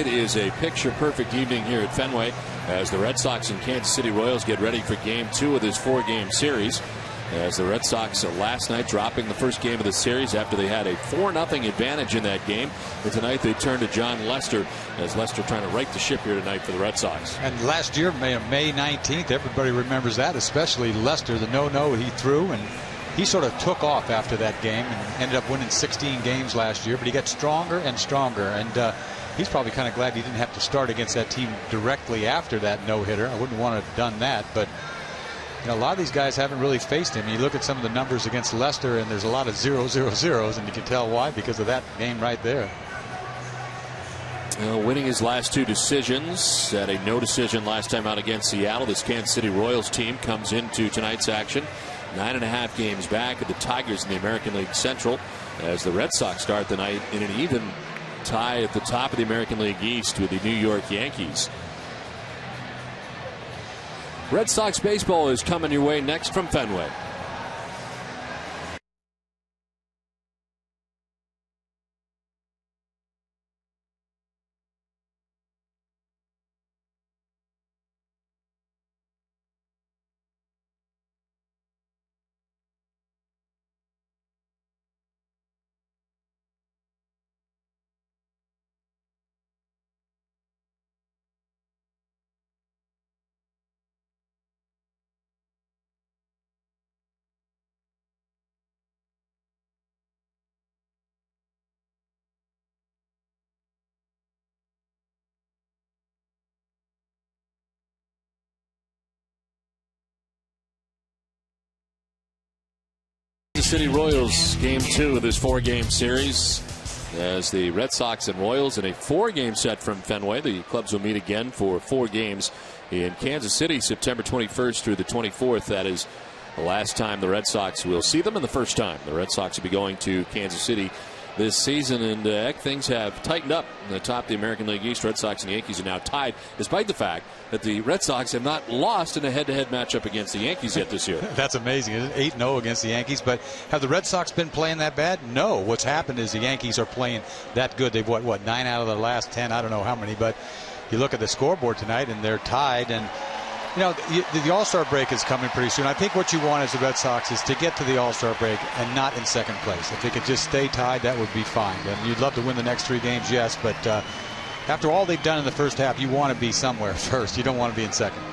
It is a picture-perfect evening here at Fenway as the Red Sox and Kansas City Royals get ready for Game 2 of this 4-game series. As the Red Sox last night dropping the first game of the series after they had a 4-0 advantage in that game. But tonight they turn to John Lester, as Lester trying to right the ship here tonight for the Red Sox. And last year, May 19th, everybody remembers that, especially Lester, the no-no he threw. And he sort of took off after that game and ended up winning 16 games last year. But he got stronger and stronger. And he's probably kind of glad he didn't have to start against that team directly after that no-hitter. I wouldn't want to have done that. But you know, a lot of these guys haven't really faced him. You look at some of the numbers against Lester, and there's a lot of 0-0-0s, and you can tell why, because of that game right there. Winning his last 2 decisions, had a no decision last time out against Seattle. This Kansas City Royals team comes into tonight's action 9.5 games back of the Tigers in the American League Central, as the Red Sox start the night in an even tie at the top of the American League East with the New York Yankees. Red Sox baseball is coming your way next from Fenway. Kansas City Royals Game 2 of this 4-game series, as the Red Sox and Royals in a 4-game set from Fenway. The clubs will meet again for 4 games in Kansas City September 21st through the 24th. That is the last time the Red Sox will see them, and the first time the Red Sox will be going to Kansas City this season. And things have tightened up in the top of the American League East. Red Sox and Yankees are now tied, despite the fact that the Red Sox have not lost in a head-to-head matchup against the Yankees yet this year. That's amazing. 8-0 against the Yankees. But have the Red Sox been playing that bad? No. What's happened is the Yankees are playing that good. They've what 9 out of the last 10. I don't know how many, but you look at the scoreboard tonight and they're tied. And you know, the All-Star break is coming pretty soon. I think what you want as the Red Sox is to get to the All-Star break and not in second place. If they could just stay tied, that would be fine. And you'd love to win the next 3 games, yes, but after all they've done in the first half, you want to be somewhere first. You don't want to be in second.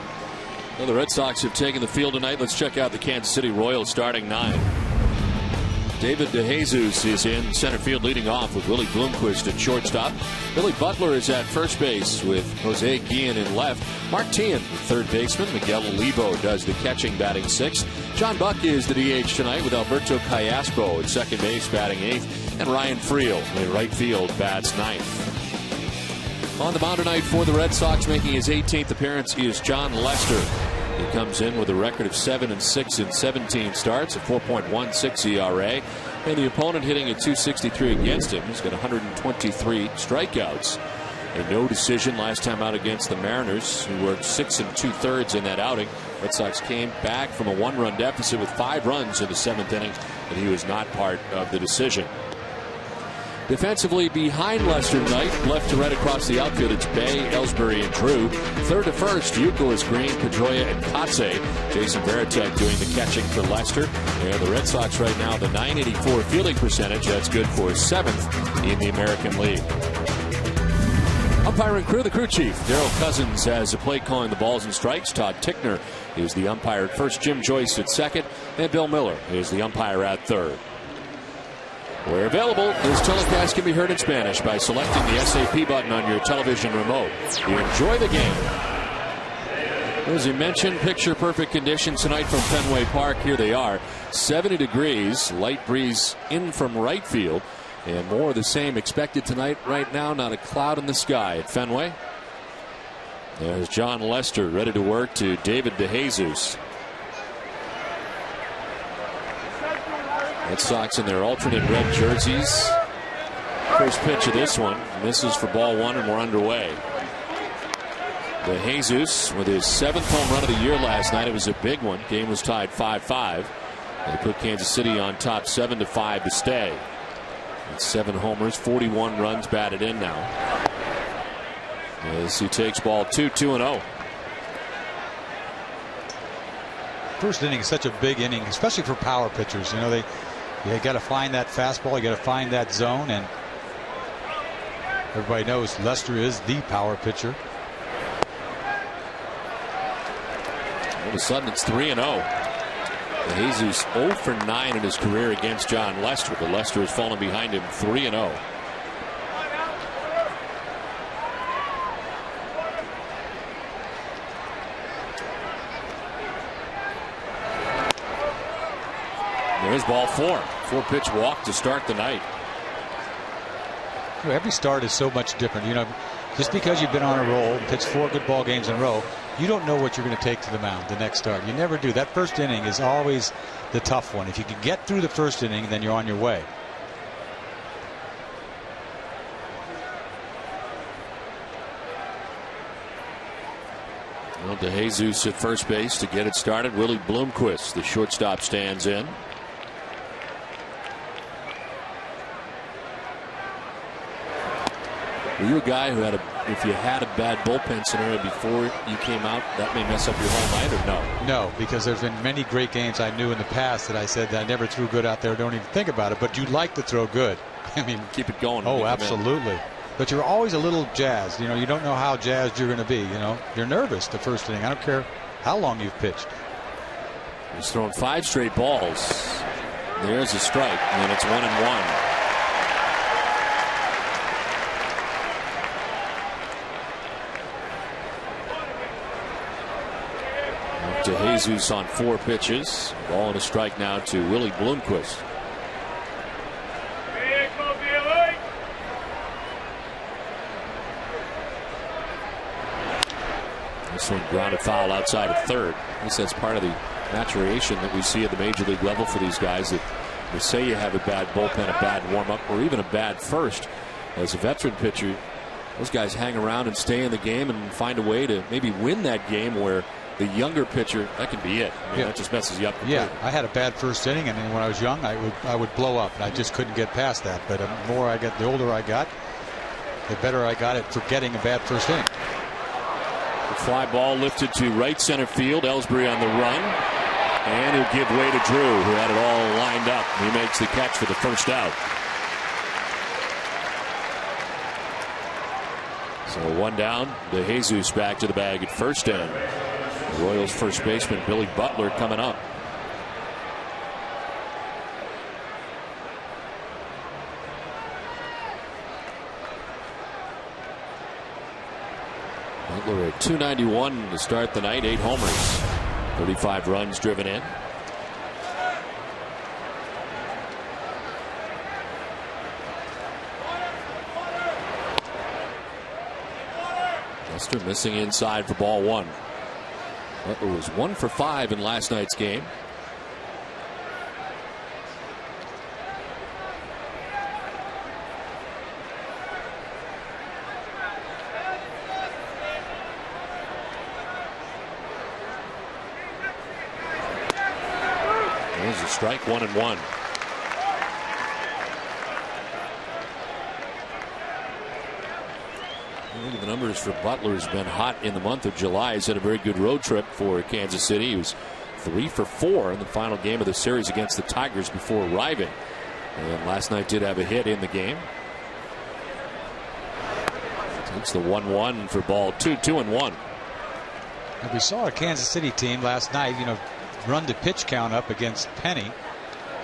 Well, the Red Sox have taken the field tonight. Let's check out the Kansas City Royals starting 9. David DeJesus is in center field leading off with Willie Bloomquist at shortstop. Billy Butler is at first base with Jose Guillen in left. Mark Teahan, the third baseman. Miguel Olivo does the catching, batting 6th. John Buck is the DH tonight with Alberto Callaspo at second base, batting 8th. And Ryan Friel in right field bats 9th. On the mound tonight for the Red Sox, making his 18th appearance, is John Lester. He comes in with a record of 7-6 in 17 starts, a 4.16 ERA, and the opponent hitting at .263 against him. He's got 123 strikeouts. A no decision last time out against the Mariners, who were 6 2/3 in that outing. Red Sox came back from a 1-run deficit with 5 runs in the 7th inning, and he was not part of the decision. Defensively behind Lester tonight, left to right across the outfield, it's Bay, Ellsbury, and Drew. Third to first, Youkilis, Green, Pedroia, and Kotze. Jason Varitek doing the catching for Lester. And the Red Sox right now, the .984 fielding percentage. That's good for 7th in the American League. Umpiring crew, the crew chief, Daryl Cousins has the play calling the balls and strikes. Todd Tickner is the umpire at first. Jim Joyce at second. And Bill Miller is the umpire at third. Where available, this telecast can be heard in Spanish by selecting the SAP button on your television remote. You enjoy the game. As you mentioned, picture-perfect conditions tonight from Fenway Park. Here they are. 70 degrees, light breeze in from right field, and more of the same expected tonight. Right now, not a cloud in the sky at Fenway. There's John Lester ready to work to David DeJesus. Red Sox in their alternate red jerseys. First pitch of this one misses for ball 1, and we're underway. DeJesus with his 7th home run of the year last night. It was a big one. Game was tied 5-5. They put Kansas City on top 7-5 to stay. That's 7 homers, 41 runs batted in now. as he takes ball 2-2-0. First inning is such a big inning, especially for power pitchers. You know, you got to find that fastball, you got to find that zone, and everybody knows Lester is the power pitcher. All of a sudden, it's 3-0. Jesus 0 for 9 in his career against John Lester, but Lester has fallen behind him 3-0. There's ball 4. 4-pitch walk to start the night. Every start is so much different. You know, just because you've been on a roll and pitched 4 good ball games in a row, you don't know what you're going to take to the mound the next start. You never do. That first inning is always the tough one. If you can get through the first inning, then you're on your way. Well, DeJesus at first base to get it started. Willie Bloomquist, the shortstop, stands in. Were you a guy who had if you had a bad bullpen scenario before you came out, that may mess up your whole night, or no? No, because there's been many great games I knew in the past that I said that I never threw good out there. Don't even think about it. But you like to throw good. I mean, keep it going. Oh, absolutely. But you're always a little jazzed. You know, you don't know how jazzed you're going to be. You know, you're nervous the first inning. I don't care how long you've pitched. He's thrown 5 straight balls. There's a strike, and it's 1-1. DeJesus on 4 pitches. Ball and a strike now to Willie Bloomquist. This one grounded foul outside of third. I guess that's part of the maturation that we see at the major league level for these guys, that they say you have a bad bullpen, a bad warm-up, or even a bad first. As a veteran pitcher, those guys hang around and stay in the game and find a way to maybe win that game, where the younger pitcher, that can be it. I mean, that just messes you up completely. Yeah, I had a bad first inning, and when I was young, I would blow up, and I just couldn't get past that. But the older I got, the better I got at forgetting a bad first inning. The fly ball lifted to right center field. Ellsbury on the run, and he'll give way to Drew, who had it all lined up. He makes the catch for the first out. So 1 down. DeJesus back to the bag at first end. The Royals first baseman Billy Butler coming up. Butler at .291 to start the night. 8 homers, 35 runs driven in. Lester missing inside for ball 1. Butler was 1 for 5 in last night's game. There's a strike, 1-1. Look at the numbers for Butler. Has been hot in the month of July. He's had a very good road trip for Kansas City. He was 3 for 4 in the final game of the series against the Tigers before arriving. And last night did have a hit in the game. Takes the 1-1 for ball 2, 2-1. And we saw a Kansas City team last night, you know, run the pitch count up against Penny.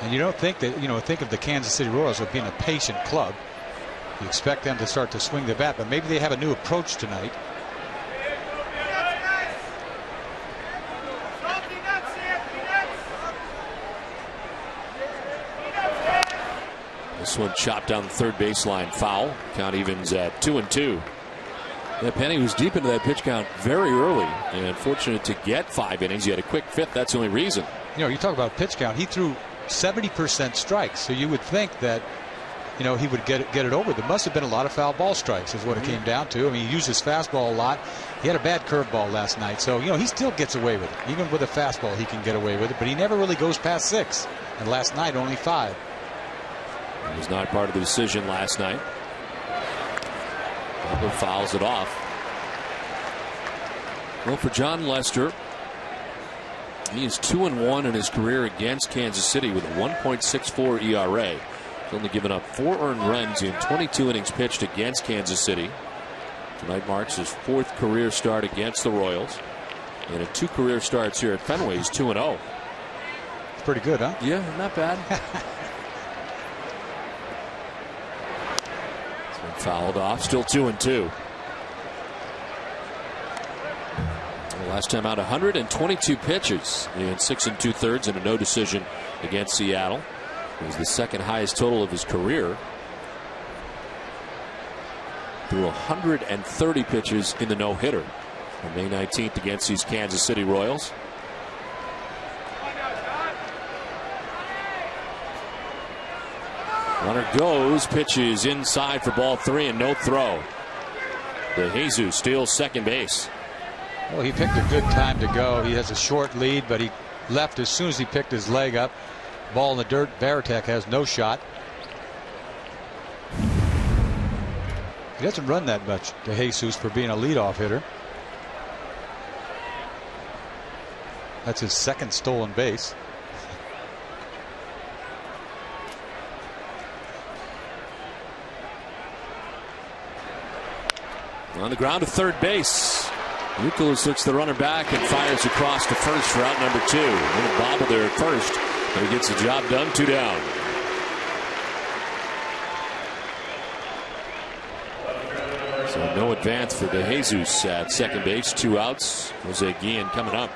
And you don't think that, you know, think of the Kansas City Royals as being a patient club. You expect them to start to swing the bat, but maybe they have a new approach tonight. This one chopped down the third baseline, foul. Count evens at 2-2. Yeah, Penny was deep into that pitch count very early, and fortunate to get 5 innings. He had a quick 5th. That's the only reason. You know, you talk about pitch count. He threw 70% strikes, so you would think that, you know, he would get it over. There must have been a lot of foul ball strikes is what it came down to. I mean, he used his fastball a lot. He had a bad curveball last night. So, you know, he still gets away with it. Even with a fastball, he can get away with it. But he never really goes past 6. And last night, only 5. It was not part of the decision last night. Butler fouls it off. Well, for John Lester, he is 2-1 in his career against Kansas City with a 1.64 ERA. He's only given up 4 earned runs in 22 innings pitched against Kansas City. Tonight marks his 4th career start against the Royals. And in 2 career starts here at Fenway, he's 2-0. It's pretty good, huh? Yeah, not bad. It's been fouled off. Still 2-2. Last time out, 122 pitches in 6 2/3 and a no decision against Seattle. It was the 2nd highest total of his career. Threw 130 pitches in the no-hitter on May 19th against these Kansas City Royals. Runner goes, pitches inside for ball 3 and no throw. DeJesus steals second base. Well, he picked a good time to go. He has a short lead, but he left as soon as he picked his leg up. Ball in the dirt. Varitek has no shot. He doesn't run that much, DeJesus, for being a leadoff hitter. That's his 2nd stolen base. On the ground to third base. Nicholas looks the runner back and fires across to first for out number 2. And a bobble there at first, but he gets the job done. 2 down. So no advance for DeJesus at second base. 2 outs. Jose Guillen coming up.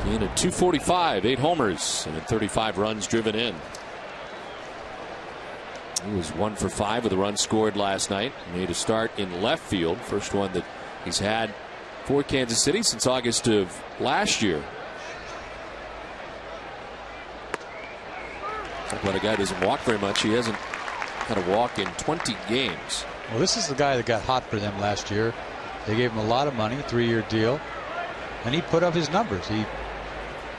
Guillen at .245, 8 homers, and 35 runs driven in. He was 1 for 5 with a run scored last night. Made a start in left field. First one that he's had for Kansas City since August of last year. Talk about a guy who doesn't walk very much. He hasn't had a walk in 20 games. Well, this is the guy that got hot for them last year. They gave him a lot of money, 3-year deal, and he put up his numbers. He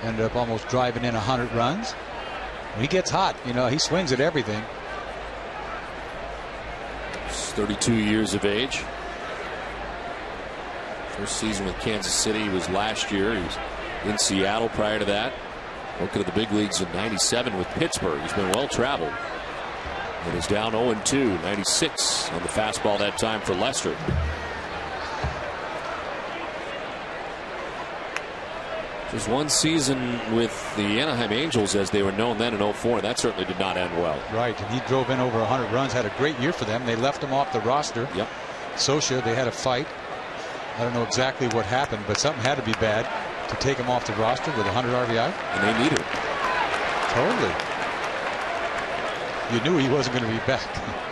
ended up almost driving in 100 runs. When he gets hot, you know, he swings at everything. 32 years of age. First season with Kansas City was last year. He was in Seattle prior to that. Working at the big leagues in '97 with Pittsburgh. He's been well traveled. And is down 0-2. 96 on the fastball that time for Lester. Just one season with the Anaheim Angels as they were known then in '04. That certainly did not end well. Right, and he drove in over 100 runs. Had a great year for them. They left him off the roster. Yep. Socia, they had a fight. I don't know exactly what happened, but something had to be bad to take him off the roster with 100 RBI. And they need him. Totally. You knew he wasn't going to be back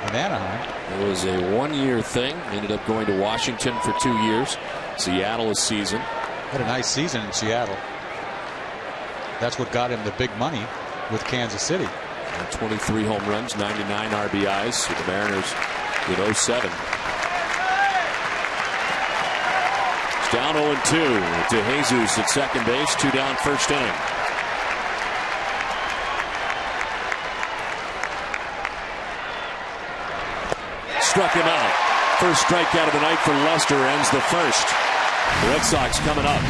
in Anaheim. It was a one-year thing. Ended up going to Washington for 2 years. Seattle a season. Had a nice season in Seattle. That's what got him the big money with Kansas City. 23 home runs, 99 RBIs with the Mariners in '07. It's down 0-2 to DeJesus at second base. 2 down first inning. Struck him out. First strikeout of the night for Lester ends the first. The Red Sox coming up.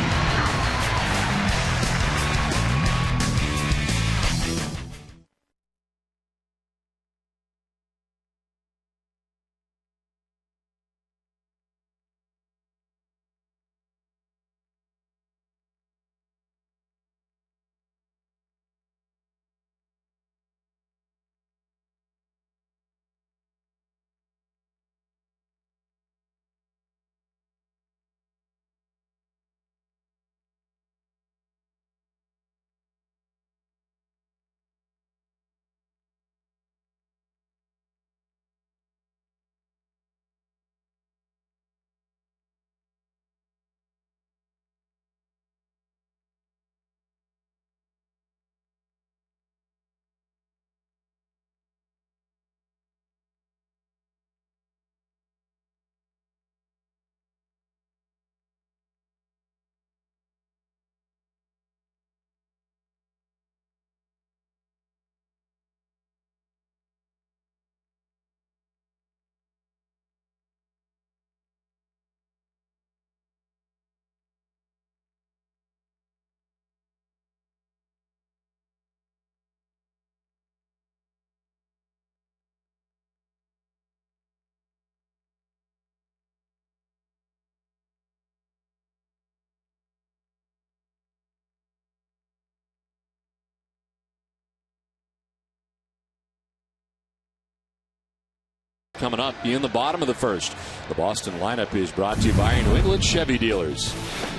coming up in the bottom of the first. The Boston lineup is brought to you by New England Chevy dealers.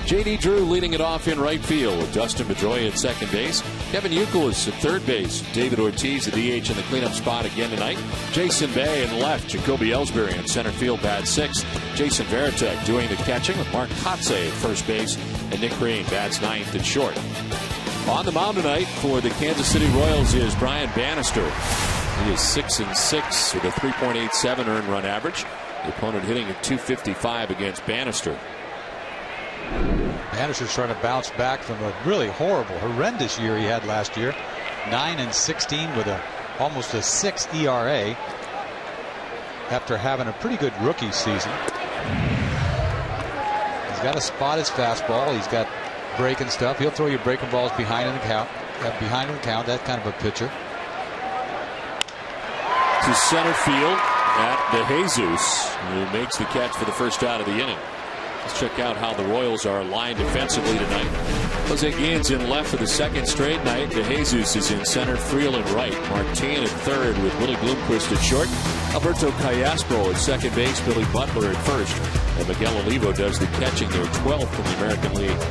J.D. Drew leading it off in right field with Dustin Pedroia at second base. Kevin Youkilis at third base. David Ortiz, the DH, in the cleanup spot again tonight. Jason Bay in left. Jacoby Ellsbury in center field, bat sixth. Jason Varitek doing the catching with Mark Kotze at first base. And Nick Green bats ninth and short. On the mound tonight for the Kansas City Royals is Brian Bannister. He is 6-6 with a 3.87 earned run average. The opponent hitting at .255 against Bannister. Bannister's trying to bounce back from a really horrible, horrendous year he had last year. 9-16 with almost a 6 ERA after having a pretty good rookie season. He's got to spot his fastball. He's got breaking stuff. He'll throw you breaking balls behind the count. That kind of a pitcher. To center field at DeJesus, who makes the catch for the first out of the inning. Let's check out how the Royals are aligned defensively tonight. Jose Guillen's in left for the second straight night. DeJesus is in center, Friel in right. Martin at third with Willie Bloomquist at short. Alberto Callaspo at second base. Billy Butler at first. And Miguel Olivo does the catching. They're 12th in the American League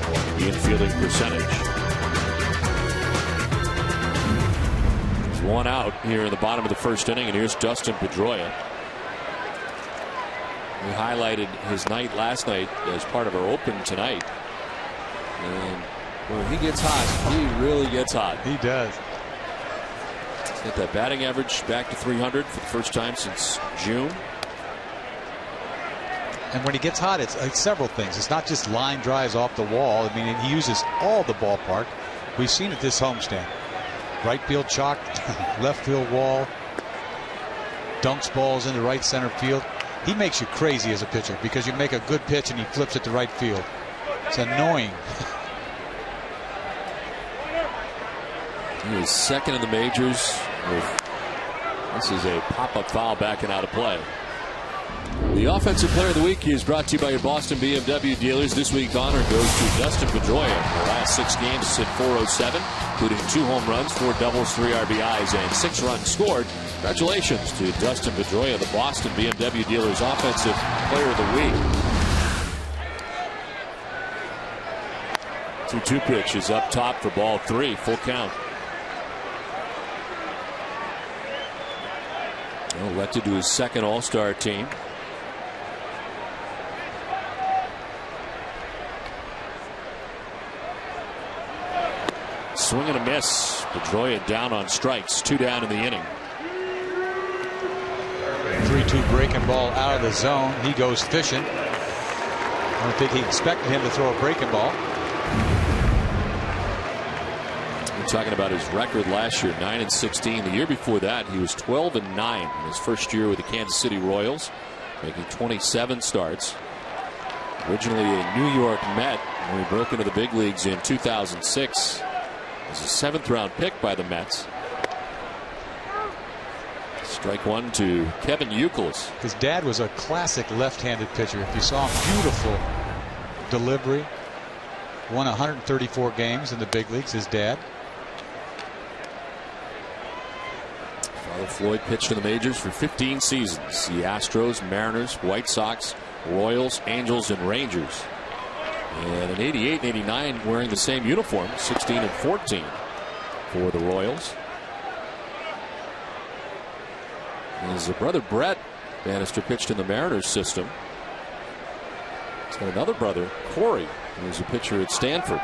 in fielding percentage. One out here in the bottom of the first inning, and here's Dustin Pedroia. We highlighted his night last night as part of our open tonight. And when he gets hot, he really gets hot. He does. He's got that batting average back to 300 for the first time since June. And when he gets hot, it's several things. It's not just line drives off the wall. I mean, he uses all the ballpark. We've seen it this homestand. Right field chalk, left field wall, dunks balls into right center field. He makes you crazy as a pitcher because you make a good pitch and he flips it to right field. It's annoying. He is second in the majors. This is a pop-up foul backing out of play. The Offensive Player of the Week is brought to you by your Boston BMW dealers. This week honor goes to Dustin Pedroia. The last 6 games is at .407, including 2 home runs, 4 doubles, 3 RBIs, and 6 runs scored. Congratulations to Dustin Pedroia, the Boston BMW dealers Offensive Player of the Week. 2-2 pitch is up top for ball 3, full count. Elected to his second All-Star team. Swing and a miss. Pedroia down on strikes. 2 down in the inning. 3-2 breaking ball out of the zone. He goes fishing. I don't think he expected him to throw a breaking ball. We're talking about his record last year, 9-16. The year before that, he was 12-9 in his first year with the Kansas City Royals, making 27 starts. Originally a New York Met when he broke into the big leagues in 2006. He was a 7th round pick by the Mets. Strike one to Kevin Youkilis. His dad was a classic left-handed pitcher. If you saw him, beautiful delivery. Won 134 games in the big leagues, his dad. Father Floyd pitched in the majors for 15 seasons. The Astros, Mariners, White Sox, Royals, Angels, and Rangers. And in 88 and 89 wearing the same uniform, 16 and 14 for the Royals. And his brother Brett Bannister pitched in the Mariners system. He's got another brother, Corey, who's a pitcher at Stanford.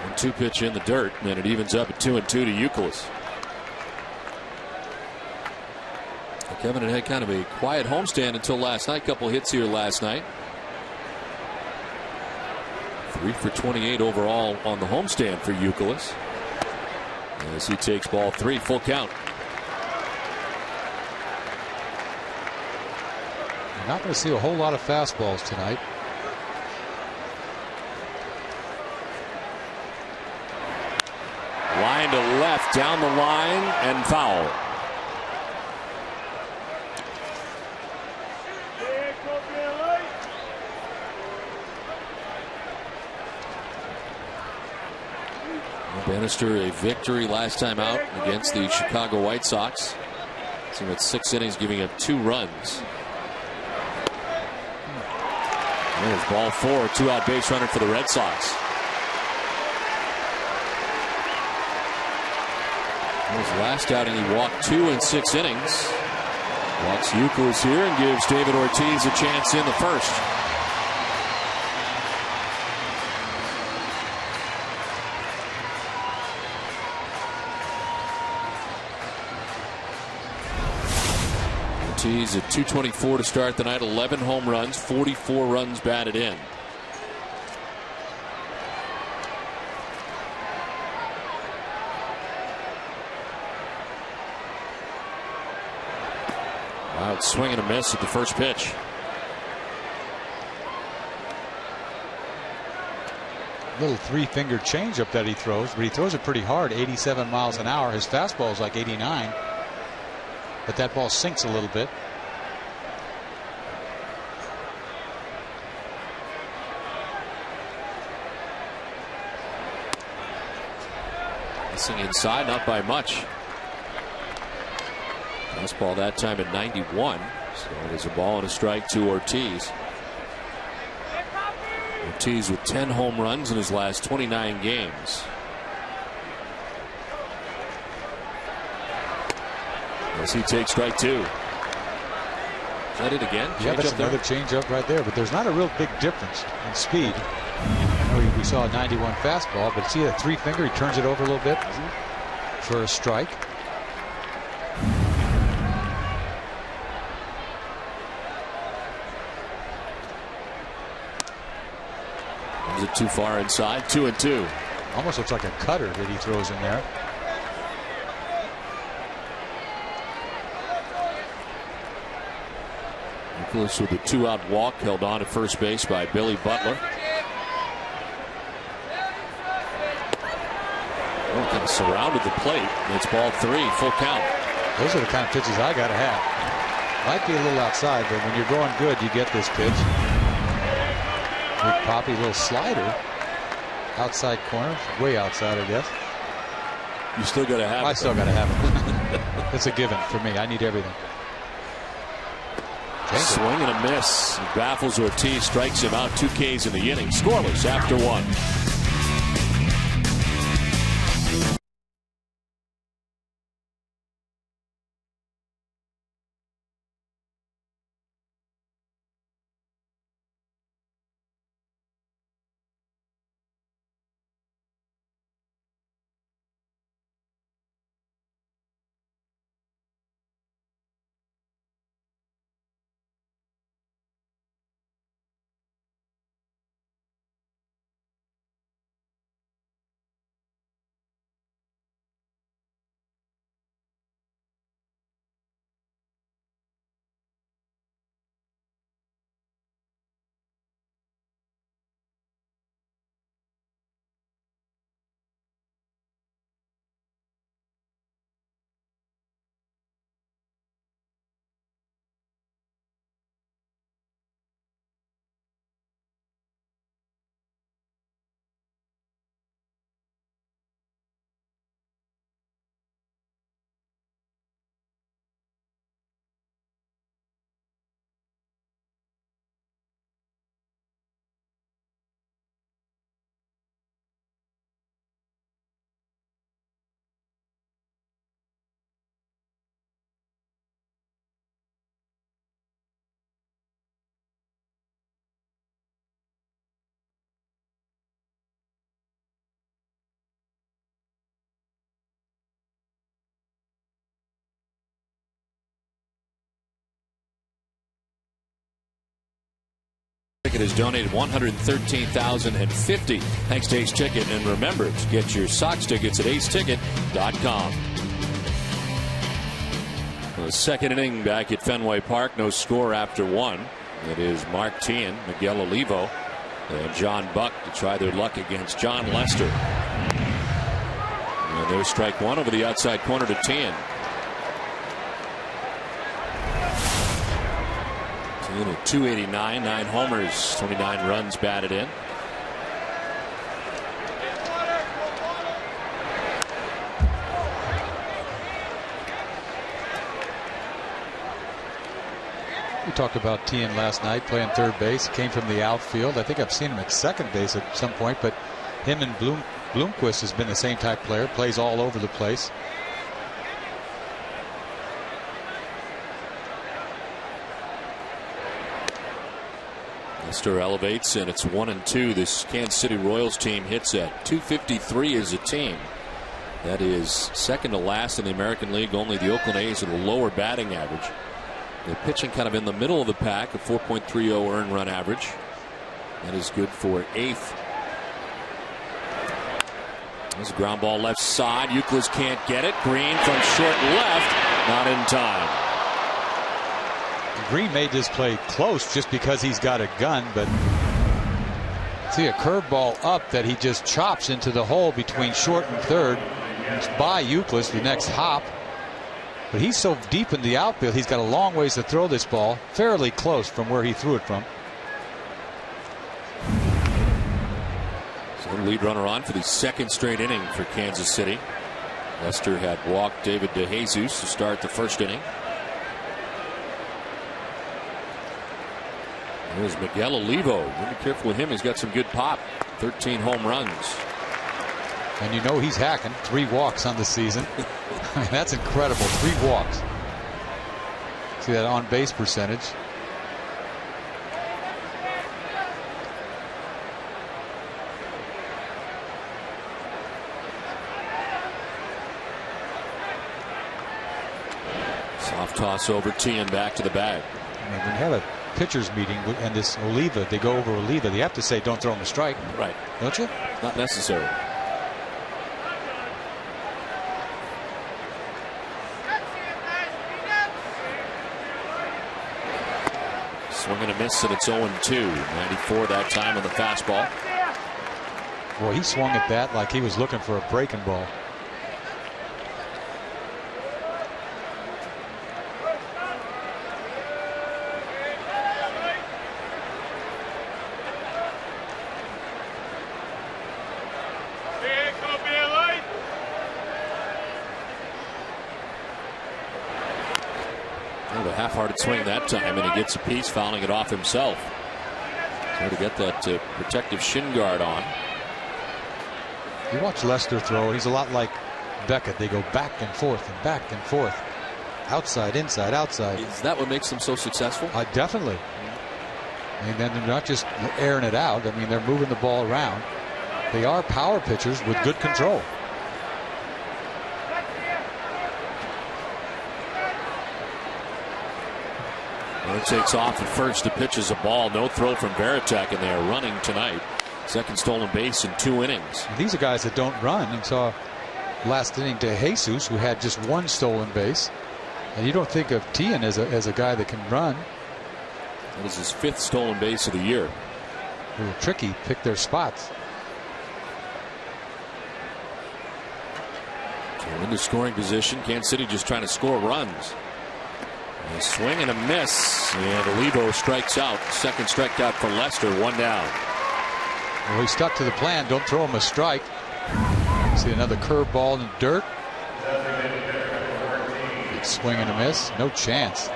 And 2 pitch in the dirt, and then it evens up at 2-2 to Youkilis. Kevin had kind of a quiet homestand until last night. Couple hits here last night. 3 for 28 overall on the homestand for Youkilis. As he takes ball 3, full count. You're not going to see a whole lot of fastballs tonight. Line to left, down the line, and foul. Bannister a victory last time out against the Chicago White Sox. So with 6 innings, giving up 2 runs. There's ball 4, 2-out base runner for the Red Sox. His last outing, he walked 2 in 6 innings. Walks Euclid here and gives David Ortiz a chance in the first. Ortiz at .224 to start the night. 11 home runs, 44 runs batted in. Wild swing and a miss at the first pitch. Little 3-finger changeup that he throws, but he throws it pretty hard, 87 miles an hour. His fastball is like 89. But that ball sinks a little bit. Missing inside, not by much. Fastball that time at 91. So it is a ball and a strike to Ortiz. Ortiz with 10 home runs in his last 29 games. As he takes strike 2. Is that it again? Yeah, that's another changeup right there, but there's not a real big difference in speed. I know we saw a 91 fastball, but see that 3-finger, he turns it over a little bit for a strike. Is it too far inside? 2-2. Almost looks like a cutter that he throws in there. Nicholas with a 2-out walk, held on at first base by Billy Butler. Oh, kind of surrounded the plate. It's ball 3, full count. Those are the kind of pitches I got to have. Might be a little outside, but when you're going good, you get this pitch. Big poppy little slider. Outside corner, way outside, I guess. You still got to have it. I still got to have it. It's a given for me. I need everything. Swing and a miss. He baffles Ortiz, strikes him out. 2 Ks in the inning. Scoreless after 1. Ticket has donated $113,050 thanks to Ace Ticket. And remember to get your Sox tickets at aceticket.com. The second inning back at Fenway Park. No score after 1. It is Mark Teahan, Miguel Olivo, and John Buck to try their luck against John Lester. And there's strike 1 over the outside corner to Teahan. At 289, 9 homers, 29 runs batted in. talked about Tien last night playing third base. Came from the outfield. I think I've seen him at second base at some point, but him and Bloomquist has been the same type player. Plays all over the place. Lester elevates, and it's 1-2. This Kansas City Royals team hits at .253 as a team. That is second to last in the American League. Only the Oakland A's with a lower batting average. They're pitching kind of in the middle of the pack, a 4.30 earned run average. That is good for 8th. There's a ground ball left side. Euclid can't get it. Green from short left, not in time. Green made this play close just because he's got a gun, but see a curveball up that he just chops into the hole between short and third. It's by Euclid, the next hop. But he's so deep in the outfield, he's got a long ways to throw this ball. Fairly close from where he threw it from. So the lead runner on for the second straight inning for Kansas City. Lester had walked David DeJesus to start the first inning. There's Miguel Olivo. Be careful with him. He's got some good pop. 13 home runs. And you know he's hacking 3 walks on the season. I mean, that's incredible. 3 walks. See that on base percentage. Soft toss over Tien back to the bag. I mean, when you have a pitchers meeting and this Oliva, they go over Oliva, they have to say don't throw him a strike. Right. Don't you? Not necessary. Swing and a miss, and it's 0-2. 94 that time on the fastball. Boy, he swung at that like he was looking for a breaking ball. A half-hearted swing that time, and he gets a piece, fouling it off himself. So to get that protective shin guard on. You watch Lester throw, he's a lot like Beckett. They go back and forth and back and forth. Outside, inside, outside. Is that what makes them so successful? Definitely. I mean, then they're not just airing it out. I mean, they're moving the ball around. They are power pitchers with good control. It takes off at first. The pitch is a ball. No throw from Varitek, and they are running tonight. Second stolen base in 2 innings. These are guys that don't run. And saw last inning to Jesus, who had just 1 stolen base. And you don't think of Tien as a guy that can run. That is his 5th stolen base of the year. A little tricky, pick their spots. So into scoring position. Kansas City just trying to score runs. A swing and a miss, and Olivo strikes out. Second strikeout for Lester, 1 down. Well, he stuck to the plan. Don't throw him a strike. See another curveball in the dirt. Big swing and a miss. No chance.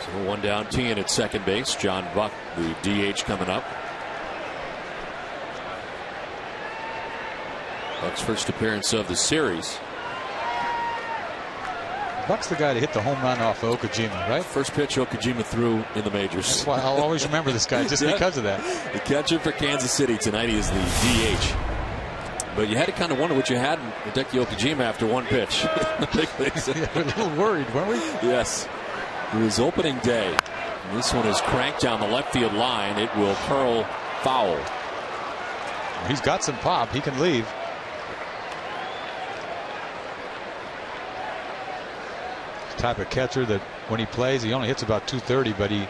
So 1 down. Tien at second base. John Buck, the DH, coming up. Buck's first appearance of the series. Buck's the guy to hit the home run off of Okajima, right? First pitch Okajima threw in the majors. Well, I'll always remember this guy just because of that. The catcher for Kansas City tonight, he is the DH. But you had to kind of wonder what you had in Hideki Okajima after 1 pitch. Yeah, we're a little worried, weren't we? Yes. It was opening day. And this one is cranked down the left field line. It will curl foul. He's got some pop. He can leave. Type of catcher that when he plays, he only hits about 230, but he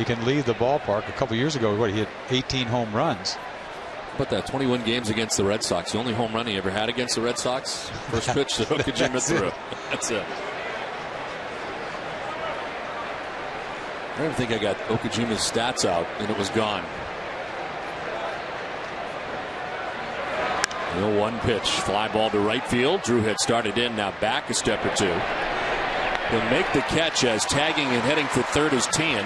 can leave the ballpark. A couple years ago, he hit 18 home runs. But that 21 games against the Red Sox, the only home run he ever had against the Red Sox, first pitch that Okajima threw. That's it. I don't think I got Okajima's stats out, and it was gone. 0-1 pitch. Fly ball to right field. Drew had started in, now back a step or two. He'll make the catch as tagging and heading for third is Tian.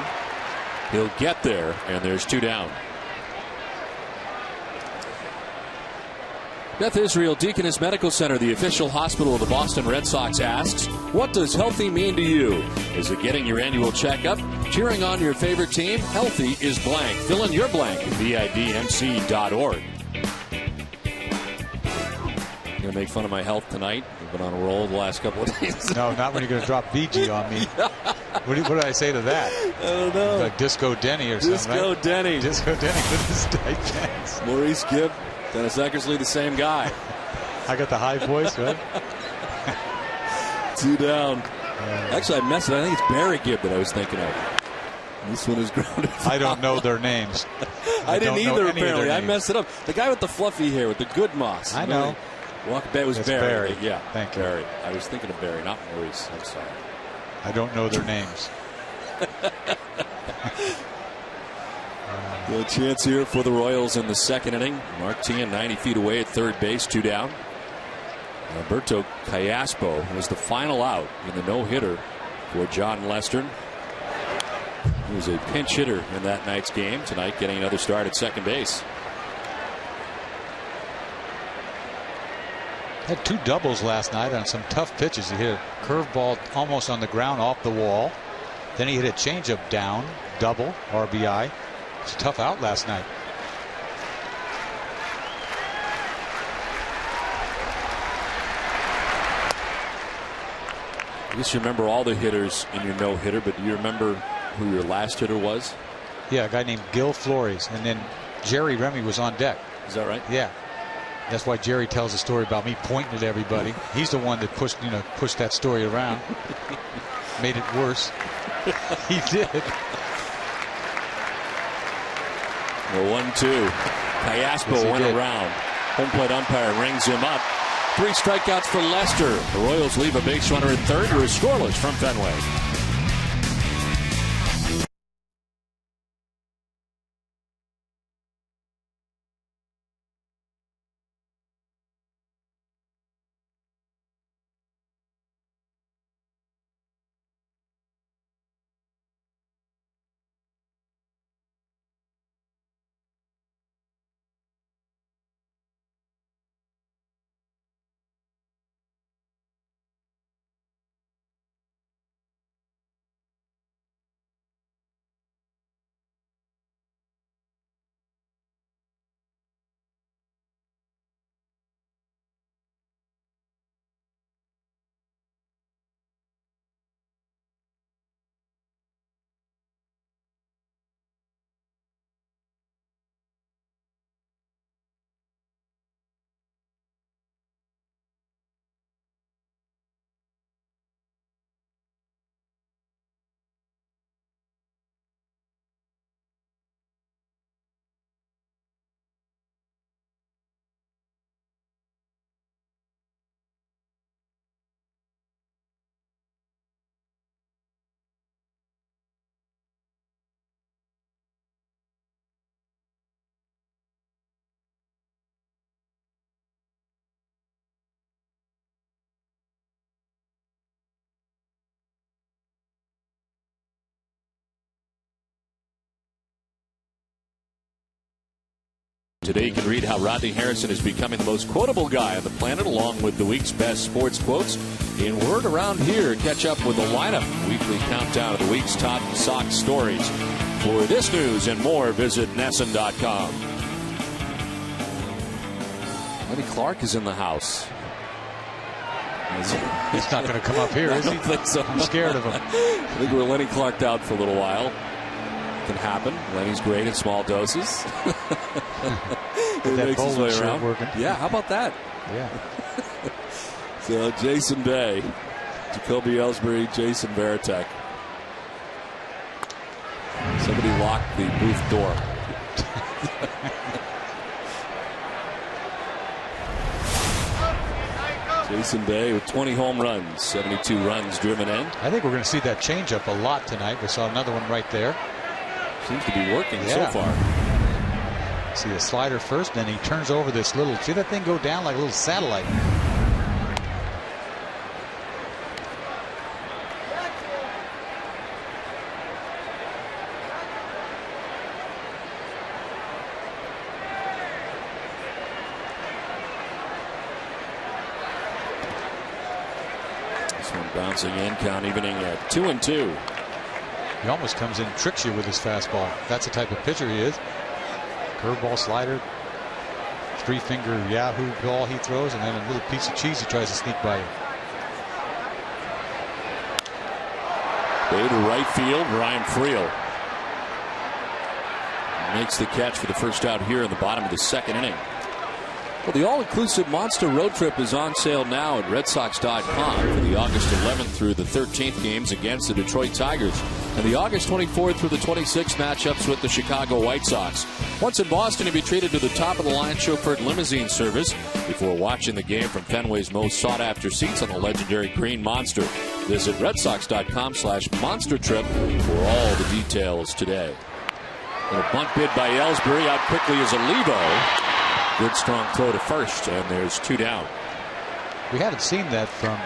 He'll get there, and there's 2 down. Beth Israel Deaconess Medical Center, the official hospital of the Boston Red Sox, asks, what does healthy mean to you? Is it getting your annual checkup? Cheering on your favorite team? Healthy is blank. Fill in your blank at vidmc.org. Going to make fun of my health tonight. I've been on a roll the last couple of days. No, not when you're going to drop BG on me. What did I say to that? I don't know. Like Disco Denny or something. Disco Denny. Disco Denny with his tight pants. Maurice Gibb, Dennis Eckersley, the same guy. I got the high voice, right? 2 down. Actually, I messed it. I think it's Barry Gibb that I was thinking of. This one is grounded. I don't know their names. I didn't either, apparently. I messed it up. The guy with the fluffy hair, with the good moss. I know. It was Barry. Yeah. Thank you. Barry. I was thinking of Barry, not Maurice. I'm sorry. I don't know their names. The chance here for the Royals in the second inning. Mark Tian 90 feet away at third base, 2 down. Alberto Callaspo was the final out in the no-hitter for John Lester. He was a pinch hitter in that night's game. Tonight getting another start at second base. Had 2 doubles last night on some tough pitches. He hit a curveball almost on the ground off the wall. Then he hit a changeup down, double, RBI. It's a tough out last night. I guess you remember all the hitters in your no-hitter, but do you remember who your last hitter was? Yeah, a guy named Gil Flores. And then Jerry Remy was on deck. Is that right? Yeah. That's why Jerry tells a story about me pointing at everybody. He's the one that pushed that story around. Made it worse. He did. Well, 1-2. Callaspo went around. Home plate umpire rings him up. 3 strikeouts for Lester. The Royals leave a base runner at third. We're scoreless from Fenway. Today you can read how Rodney Harrison is becoming the most quotable guy on the planet, along with the week's best sports quotes. In Word Around Here, catch up with the lineup. Weekly countdown of the week's top Sox stories. For this news and more, visit NESN.com. Lenny Clark is in the house. He's not going to come up here, is he? I don't think so. I'm scared of him. I think we're Lenny Clarked out for a little while. Can happen. Lenny's great in small doses. That bowling shirt working. Yeah, how about that? Yeah. So Jason Bay, Jacoby Ellsbury, Jason Varitek. Somebody locked the booth door. Jason Bay with 20 home runs, 72 runs driven in. I think we're going to see that changeup a lot tonight. We saw another one right there. Seems to be working so far. See the slider first, then he turns over this little. See that thing go down like a little satellite. Bouncing in, count evening at 2-2. He almost comes in and tricks you with his fastball. That's the type of pitcher he is. Curveball, slider, three-finger Yahoo ball he throws, and then a little piece of cheese he tries to sneak by you. Way to right field, Ryan Friel makes the catch for the first out here in the bottom of the second inning. Well, the all-inclusive Monster Road Trip is on sale now at RedSox.com for the August 11th through the 13th games against the Detroit Tigers and the August 24th through the 26th matchups with the Chicago White Sox. Once in Boston, you'll be treated to the top-of-the-line chauffeured limousine service before watching the game from Fenway's most sought-after seats on the legendary Green Monster. Visit RedSox.com/Monster Trip for all the details today. And a bunt bid by Ellsbury out quickly as Olivo. Good strong throw to first, and there's 2 down. We haven't seen that from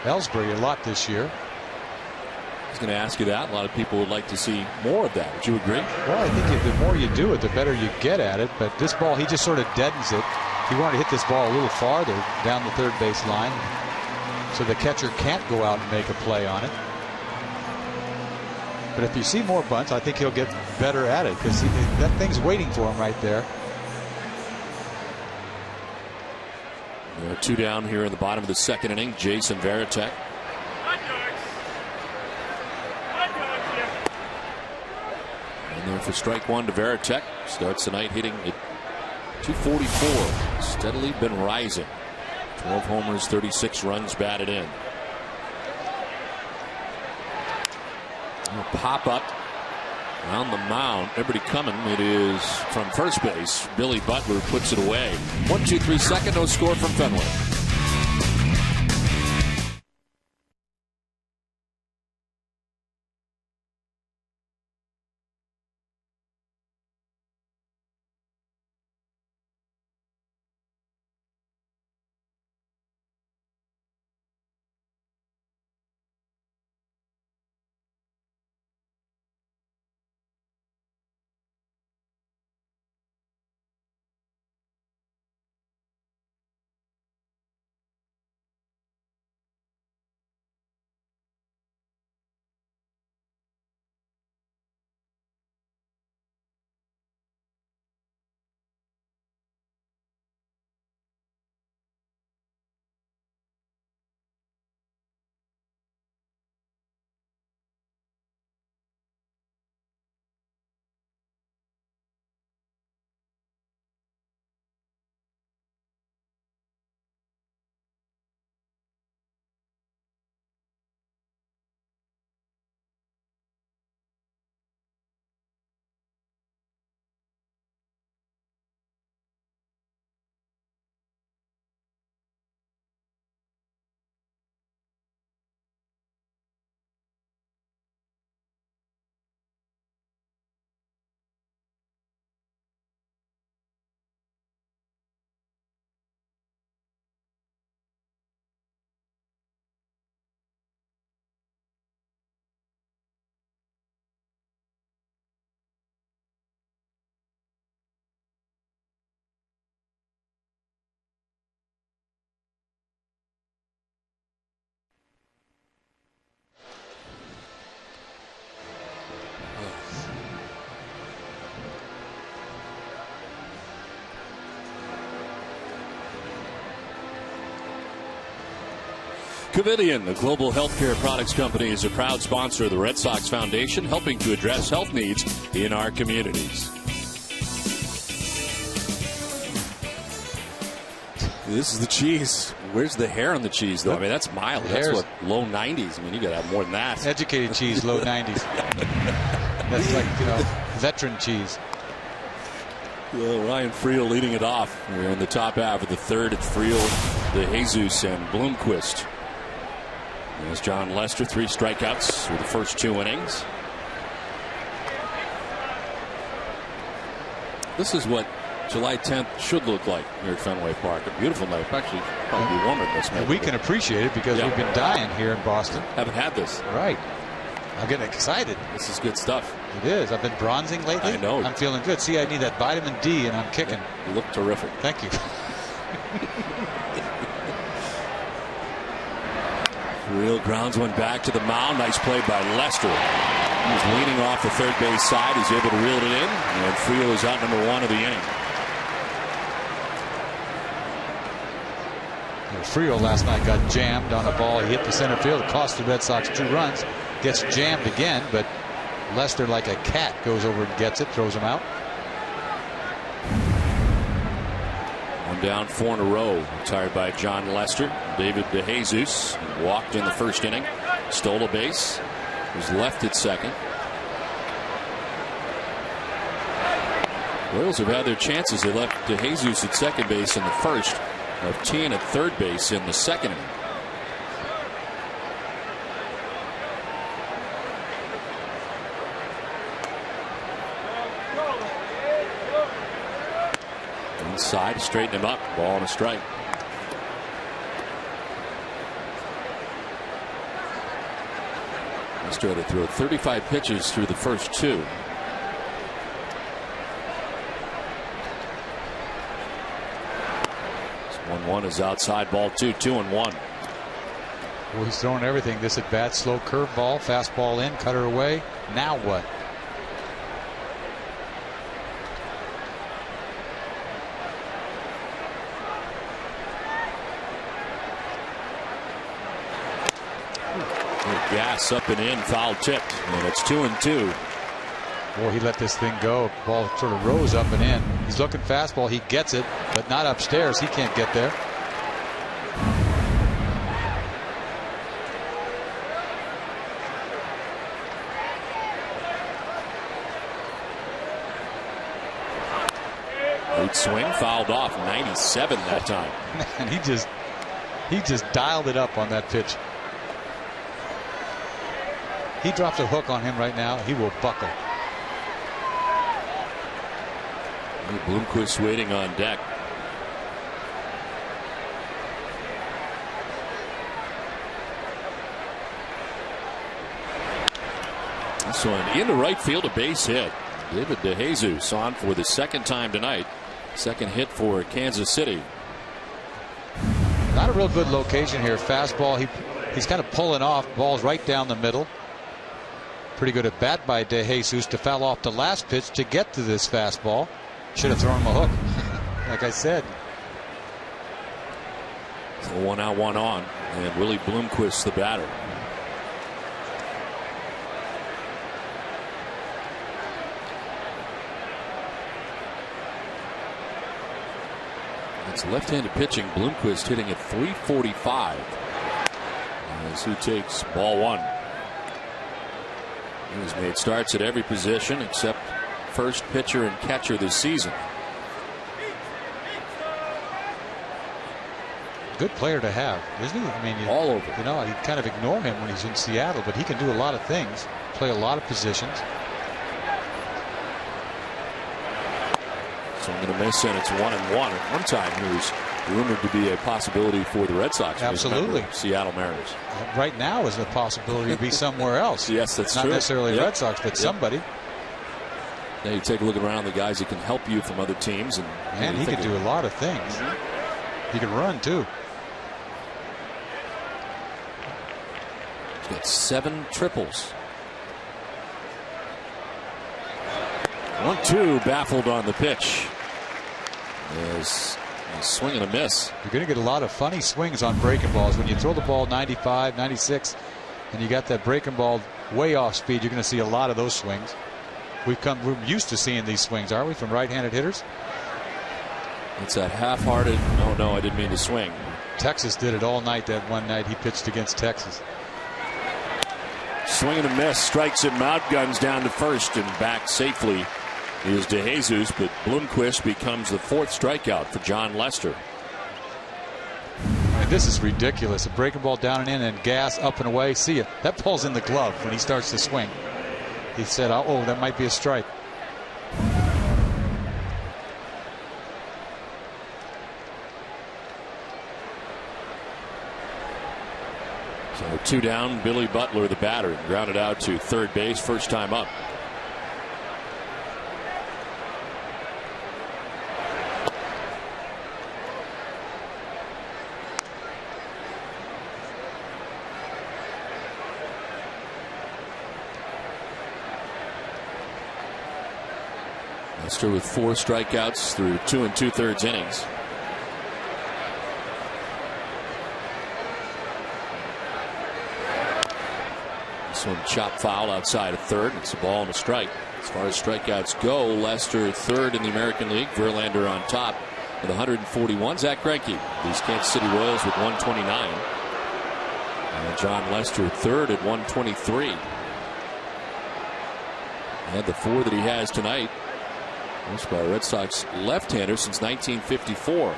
Ellsbury a lot this year. I was going to ask you that. A lot of people would like to see more of that. Would you agree? Well, I think the more you do it, the better you get at it. But this ball, he just sort of deadens it. He wanted to hit this ball a little farther down the third base line so the catcher can't go out and make a play on it. But if you see more bunts, I think he'll get better at it because that thing's waiting for him right there. There are 2 down here in the bottom of the second inning. Jason Varitek. And there for strike 1 to Varitek. Starts the night hitting at 244. Steadily been rising. 12 homers, 36 runs batted in. Pop up on the mound. Everybody coming. It is from first base. Billy Butler puts it away. 1-2-3 second. No score from Fenway. Covidien, the global healthcare products company, is a proud sponsor of the Red Sox Foundation, helping to address health needs in our communities. This is the cheese. Where's the hair on the cheese, though? I mean, that's mild. That's what, low 90s. I mean, you got to have more than that. Educated cheese, low 90s. That's like, veteran cheese. Well, Ryan Friel leading it off. We're in the top half of the third. It's Friel, DeJesus, and Bloomquist. There's John Lester, 3 strikeouts for the first 2 innings. This is what July 10th should look like here at Fenway Park. A beautiful night. Actually, probably be warmer than this. And we can appreciate it because we've been dying here in Boston. Haven't had this. Right. I'm getting excited. This is good stuff. It is. I've been bronzing lately. I know. I'm feeling good. See, I need that vitamin D, and I'm kicking. You look terrific. Thank you. Real grounds one back to the mound. Nice play by Lester. He's leaning off the third base side. He's able to reel it in. And Frio is out number 1 of the inning. Frio last night got jammed on a ball. He hit the center field. It cost the Red Sox 2 runs. Gets jammed again, but Lester, like a cat, goes over and gets it, throws him out. One down, 4 in a row. Retired by John Lester. David DeJesus walked in the first inning. Stole a base. Was left at second. Royals have had their chances. They left DeJesus at second base in the first. Left Tien at third base in the second inning. Inside, straighten him up. Ball and a strike. Lester had to throw 35 pitches through the first 2. This 1-1 is outside, ball 2, 2-1. Well, he's throwing everything. This at bat, slow curveball, fastball in, cutter away. Now what? Gas up and in, foul tipped, and it's 2-2. Boy, he let this thing go. Ball sort of rose up and in. He's looking fastball. He gets it, but not upstairs. He can't get there. Late swing, fouled off. 97 that time. Man, he just dialed it up on that pitch. He drops a hook on him right now, he will buckle. Bloomquist waiting on deck. This one into right field, a base hit. David DeJesus on for the second time tonight. Second hit for Kansas City. Not a real good location here. Fastball, he's kind of pulling off. Ball's right down the middle. Pretty good at bat by DeJesus to foul off the last pitch to get to this fastball. Should have thrown him a hook. Like I said. So 1 out, 1 on, and Willie Bloomquist the batter. It's left-handed pitching. Bloomquist hitting at .345 as he takes ball 1. He's made starts at every position except first pitcher and catcher this season. Good player to have, isn't he? I mean, all over. You know, you kind of ignore him when he's in Seattle, but he can do a lot of things, play a lot of positions. So I'm going to miss, and it's 1-1. At one time, he was rumored to be a possibility for the Red Sox. Absolutely. Seattle Mariners. Right now is a possibility to be somewhere else. Yes, that's not true. Not necessarily Red Sox, but somebody. Now you take a look around the guys that can help you from other teams. And man, he can do a lot of things. He can run, too. He's got 7 triples. 1-2, baffled on the pitch. Is a swing and a miss. You're going to get a lot of funny swings on breaking balls. When you throw the ball 95, 96, and you got that breaking ball way off speed, you're going to see a lot of those swings. We're used to seeing these swings, aren't we, from right-handed hitters? It's that half-hearted, oh no, I didn't mean to swing. Texas did it all night that one night he pitched against Texas. Swing and a miss, strikes him out, guns down to first, and back safely is DeJesus, but Bloomquist becomes the 4th strikeout for John Lester. I mean, this is ridiculous. A breaking ball down and in and gas up and away. See ya. That ball's in the glove when he starts to swing. He said, oh, that might be a strike. 2 down, Billy Butler, the batter, grounded out to third base, first time up. Lester with 4 strikeouts through 2 2/3 innings. This one chopped foul outside of third. It's a ball and a strike. As far as strikeouts go, Lester third in the American League. Verlander on top with 141. Zach Greinke, these Kansas City Royals with 129. And John Lester third at 123. And the 4 that he has tonight, most by a Red Sox left-hander since 1954.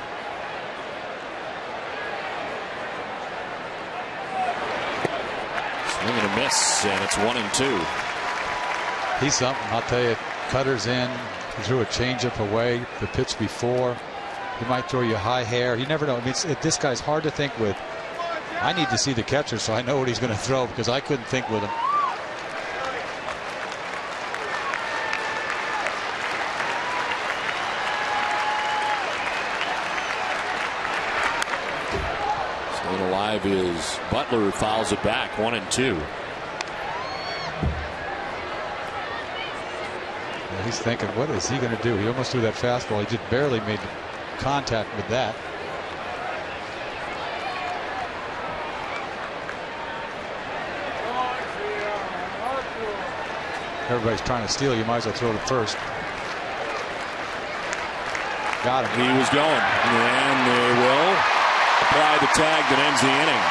Swing and a miss, and it's 1-2. He's something, I'll tell you. Cutters in, he threw a changeup away the pitch before. He might throw you high hair. You never know. I mean, this guy's hard to think with. I need to see the catcher so I know what he's going to throw, because I couldn't think with him. Alive is Butler, who fouls it back. 1-2. Well, he's thinking, what is he going to do? He almost threw that fastball. He just barely made contact with that. Everybody's trying to steal. You might as well throw it first. Got him. He was going, and they will apply the tag that ends the inning.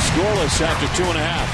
Scoreless after 2.5.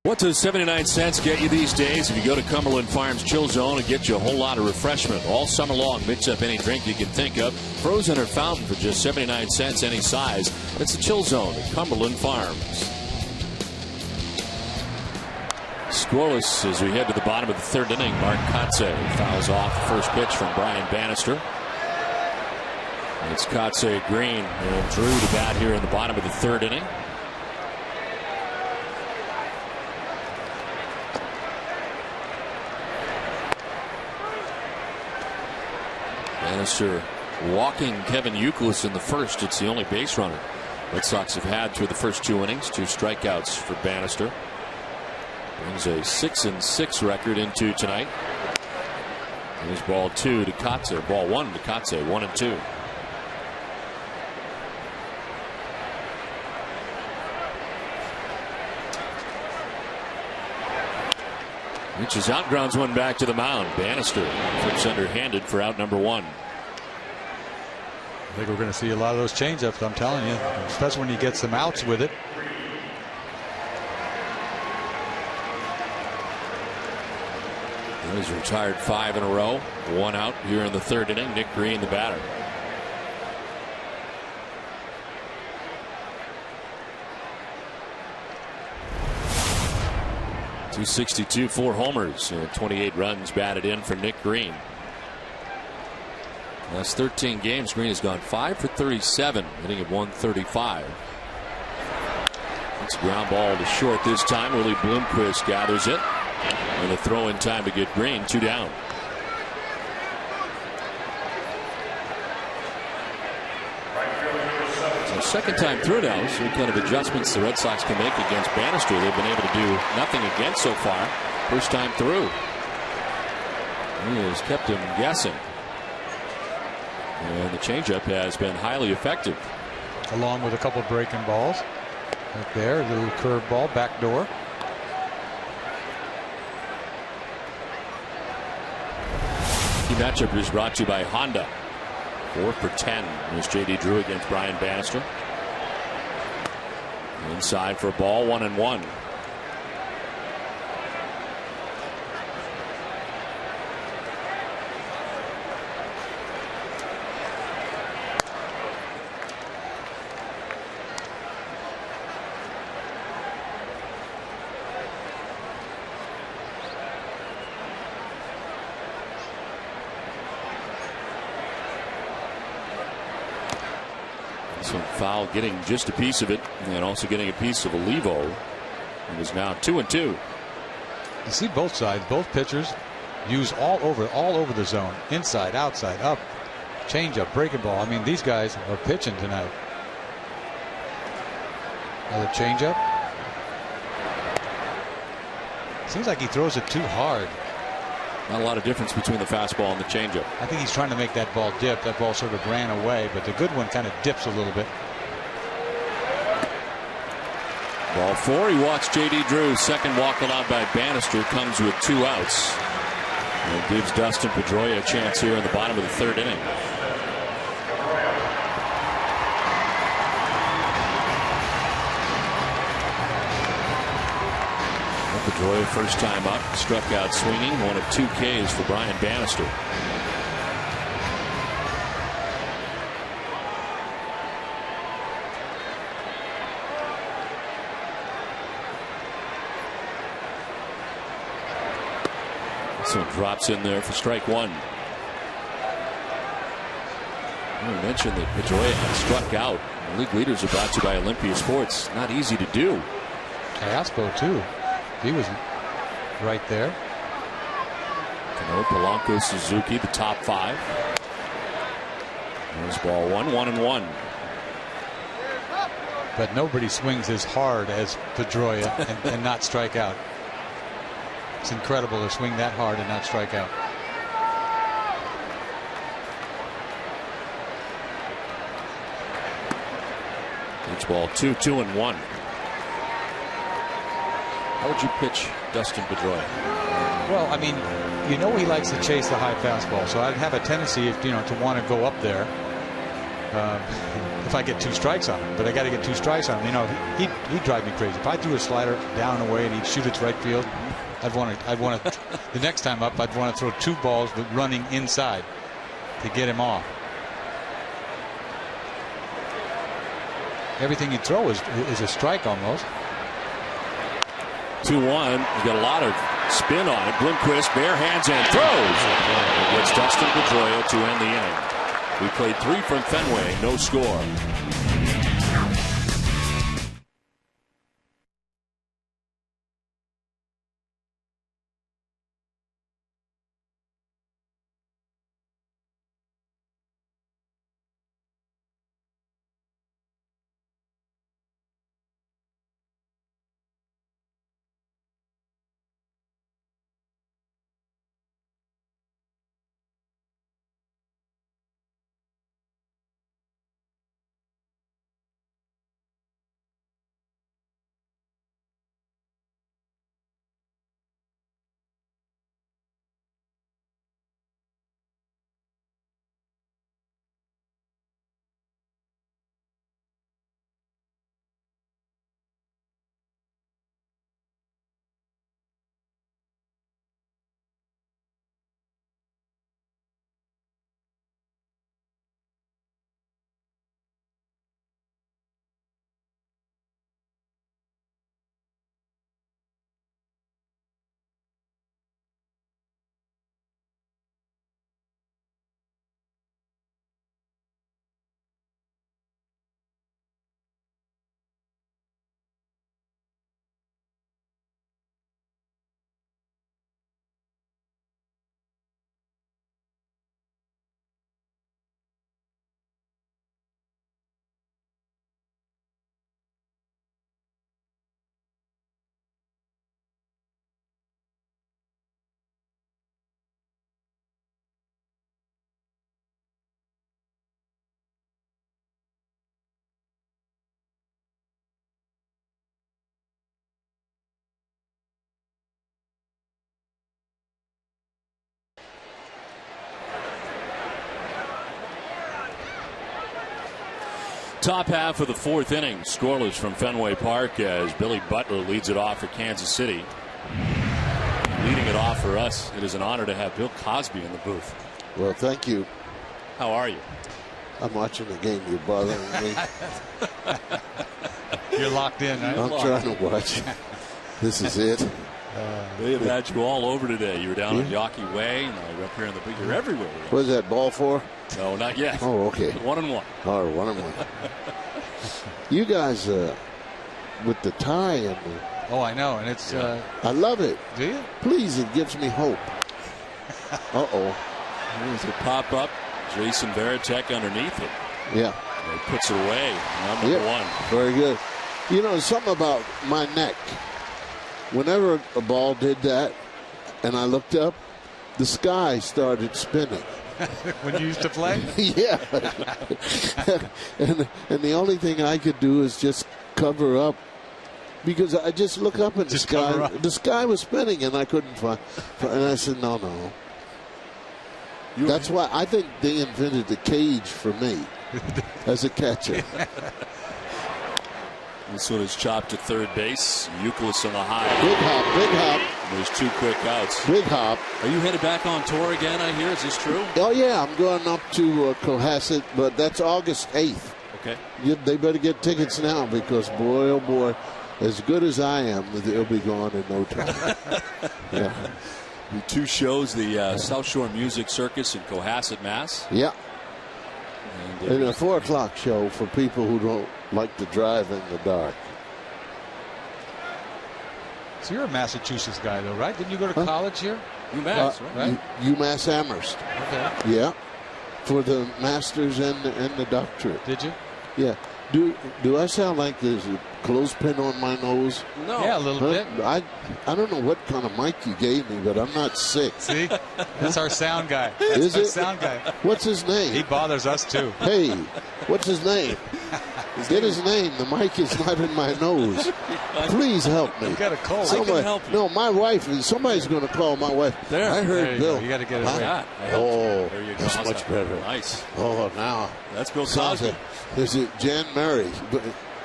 What does 79 cents get you these days? If you go to Cumberland Farms Chill Zone and get you a whole lot of refreshment all summer long, mix up any drink you can think of, frozen or fountain for just 79 cents any size. It's the Chill Zone at Cumberland Farms. Scoreless as we head to the bottom of the third inning. Mark Kotze fouls off the first pitch from Brian Bannister. And it's Kotze, Green, and Drew to bat here in the bottom of the third inning. Bannister walking Kevin Youkilis in the first. It's the only base runner Red Sox have had through the first 2 innings. 2 strikeouts for Bannister. Brings a 6-6 record into tonight. Here's ball 2 to Kotze. Ball 1 to Kotze. 1-2. Reaches out, grounds one back to the mound. Bannister flips underhanded for out number 1. I think we're going to see a lot of those changeups, I'm telling you, especially when he gets some outs with it. He's retired 5 in a row. 1 out here in the 3rd inning. Nick Green, the batter. .262, 4 homers, 28 runs batted in for Nick Green. Last 13 games, Green has gone 5 for 37, hitting at 135. It's a ground ball to short this time. Willie Bloomquist gathers it. And a throw in time to get Green 2 down. So second time through now. So what kind of adjustments the Red Sox can make against Bannister. They've been able to do nothing against so far. First time through. He has kept him guessing. And the changeup has been highly effective. Along with a couple of breaking balls. Right there, a little curve ball, back door. Key matchup is brought to you by Honda. 4 for 10 is J.D. Drew against Brian Bannister. Inside for a ball, 1-1. Some foul getting just a piece of it and also getting a piece of Olivo. It is now 2-2. You see both sides, both pitchers use all over the zone, inside, outside, up, changeup, breaking ball. I mean, these guys are pitching tonight. Another changeup. Seems like he throws it too hard. Not a lot of difference between the fastball and the changeup. I think he's trying to make that ball dip. That ball sort of ran away, but the good one kind of dips a little bit. Ball 4. He walks J.D. Drew. Second walk allowed by Bannister comes with 2 outs. And it gives Dustin Pedroia a chance here in the bottom of the 3rd inning. Pedroia first time up, struck out swinging, 1 of 2 Ks for Brian Bannister. So drops in there for strike 1. I mentioned that Pedroia had struck out. The league leaders are brought to you by Olympia Sports. Not easy to do. Aspo too. He was right there. Cano, Polanco, Suzuki, the top 5. There's ball 1, 1-1. But nobody swings as hard as Pedroia and not strike out. It's incredible to swing that hard and not strike out. Each ball 2, 2-1. How would you pitch Dustin Pedroia? Well, I mean, you know he likes to chase the high fastball, so I'd have a tendency, to want to go up there if I get 2 strikes on him. But I got to get 2 strikes on him. He'd drive me crazy. If I threw a slider down and away and he'd shoot it to right field, I'd want to. The next time up, I'd want to throw 2 balls but running inside to get him off. Everything you throw is a strike almost. 2-1. He's got a lot of spin on it. Bloomquist bare hands and throws. It gets Dustin Pedroia to end the inning. We played 3 from Fenway, no score. Top half of the fourth inning, scoreless from Fenway Park as Billy Butler leads it off for Kansas City. Leading it off for us, it is an honor to have Bill Cosby in the booth. Well, thank you. How are you? I'm watching the game. You're bothering me. You're locked in, right? I'm trying to watch. This is it. They have had you all over today. You were down on Yawkey Way, and now you're up here in the big. You're everywhere. What is that ball for? No, not yet. Oh, okay. 1-1. All right, 1-1. You guys, with the tie and the. Oh, I know, and it's. I love it. Do you? Please, it gives me hope. Uh-oh. There's a pop-up. Jason Varitek underneath it. Yeah. And he puts it away. Number one. Very good. You know, something about my neck. Whenever a ball did that, and I looked up, the sky started spinning. When you used to play? Yeah. and the only thing I could do is just cover up. Because I just look up at the sky. The sky was spinning, and I couldn't find. And I said, no. That's why I think they invented the cage for me as a catcher. This one is chopped to third base. Euclid on the high. Big hop. There's 2 quick outs. Big hop. Are you headed back on tour again, I hear? Is this true? Oh, yeah. I'm going up to Cohasset, but that's August 8th. Okay. They better get tickets now because, boy, oh, boy, as good as I am, they'll be gone in no time. Yeah. 2 shows, the South Shore Music Circus in Cohasset, Mass. Yeah. And a 4 o'clock show for people who don't like to drive in the dark. So you're a Massachusetts guy, though, right? Didn't you go to college here? UMass, right? UMass Amherst. Okay. Yeah. For the master's and the doctorate. Did you? Yeah. Do I sound like there's a clothespin on my nose? No. Yeah, a little bit. I don't know what kind of mic you gave me, but I'm not sick. See? That's our sound guy. Is our it? Sound guy. What's his name? He bothers us, too. Hey, what's his name? Get his name. The mic is not in my nose. Please help me. You got a cold. I can help you. No, my wife. Somebody's going to call my wife. There. I heard There Bill. you got to get it right. Oh, there you go. that's much better. Nice. Oh, now. That's Bill Cosby. Is it Jan Murray?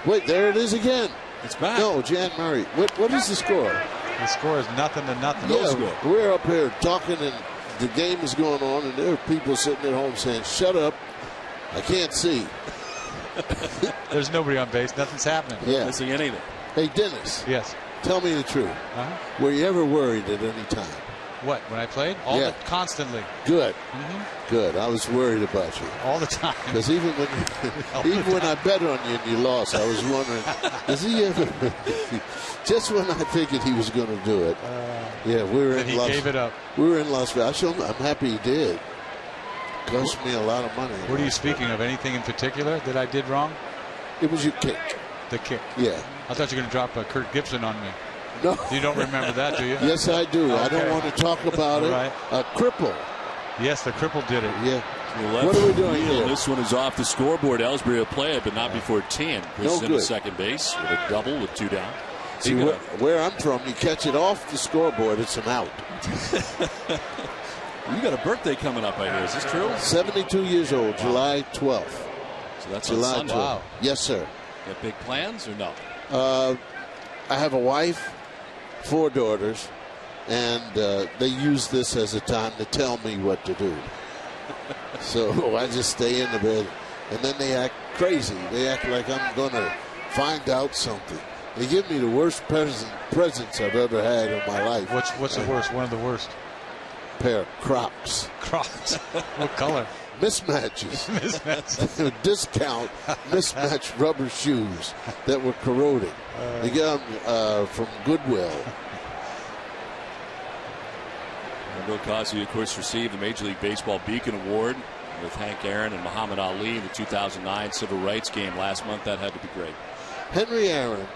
Wait, there it is again. It's back. No, Jan Murray. What is the score? The score is 0-0. Yeah, we're up here talking, and the game is going on, and there are people sitting at home saying, "Shut up! I can't see." There's nobody on base. Nothing's happening. Yeah. Missing anything. Hey, Dennis. Yes. Tell me the truth. Were you ever worried at any time? What, when I played? Constantly. Good. Mm-hmm. Good. I was worried about you. All the time. Because even when I bet on you and you lost, I was wondering, does he ever? Just when I figured he was going to do it. Yeah, we were in he gave it up. We were in Las Vegas. I'm happy he did. Cost me a lot of money. What are you speaking of? Anything in particular that I did wrong? It was your kick. The kick. Yeah. I thought you were going to drop Kurt Gibson on me. No. You don't remember that, do you? Yes, I do. Okay. I don't want to talk about it. Right. A cripple. Yes, the cripple did it. Yeah. What are we doing here? This one is off the scoreboard. Ellsbury will play it, but not before 10. Chris is into second base with a double with 2 down. See, where I'm from, you catch it off the scoreboard, it's an out. You got a birthday coming up, I hear. Is this true? 72 years old, July 12th. So that's July on Sunday. 12th. Wow. Yes, sir. Got big plans or no? I have a wife, 4 daughters, and they use this as a time to tell me what to do. So I just stay in the bed, and then they act crazy. They act like I'm going to find out something. They give me the worst presents I've ever had in my life. What's the worst? One of the worst? Pair of Crocs. Crocs. What color? Mismatches. Mismatches. Discount mismatched rubber shoes that were corroding. They got them from Goodwill. And Bill Cosby, of course, received the Major League Baseball Beacon Award with Hank Aaron and Muhammad Ali in the 2009 Civil Rights game last month. That had to be great. Henry Aaron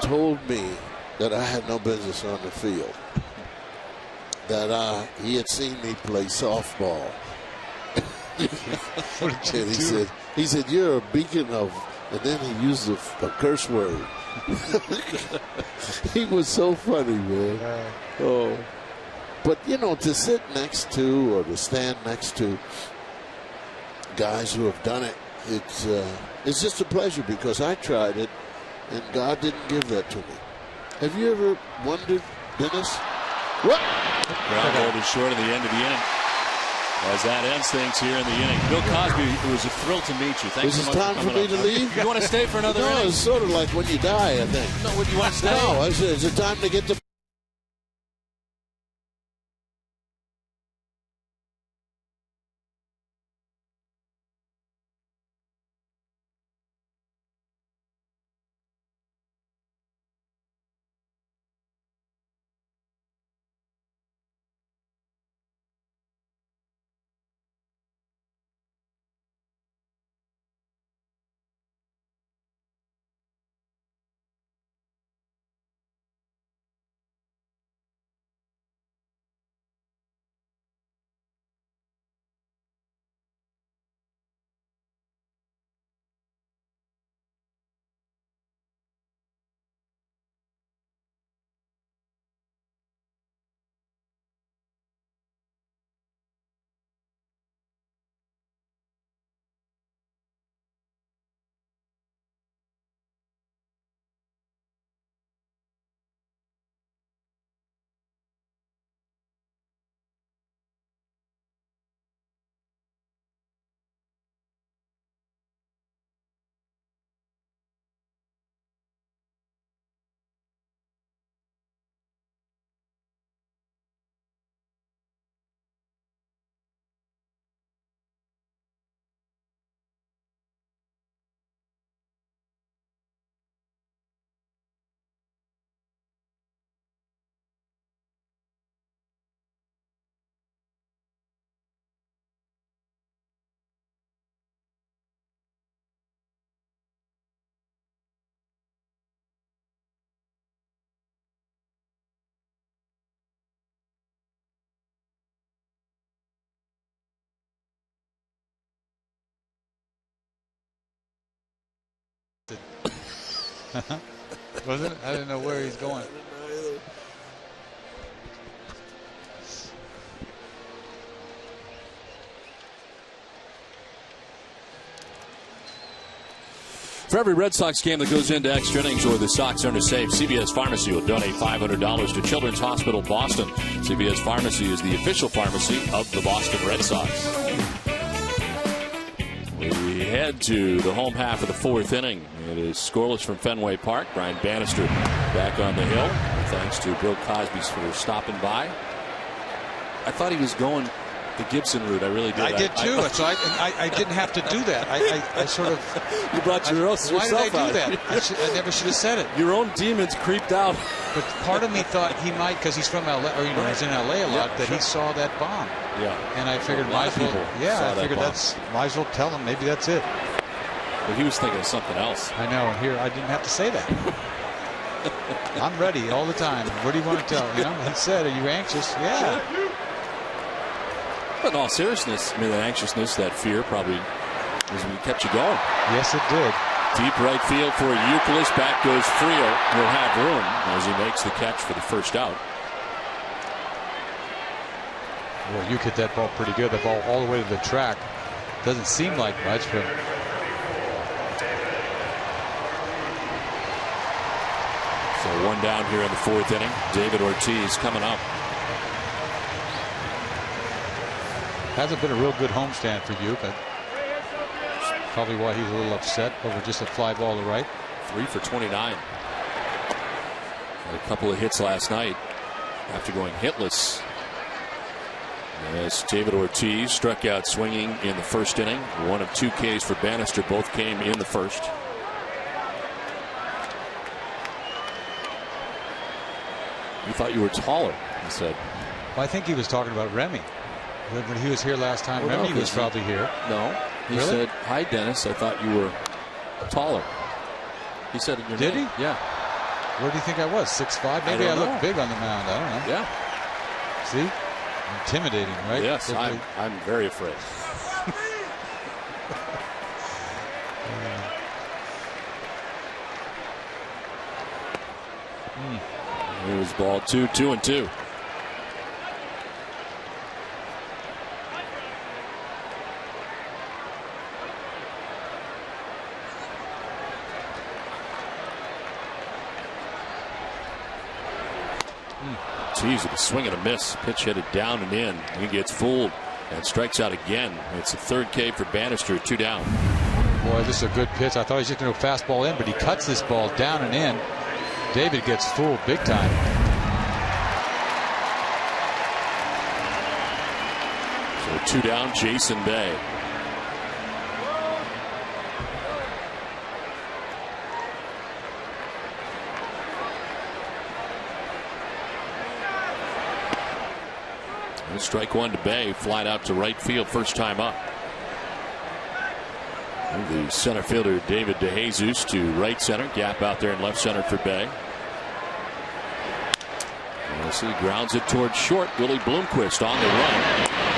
told me that I had no business on the field. That he had seen me play softball. What did you do? He said, you're a beacon of, and then he used a curse word. He was so funny, man. Oh, but you know, to sit next to or to stand next to guys who have done it. It's just a pleasure because I tried it, and God didn't give that to me. Have you ever wondered, Dennis? What? Ground ball is short of the end of the inning. As that ends things here in the inning. Bill Cosby, it was a thrill to meet you. Thanks so much for coming. Is it time for me to leave? You want to stay for another inning? No, it's sort of like when you die, I think. No, would you want to stay? No, is it time to get to... Was it? I didn't know where he's going. For every Red Sox game that goes into extra innings or the Sox earn a save, CVS Pharmacy will donate $500 to Children's Hospital Boston. CVS Pharmacy is the official pharmacy of the Boston Red Sox. We head to the home half of the fourth inning. It is scoreless from Fenway Park. Brian Bannister back on the hill. Thanks to Bill Cosby for stopping by. I thought he was going the Gibson route. I really did. I did too. So I didn't have to do that. I sort of. You brought yourself Why did I do out. that? I never should have said it. Your own demons creeped out. But part of me thought he might, because he's from LA, or he's in LA a lot, that he saw that bomb. Yeah. And I figured might as well. Yeah, I figured might as well tell him maybe that's it. But he was thinking of something else. I know. And here I didn't have to say that. I'm ready all the time. What do you want to tell? He said, "Are you anxious?" Yeah. But in all seriousness, I mean, that anxiousness, that fear probably kept you going. Yes, it did. Deep right field for Euclid. Back goes Friel. He'll have room as he makes the catch for the first out. Well, you hit that ball pretty good. The ball all the way to the track. Doesn't seem like much, but. So one down here in the fourth inning. David Ortiz coming up. Hasn't been a real good homestand for you, but probably why he's a little upset over just a fly ball to right. 3 for 29. Had a couple of hits last night after going hitless. As David Ortiz struck out swinging in the first inning. One of 2 Ks for Bannister. Both came in the first. You thought you were taller, he said. Well, I think he was talking about Remy. When he was here last time, Remy was probably here. No. He said, "Hi, Dennis. I thought you were taller." He said it. Did he? Yeah. Where do you think I was? 6'5"? Maybe I look big on the mound. I don't know. Yeah. See? Intimidating, right? Yes, I'm very afraid. It was ball 2, 2-2. Geez, a swing and a miss. Pitch headed down and in. He gets fooled and strikes out again. It's a third K for Bannister, 2 down. Boy, this is a good pitch. I thought he was just going to go fastball in, but he cuts this ball down and in. David gets fooled big time. So 2 down, Jason Bay. Strike 1 to Bay, flied out to right field, first time up. And the center fielder David DeJesus to right center, gap out there in left center for Bay. He grounds it towards short. Willie Bloomquist on the run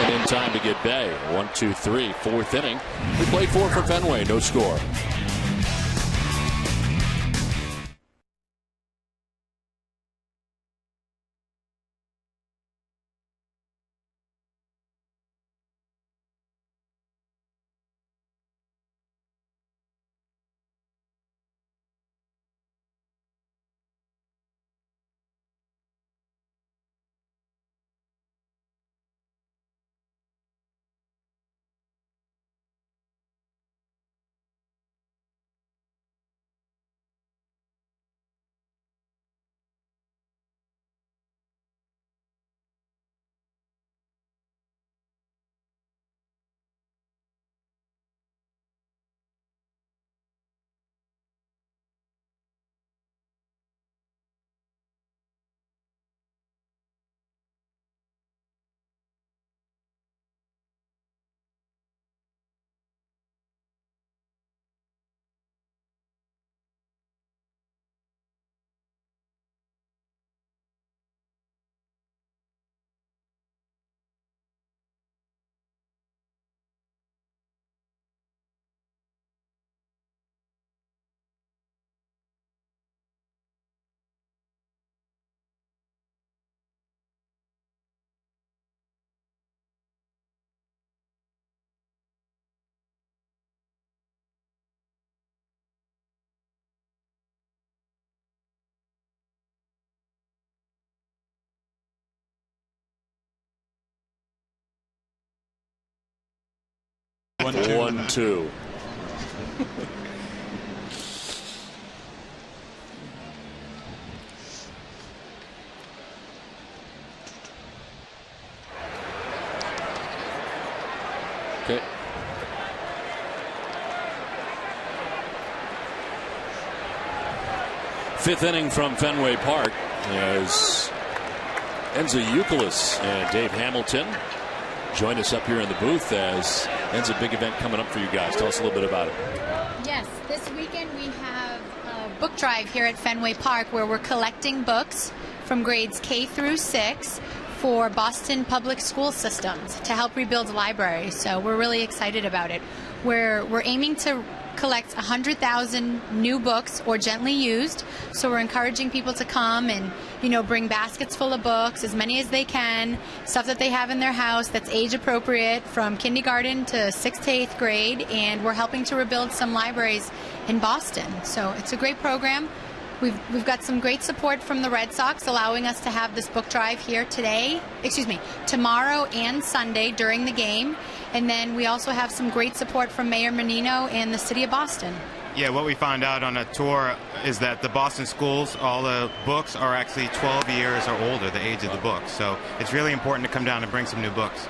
and in time to get Bay. 1, 2, 3, 4th inning. We played 4 for Fenway, no score. One, two. Okay. Fifth inning from Fenway Park as Enza Youkilis and Dave Hamilton join us up here in the booth as En's a big event coming up for you guys. Tell us a little bit about it. Yes, this weekend we have a book drive here at Fenway Park where we're collecting books from grades K through 6 for Boston public school systems to help rebuild libraries. So we're really excited about it. We're aiming to collect 100,000 new books or gently used. So we're encouraging people to come and, bring baskets full of books, as many as they can, stuff that they have in their house that's age appropriate from kindergarten to 6th to 8th grade. And we're helping to rebuild some libraries in Boston. So it's a great program. We've got some great support from the Red Sox, allowing us to have this book drive here tomorrow and Sunday during the game. And then we also have some great support from Mayor Menino and the city of Boston. Yeah, what we found out on a tour is that the Boston schools, all the books are actually 12 years or older, the age of the book. So it's really important to come down and bring some new books.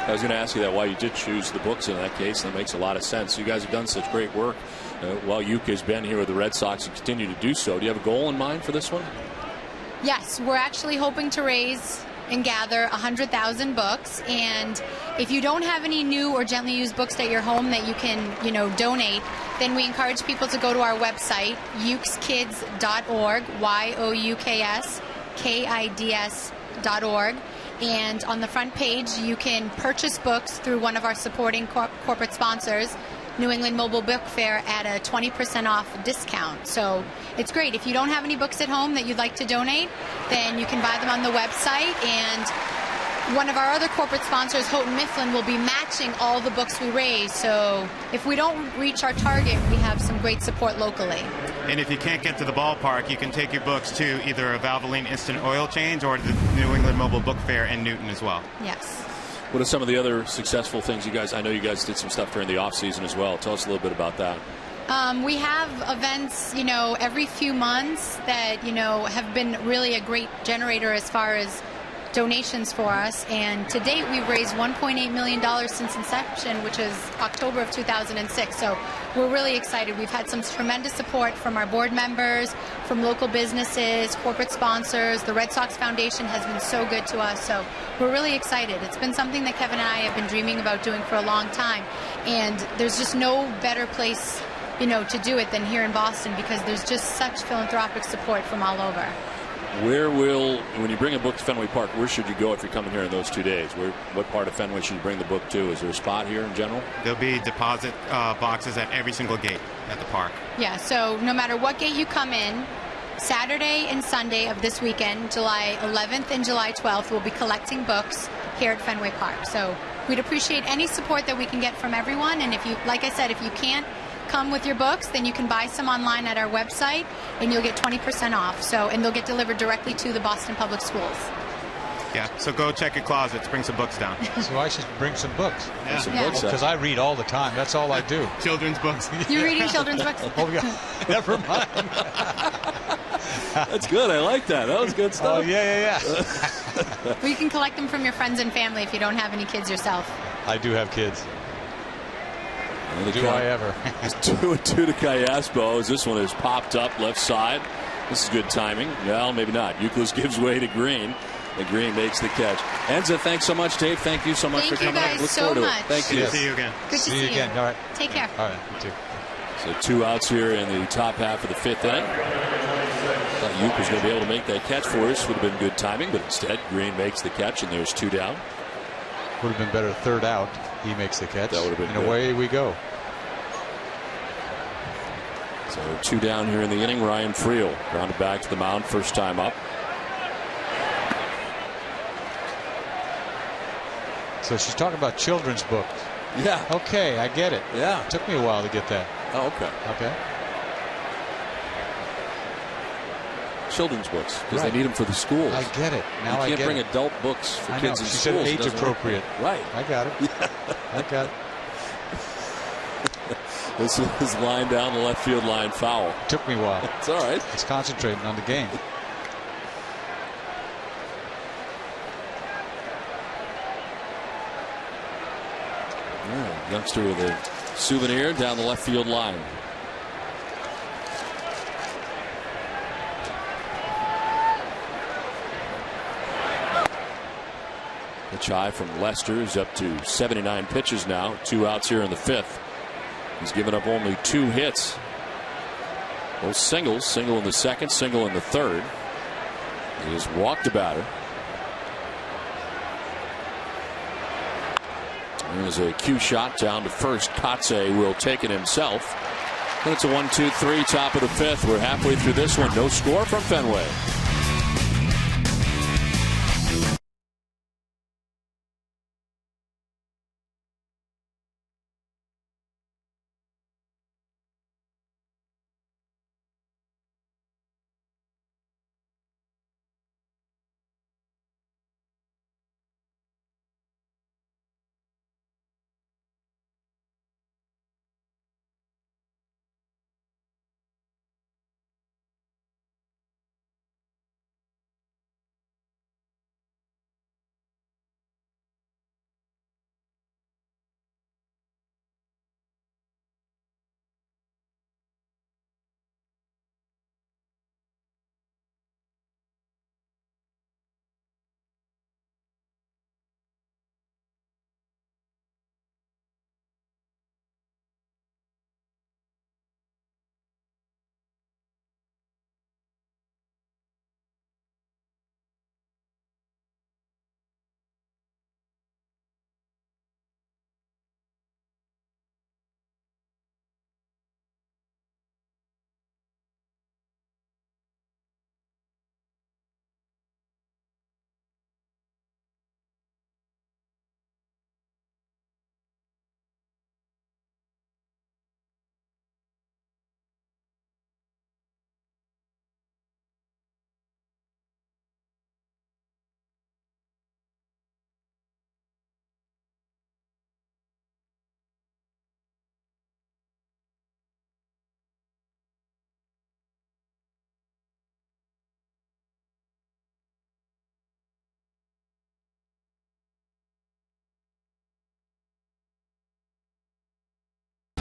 I was going to ask you that, why you did choose the books in that case, and that makes a lot of sense. You guys have done such great work while Uke has been here with the Red Sox and continue to do so. Do you have a goal in mind for this one? Yes, we're actually hoping to raise and gather 100,000 books. And if you don't have any new or gently used books at your home that you can, donate, then we encourage people to go to our website, ukeskids.org, YOUKSKIDS.org. And on the front page, you can purchase books through one of our supporting corporate sponsors, New England Mobile Book Fair, at a 20% off discount. So it's great. If you don't have any books at home that you'd like to donate, then you can buy them on the website. And one of our other corporate sponsors, Houghton Mifflin, will be matching all the books we raise. So if we don't reach our target, we have some great support locally. And if you can't get to the ballpark, you can take your books to either a Valvoline Instant Oil Change or the New England Mobile Book Fair in Newton as well. Yes. What are some of the other successful things you guys? I know you guys did some stuff during the off season as well. Tell us a little bit about that. We have events, every few months that, have been really a great generator as far as donations for us. And to date, we've raised $1.8 million since inception, which is October of 2006. So we're really excited. We've had some tremendous support from our board members, from local businesses, corporate sponsors. The Red Sox Foundation has been so good to us. So we're really excited. It's been something that Kevin and I have been dreaming about doing for a long time. And there's just no better place to do it than here in Boston, because there's just such philanthropic support from all over. When you bring a book to Fenway Park, where should you go if you're coming here in those 2 days? What part of Fenway should you bring the book to? Is there a spot here in general? There'll be deposit boxes at every single gate at the park. Yeah, so no matter what gate you come in, Saturday and Sunday of this weekend, July 11th and July 12th, we'll be collecting books here at Fenway Park. So we'd appreciate any support that we can get from everyone. And if you, like I said, if you can't come with your books, then you can buy some online at our website, and you'll get 20% off. And they'll get delivered directly to the Boston Public Schools. Yeah, so go check your closets, bring some books down. So I should bring some books. Yeah. Some books, Because I read all the time. That's all I do. Children's books. You're reading children's books? Oh, yeah. Never mind. That's good. I like that. That was good stuff. Oh, yeah. Well, you can collect them from your friends and family if you don't have any kids yourself. I do have kids. Do I ever? It's 2-2 to KCA AT BOS. This one is popped up left side. This is good timing. Well, maybe not. Euclid gives way to Green, and Green makes the catch. Enza, thanks so much. Dave, thank you so much for coming. Thank you guys Look so forward to much. it. Thank you. Yes. See you again. Good to see you again. All right. Take care. All right. You too. So 2 outs here in the top half of the 5th inning. Thought Euclid was going to be able to make that catch for us. Would have been good timing, but instead Green makes the catch, and there's 2 down. Would have been better third out. He makes the catch. That would have been and good. Away we go. So 2 down here in the inning. Ryan Friel grounded back to the mound, first time up. So she's talking about children's books. Yeah. Okay, I get it. Yeah. It took me a while to get that. Oh, okay. Okay. Children's books, because Right. they need them for the schools. I get it. Now you I can't get bring it. adult books for I know. kids in She schools. said It age doesn't work. appropriate. Right. I got it. I got it. This is line down the left field line, foul. Took me a while. It's all right. It's concentrating on the game. Yeah, youngster with a souvenir down the left field line. Pitch high from Lester is up to 79 pitches now. 2 outs here in the 5th. He's given up only 2 hits. Both singles, single in the 2nd, single in the 3rd. He has walked a batter. There's a cue shot down to first. KCA will take it himself. And it's a 1-2-3 top of the 5th. We're halfway through this one. No score from Fenway.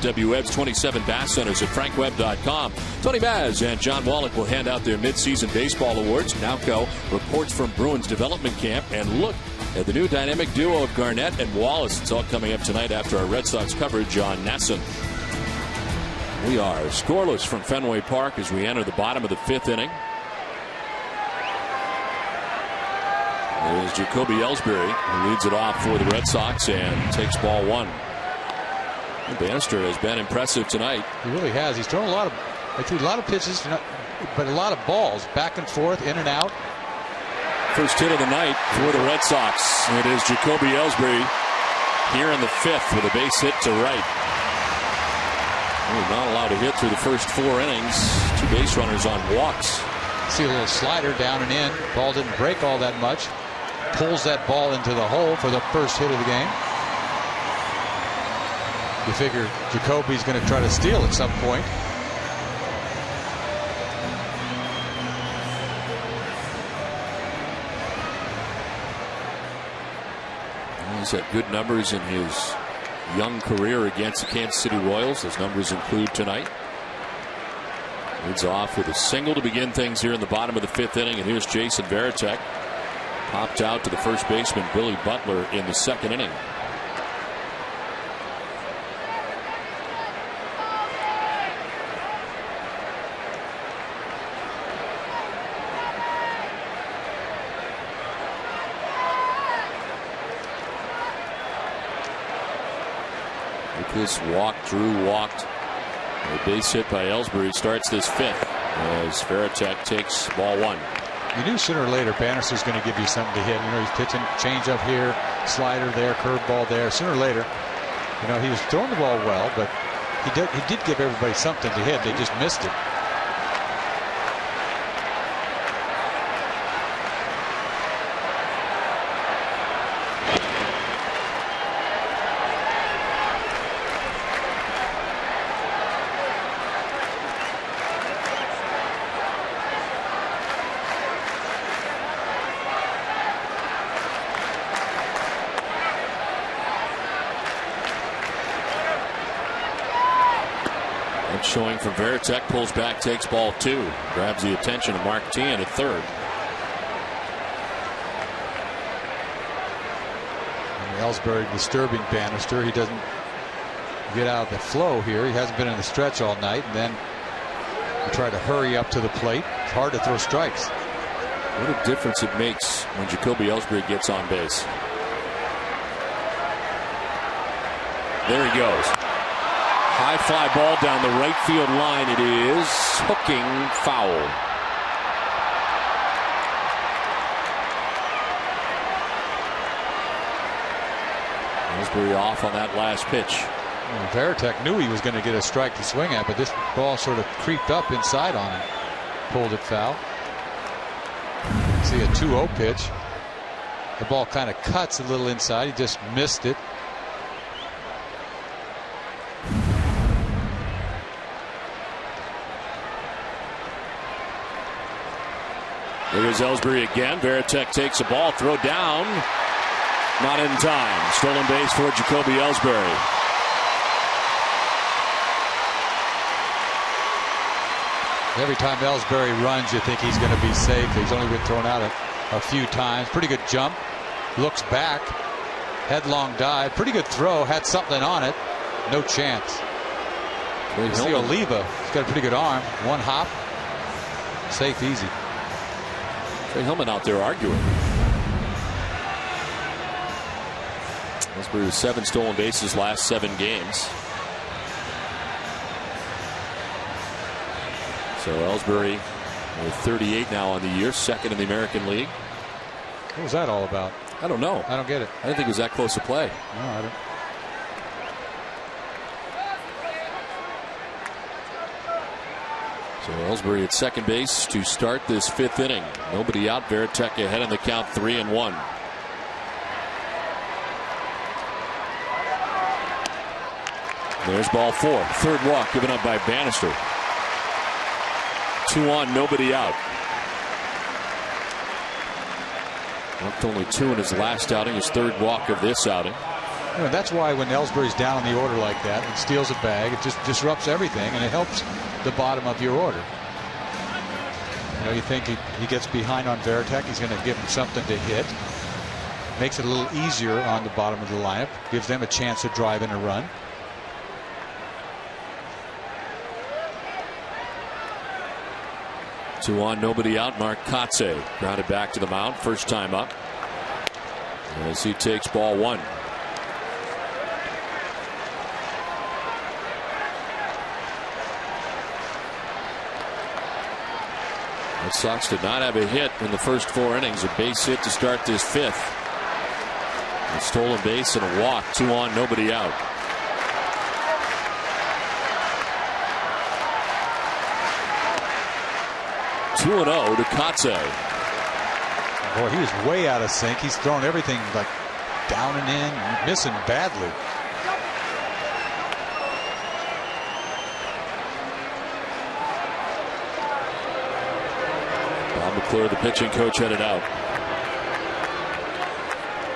W. Webb's 27 Bass Centers at frankwebb.com. Tony Baz and John Wallach will hand out their midseason baseball awards. Nowco reports from Bruins development camp and look at the new dynamic duo of Garnett and Wallace. It's all coming up tonight after our Red Sox coverage on Nasson. We are scoreless from Fenway Park as we enter the bottom of the 5th inning. It is Jacoby Ellsbury who leads it off for the Red Sox and takes ball 1. Bannister has been impressive tonight. He really has. He's thrown a lot of pitches, but a lot of balls back and forth, in and out. First hit of the night for the Red Sox. It is Jacoby Ellsbury here in the 5th with a base hit to right. He's not allowed to hit through the first 4 innings. 2 base runners on walks. See a little slider down and in. Ball didn't break all that much. Pulls that ball into the hole for the first hit of the game. You figure Jacoby's going to try to steal at some point. He's had good numbers in his young career against the Kansas City Royals. Those numbers include tonight. Leads off with a single to begin things here in the bottom of the 5th inning. And here's Jason Varitek. Popped out to the first baseman Billy Butler in the 2nd inning. This walked, Drew walked. A base hit by Ellsbury starts this 5th as Varitek takes ball 1. You knew sooner or later Bannister's going to give you something to hit. You know, he's pitching change up here, slider there, curveball there. Sooner or later, you know, he was throwing the ball well, but he did give everybody something to hit. They just missed it. Showing from Varitek, pulls back, takes ball 2, grabs the attention of Mark T at 3rd. Ellsbury disturbing Bannister. He doesn't get out of the flow here. He hasn't been in the stretch all night, and then you try to hurry up to the plate. It's hard to throw strikes. What a difference it makes when Jacoby Ellsbury gets on base. There he goes. High fly ball down the right field line. It is hooking foul. Ellsbury off on that last pitch. Well, Varitek knew he was going to get a strike to swing at, but this ball sort of creeped up inside on him. Pulled it foul. See a 2-0 pitch. The ball kind of cuts a little inside. He just missed it. There's Ellsbury again. Varitek takes a ball, throw down. Not in time. Stolen base for Jacoby Ellsbury. Every time Ellsbury runs, you think he's going to be safe. He's only been thrown out a few times. Pretty good jump. Looks back. Headlong dive. Pretty good throw. Had something on it. No chance. See Oliva. He's got a pretty good arm. One hop. Safe, easy. Trey Hillman out there arguing. Ellsbury with 7 stolen bases last 7 games. So Ellsbury with 38 now on the year, 2nd in the American League. What was that all about? I don't know. I don't get it. I didn't think it was that close to play. No, I don't. So Ellsbury at second base to start this 5th inning. Nobody out. Varitek ahead in the count, 3-1. There's ball 4. 3rd walk given up by Bannister. 2 on, nobody out. Walked only 2 in his last outing, his 3rd walk of this outing. That's why when Ellsbury's down on the order like that and steals a bag, it just disrupts everything, and it helps the bottom of your order. You think he gets behind on Varitek, he's going to give him something to hit. Makes it a little easier on the bottom of the lineup. Gives them a chance to drive in a run. Two on, nobody out. Mark Kotze grounded back to the mound. First time up. As he takes ball one. Red Sox did not have a hit in the first 4 innings. A base hit to start this 5th. A stolen base and a walk. 2 on, nobody out. Two and 0 to Kotze. Boy, he was way out of sync. He's thrown everything like down and in, missing badly. Bob McClure, the pitching coach, headed out.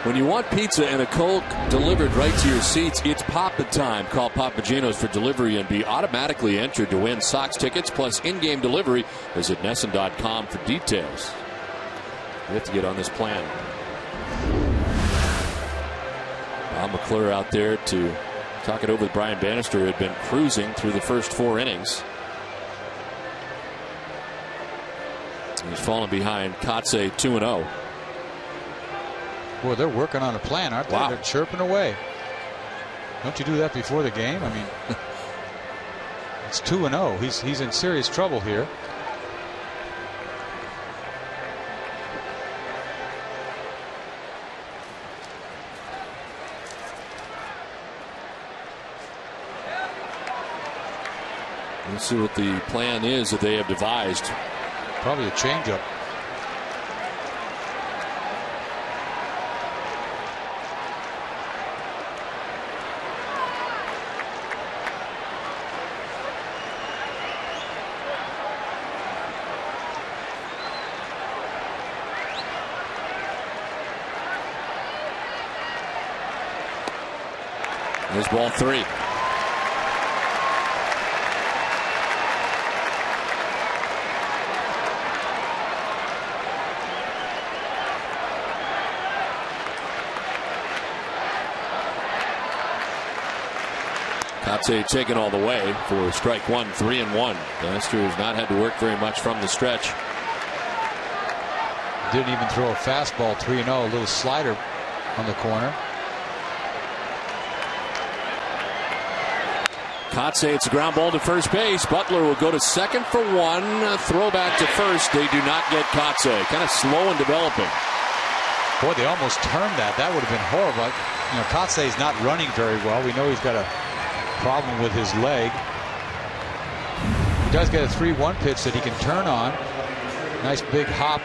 When you want pizza and a Coke delivered right to your seats, it's Papa time. Call Papagino's for delivery and be automatically entered to win Sox tickets plus in-game delivery. Visit Nesson.com for details. We have to get on this plan. Bob McClure out there to talk it over with Brian Bannister, who had been cruising through the first 4 innings. He's fallen behind Kotze 2-0. Boy, they're working on a plan, aren't they? Wow. They're chirping away. Don't you do that before the game? I mean, it's 2-0. He's in serious trouble here. Let's see what the plan is that they have devised. Probably a changeup. There's ball 3. Kotze taken all the way for strike 1, 3-1. Bannister has not had to work very much from the stretch. Didn't even throw a fastball. 3-0. A little slider on the corner. Kotze, it's a ground ball to first base. Butler will go to second for 1. Throw back to first. They do not get Kotze. Kind of slow in developing. Boy, they almost turned that. That would have been horrible. Kotze is not running very well. We know he's got a problem with his leg. He does get a 3-1 pitch that he can turn on. Nice big hop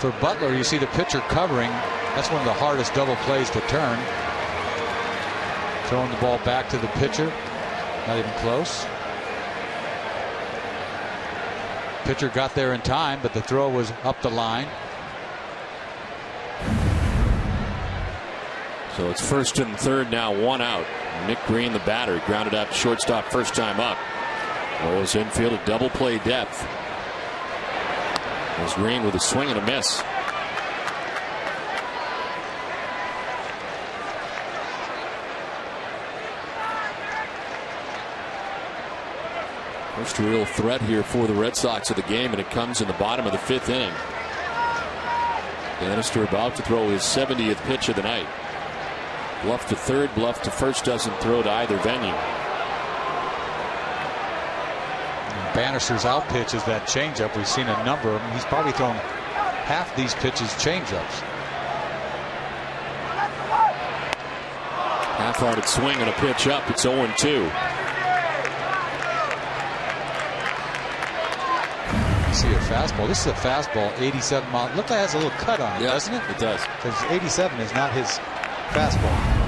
for Butler. You see the pitcher covering. That's one of the hardest double plays to turn. Throwing the ball back to the pitcher. Not even close. Pitcher got there in time, but the throw was up the line. So it's first and third now, 1 out. Nick Green, the batter, grounded out to shortstop first time up. Royals infield at double play depth. There's Green with a swing and a miss. First real threat here for the Red Sox of the game, and it comes in the bottom of the 5th inning. Bannister about to throw his 70th pitch of the night. Bluff to third, bluff to first, doesn't throw to either venue. Bannister's out pitch is that changeup. We've seen a number of them. He's probably thrown half these pitches changeups. Half-hearted swing and a pitch up. It's 0-2. You see a fastball. This is a fastball, 87 miles. Look like it has a little cut on it, doesn't it? It does. Because 87 is not his fastball.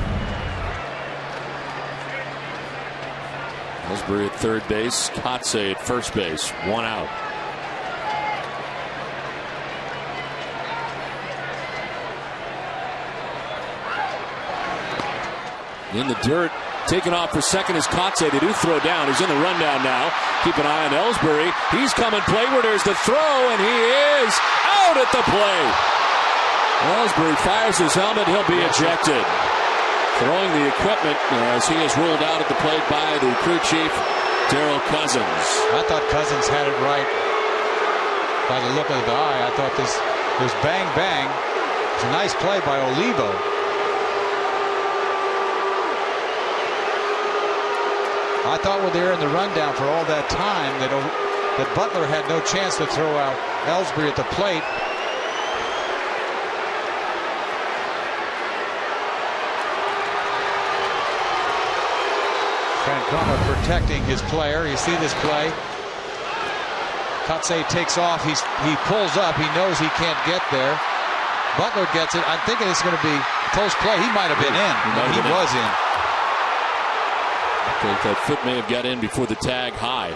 Ellsbury at third base, Kotze at first base, 1 out. In the dirt, taken off for second is Kotze. They do throw down. He's in the rundown now. Keep an eye on Ellsbury. He's coming playward. There's the throw, and he is out at the plate. Ellsbury fires his helmet. He'll be ejected. Throwing the equipment as he is ruled out at the plate by the crew chief, Darrell Cousins. I thought Cousins had it right by the look of the eye. I thought this was bang, bang. It's a nice play by Olivo. I thought when they were in the rundown for all that time that Butler had no chance to throw out Ellsbury at the plate. Francona protecting his player. You see this play. Kotze takes off. He pulls up. He knows he can't get there. Butler gets it. I'm thinking it's going to be a close play. He might have been in. He was in. That foot may have got in before the tag high.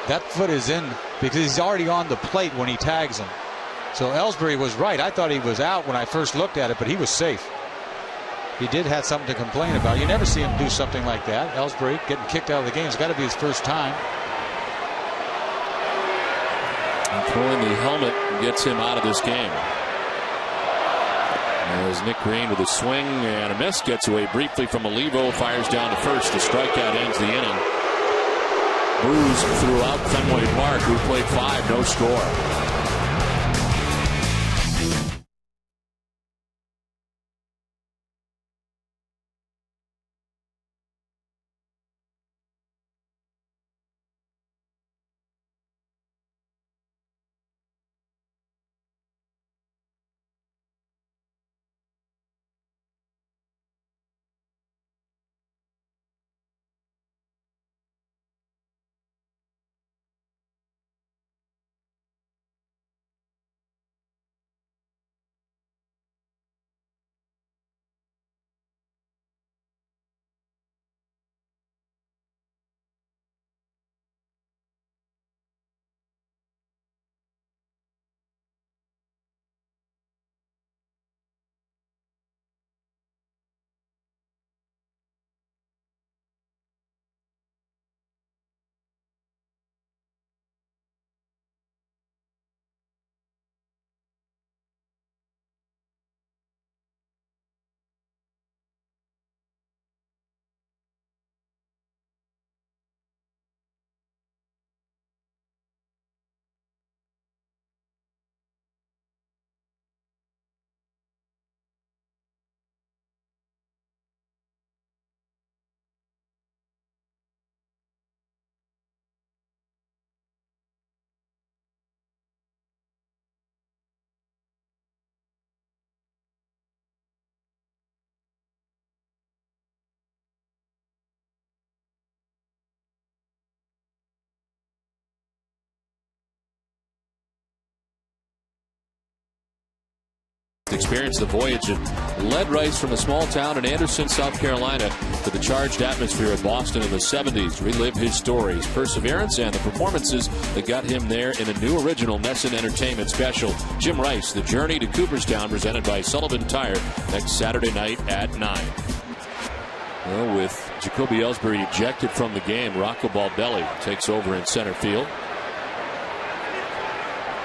That foot is in because he's already on the plate when he tags him. So Ellsbury was right. I thought he was out when I first looked at it, but he was safe. He did have something to complain about. You never see him do something like that. Ellsbury getting kicked out of the game. It's got to be his first time. And throwing the helmet gets him out of this game. As Nick Green with a swing and a miss gets away briefly from Olivo, fires down to first. The strikeout ends the inning. Booze throughout Fenway Park. We played 5, no score. Experience the voyage of lead rice from a small town in Anderson, South Carolina, to the charged atmosphere of Boston in the 70s. Relive his stories, perseverance, and the performances that got him there in a new original Nesson Entertainment special. Jim Rice, The Journey to Cooperstown, presented by Sullivan Tire, next Saturday night at 9. Well, with Jacoby Ellsbury ejected from the game, Rocco Baldelli takes over in center field.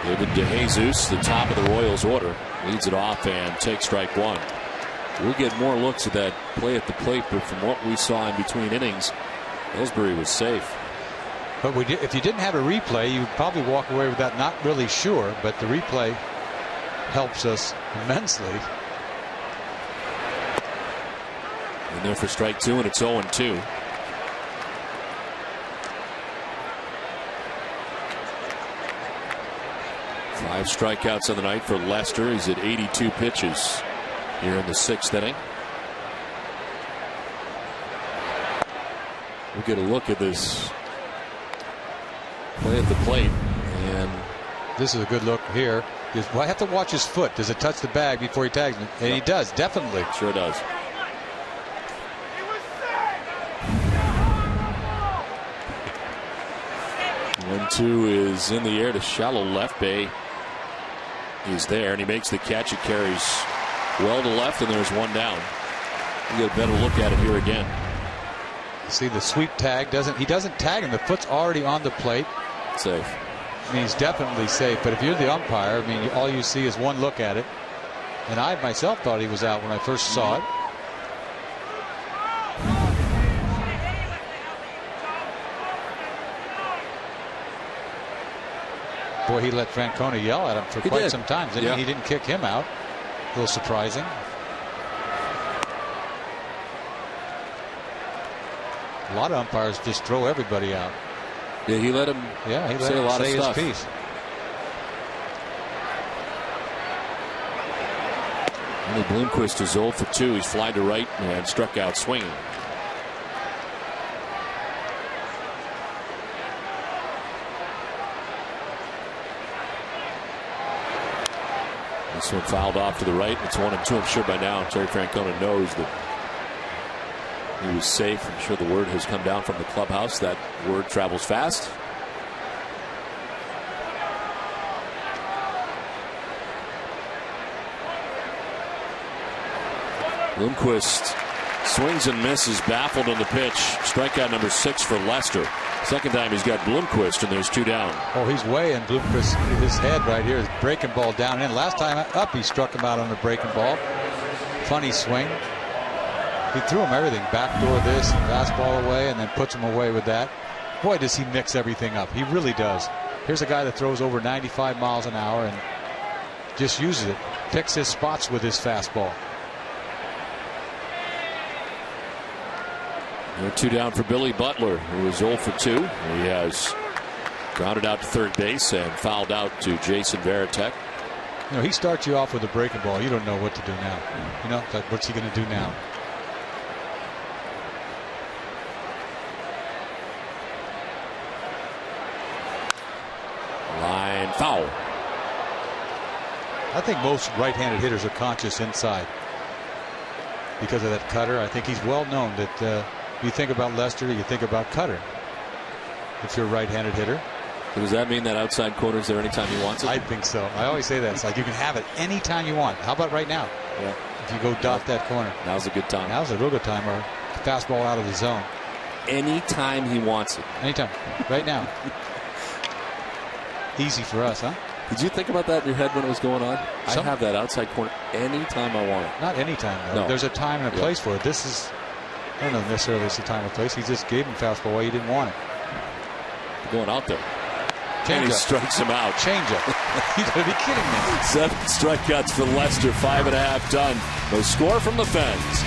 David DeJesus, the top of the Royals order, leads it off and takes strike one. We'll get more looks at that play at the plate, but from what we saw in between innings, Ellsbury was safe. But if you didn't have a replay, you'd probably walk away with that not really sure, but the replay helps us immensely. In there for strike two, and it's 0-2. Five strikeouts on the night for Lester. He's at 82 pitches here in the 6th inning. We'll get a look at this play at the plate, and this is a good look here. I have to watch his foot. Does it touch the bag before he tags it? And he does, definitely. Sure does. One-two is in the air to shallow left. Bay is there, and he makes the catch. It carries well to left, and there's one down. You get a better look at it here again. See the sweep tag he doesn't tag him. The foot's already on the plate. Safe. I mean, he's definitely safe. But if you're the umpire, I mean, all you see is one look at it. And I myself thought he was out when I first saw it. Boy, he let Francona yell at him for quite some time. Then he didn't kick him out. A little surprising. A lot of umpires just throw everybody out. Yeah, he let him. Yeah, he let say him a lot say of stuff. his piece. Only Bloomquist is 0 for 2. He's flied to right and struck out swinging. This one fouled off to the right. It's 1-2. I'm sure by now Terry Francona knows that he was safe. I'm sure the word has come down from the clubhouse. That word travels fast. Bloomquist swings and misses, baffled on the pitch. Strikeout number 6 for Lester. Second time he's got Bloomquist, and there's 2 down. Oh, he's way in Bloomquist. His head right here is breaking ball down in. Last time up, he struck him out on the breaking ball. Funny swing. He threw him everything. Backdoor this, fastball away, and then puts him away with that. Boy, does he mix everything up. He really does. Here's a guy that throws over 95 miles an hour and just uses it. Picks his spots with his fastball. There are 2 down for Billy Butler, who is 0 for 2. He has grounded out to third base and fouled out to Jason Varitek. You know, he starts you off with a breaking ball. You don't know what to do now. You know, like, what's he going to do now? Line foul. I think most right-handed hitters are conscious inside because of that cutter. I think he's well known that you think about Lester, you think about cutter. If you're a right-handed hitter. So does that mean that outside corner is there anytime he wants it? I think so. I always say that. It's like you can have it anytime you want. How about right now? Yeah. If you go dot that corner. Now's a good time. Now's a real good time. Or fastball out of the zone. Anytime he wants it. Anytime. Right now. Easy for us, huh? Did you think about that in your head when it was going on? I have that outside corner anytime I want it. Not anytime, though. No. There's a time and a place for it. This is, I don't know necessarily it's the time and place. He just gave him fastball while he didn't want it. Going out there. Change and he up. strikes him out. Change up. You gotta be kidding me. 7 strikeouts for Lester, 5.5 done. No score from the Fens.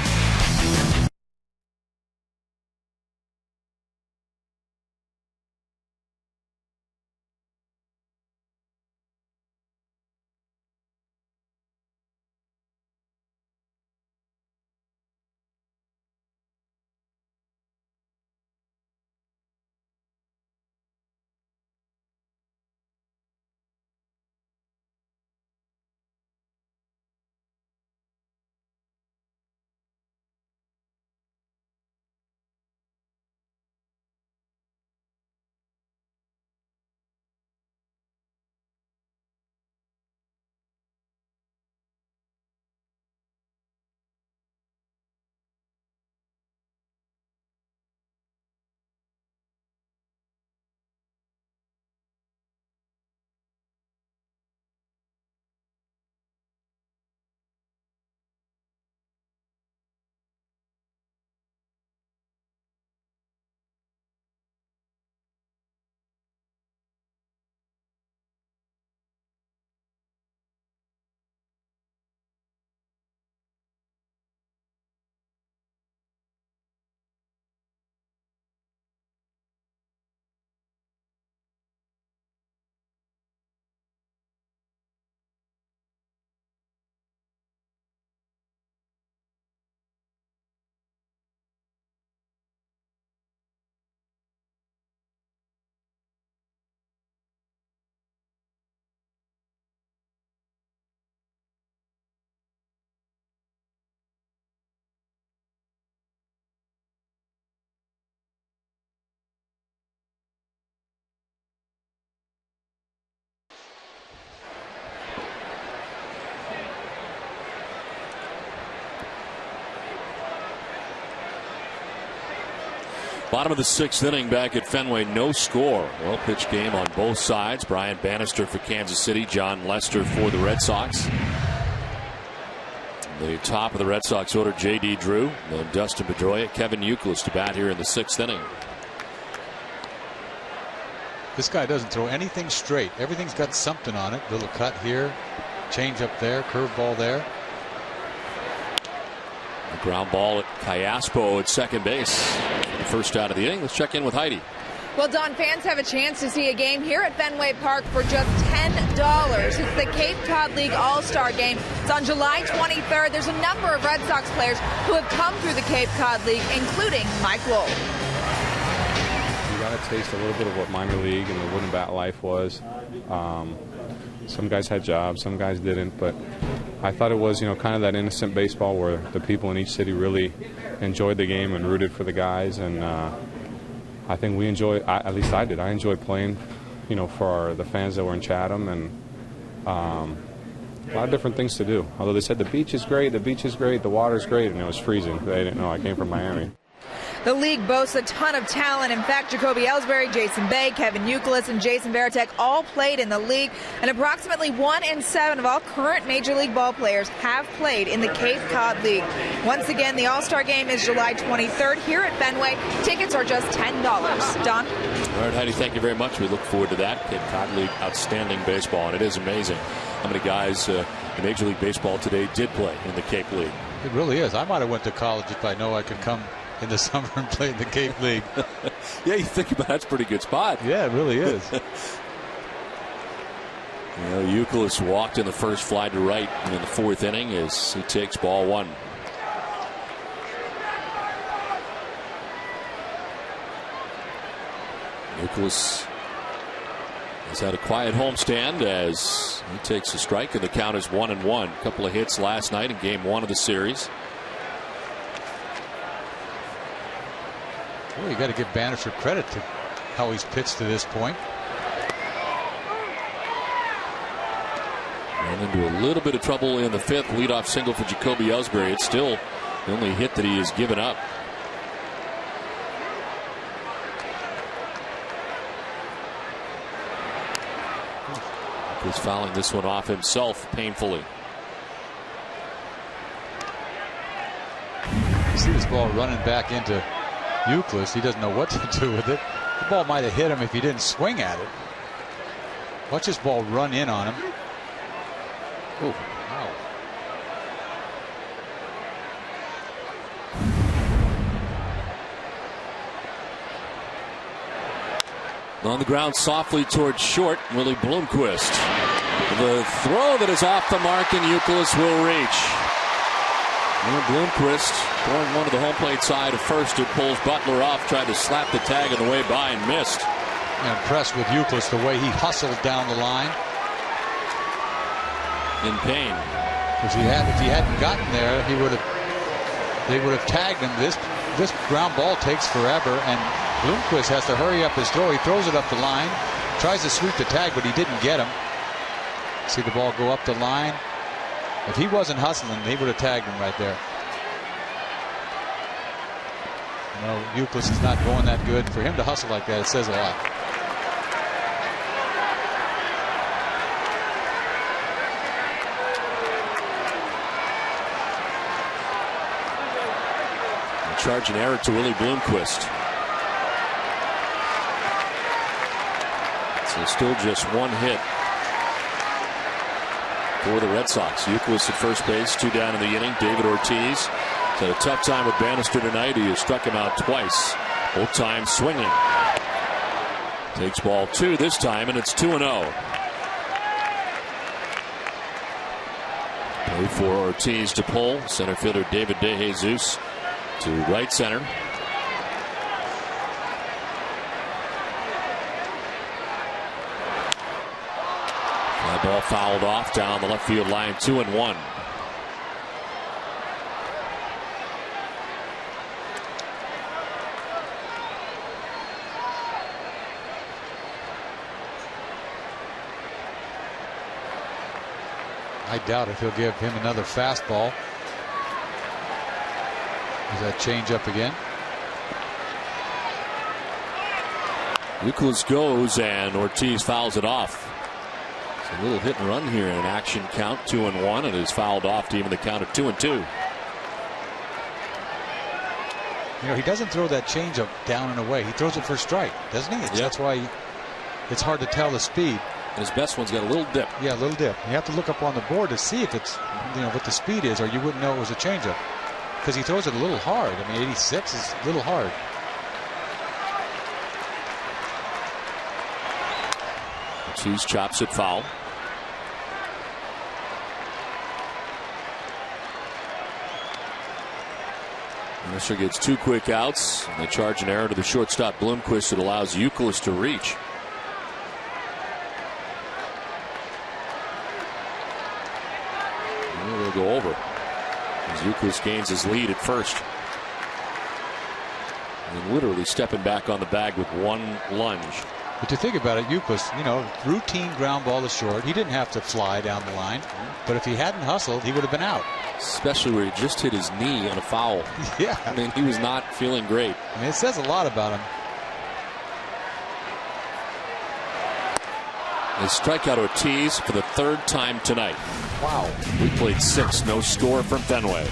Bottom of the 6th inning back at Fenway, no score. Well pitched game on both sides. Brian Bannister for Kansas City, John Lester for the Red Sox. The top of the Red Sox order, J.D. Drew, then Dustin Pedroia, Kevin Youkilis to bat here in the 6th inning. This guy doesn't throw anything straight. Everything's got something on it. Little cut here, change up there, curveball there. A ground ball at Callaspo at second base. First out of the inning. Let's check in with Heidi. Well, Don, fans have a chance to see a game here at Fenway Park for just $10. It's the Cape Cod League All-Star Game. It's on July 23rd. There's a number of Red Sox players who have come through the Cape Cod League, including Mike Wolf. You got to taste a little bit of what minor league and the wooden bat life was. Some guys had jobs, some guys didn't, but I thought it was, kind of that innocent baseball where the people in each city really enjoyed the game and rooted for the guys, and I think we enjoyed, at least I did. I enjoyed playing, for the fans that were in Chatham, and a lot of different things to do. Although they said the beach is great, the water's great, and it was freezing. They didn't know I came from Miami. The league boasts a ton of talent. In fact, Jacoby Ellsbury, Jason Bay, Kevin Youkilis, and Jason Varitek all played in the league. And approximately 1 in 7 of all current Major League ball players have played in the Cape Cod League. Once again, the All-Star Game is July 23rd here at Fenway. Tickets are just $10. Don? All right, Heidi, thank you very much. We look forward to that. Cape Cod League, outstanding baseball. And it is amazing how many guys in Major League Baseball today did play in the Cape League. It really is. I might have went to college if I know I could come in the summer and play in the Cape League. Yeah, you think about it, that's a pretty good spot. Yeah, it really is. Youkilis walked in the first fly to right in the 4th inning as he takes ball 1. Youkilis has had a quiet homestand as he takes a strike, and the count is 1-1. A couple of hits last night in game 1 of the series. Well, you got to give Bannister credit to how he's pitched to this point. Ran into a little bit of trouble in the 5th. Leadoff single for Jacoby Ellsbury. It's still the only hit that he has given up. He's fouling this one off himself painfully. You see this ball running back into Youkilis. He doesn't know what to do with it. The ball might have hit him if he didn't swing at it. Watch this ball run in on him. Oh, wow. On the ground softly towards short, Willie Bloomquist. The throw that is off the mark, and Youkilis will reach. And Bloomquist throwing one to the home plate side of first. It pulls Butler off, tried to slap the tag on the way by and missed. I'm impressed with Youkilis, the way he hustled down the line. In pain. Because if he hadn't gotten there, they would have tagged him. This ground ball takes forever, and Bloomquist has to hurry up his throw. He throws it up the line, tries to sweep the tag, but he didn't get him. See the ball go up the line. If he wasn't hustling, he would have tagged him right there. No, Youkilis is not going that good. For him to hustle like that, it says a lot. Charge an error to Willie Bloomquist. So still just 1 hit for the Red Sox. Youkilis at first base, 2 down in the inning. David Ortiz had a tough time with Bannister tonight. He has struck him out twice, both times swinging. Takes ball 2 this time, and it's 2-0. Play for Ortiz to pull. Center fielder David DeJesus to right center. Fly ball fouled off down the left field line, 2-1. I doubt if he'll give him another fastball. Is that change up again? Euclid goes, and Ortiz fouls it off. It's a little hit and run here in an action count, 2-1, and is fouled off to even the count of 2-2. You know, he doesn't throw that changeup down and away. He throws it for a strike, doesn't he? That's why it's hard to tell the speed. And his best one's got a little dip. Yeah, a little dip. You have to look up on the board to see if it's, you know, what the speed is, or you wouldn't know it was a changeup. Because he throws it a little hard. I mean, 86 is a little hard. Ortiz chops it foul. Mercer gets 2 quick outs, and they charge an error to the shortstop Bloomquist that allows Euclid to reach. And they'll go over as Euclid gains his lead at first. And literally stepping back on the bag with one lunge. But to think about it, Euclid, you know, routine ground ball to short. He didn't have to fly down the line. But if he hadn't hustled, he would have been out. Especially where he just hit his knee on a foul. Yeah. I mean, he was not feeling great. I mean, it says a lot about him. They strike out Ortiz for the 3rd time tonight. Wow. We played 6, no score from Fenway.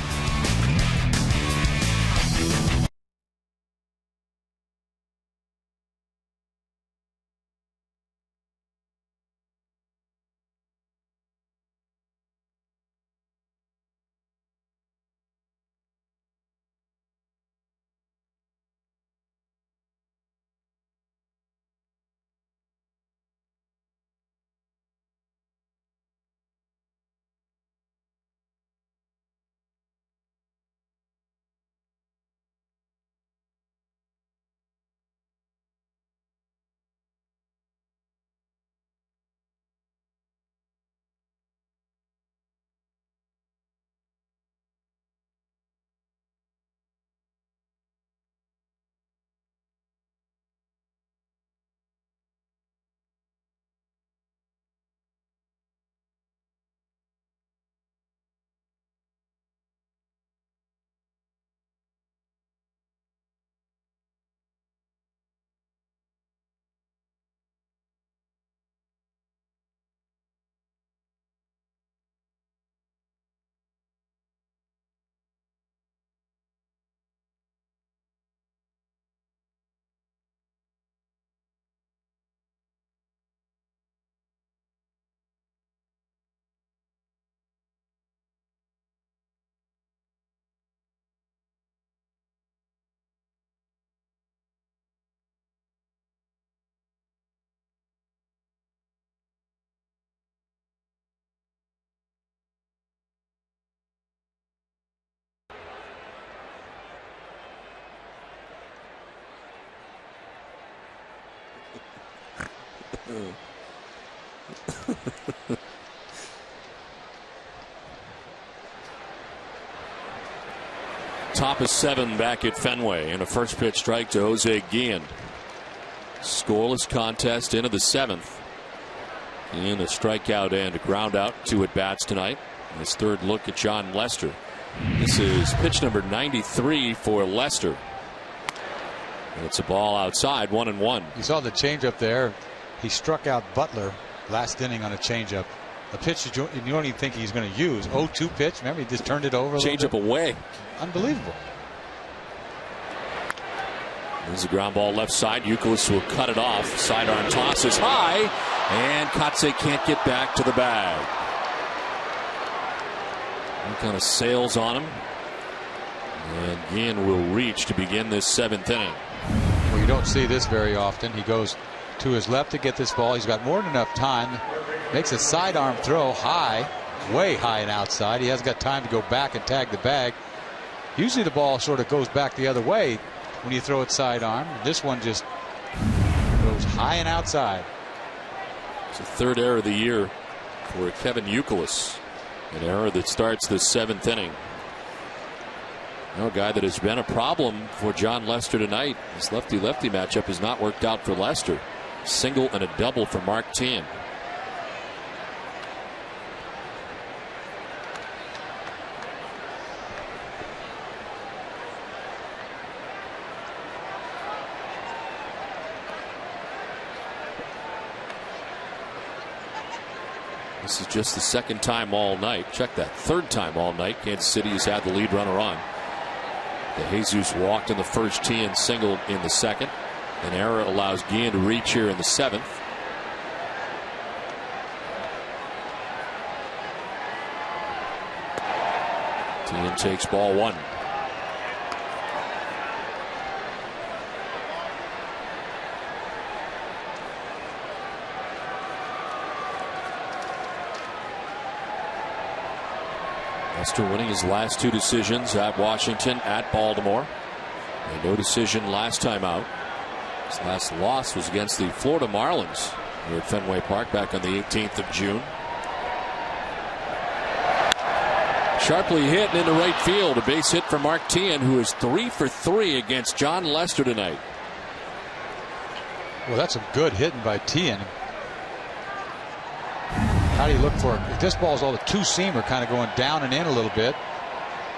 Top of 7 back at Fenway, and a first pitch strike to Jose Guillen. Scoreless contest into the 7th. And a strikeout and a ground out, 2 at bats tonight. His 3rd look at John Lester. This is pitch number 93 for Lester. And it's a ball outside, 1-1. You saw the changeup there. He struck out Butler last inning on a changeup. A pitch you don't even think he's going to use. 0-2 pitch. Remember, he just turned it over. Changeup away. Unbelievable. There's a ground ball left side. Euclid will cut it off. Sidearm toss is high, and Kotze can't get back to the bag. He kind of sails on him, and Guillen will reach to begin this 7th inning. Well, you don't see this very often. He goes to his left to get this ball. He's got more than enough time. Makes a sidearm throw high, way high and outside. He hasn't got time to go back and tag the bag. Usually the ball sort of goes back the other way when you throw it sidearm. This one just goes high and outside. It's the 3rd error of the year for Kevin Euclid. An error that starts the 7th inning. A guy that has been a problem for John Lester tonight. This lefty-lefty matchup has not worked out for Lester. Single and a double for Mark Teahan. This is just the second time all night. Check that. Third time all night Kansas City has had the lead runner on. DeJesus walked in the first tee and singled in the second. An error allows Guillen to reach here in the seventh. Guillen takes ball one. Lester winning his last two decisions at Washington, at Baltimore. And no decision last time out. His last loss was against the Florida Marlins here at Fenway Park back on the 18th of June. Sharply hit into right field. A base hit for Mark Teahen, who is 3 for 3 against John Lester tonight. Well, that's a good hitting by Teahen. How do you look for it? This ball's all the two-seamer kind of going down and in a little bit.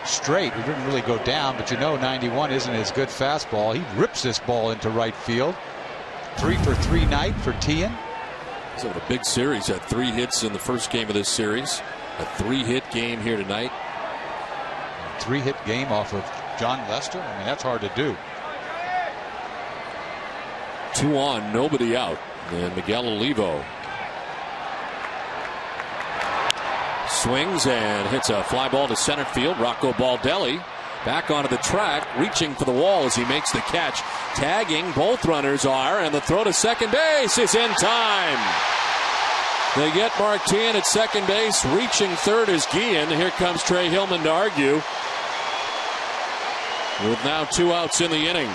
Straight. It didn't really go down, but you know 91 isn't his good fastball. He rips this ball into right field. 3 for 3 night for Teahen. So a big series. Had 3 hits in the first game of this series. A 3-hit game here tonight. 3-hit game off of John Lester. I mean, that's hard to do. 2 on, nobody out. And Miguel Olivo swings and hits a fly ball to center field. Rocco Baldelli back onto the track, reaching for the wall as he makes the catch. Tagging, both runners are, and the throw to second base is in time. They get Mark Teahen at second base. Reaching third is Guillen. Here comes Trey Hillman to argue. With now 2 outs in the inning.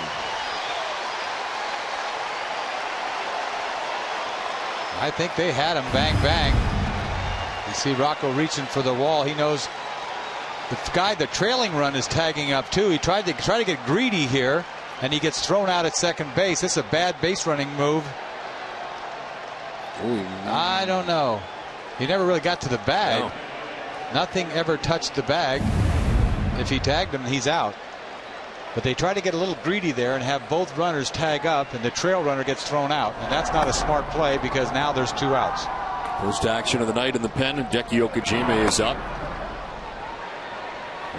I think they had him. Bang, bang. You see Rocco reaching for the wall. He knows the guy, the trailing run, is tagging up too. He tried to get greedy here, and he gets thrown out at second base. This is a bad base running move. Ooh. I don't know. He never really got to the bag. No. Nothing ever touched the bag. If he tagged him, he's out. But they try to get a little greedy there and have both runners tag up, and the trail runner gets thrown out. And that's not a smart play because now there's 2 outs. First action of the night in the pen. Hideki Okajime is up.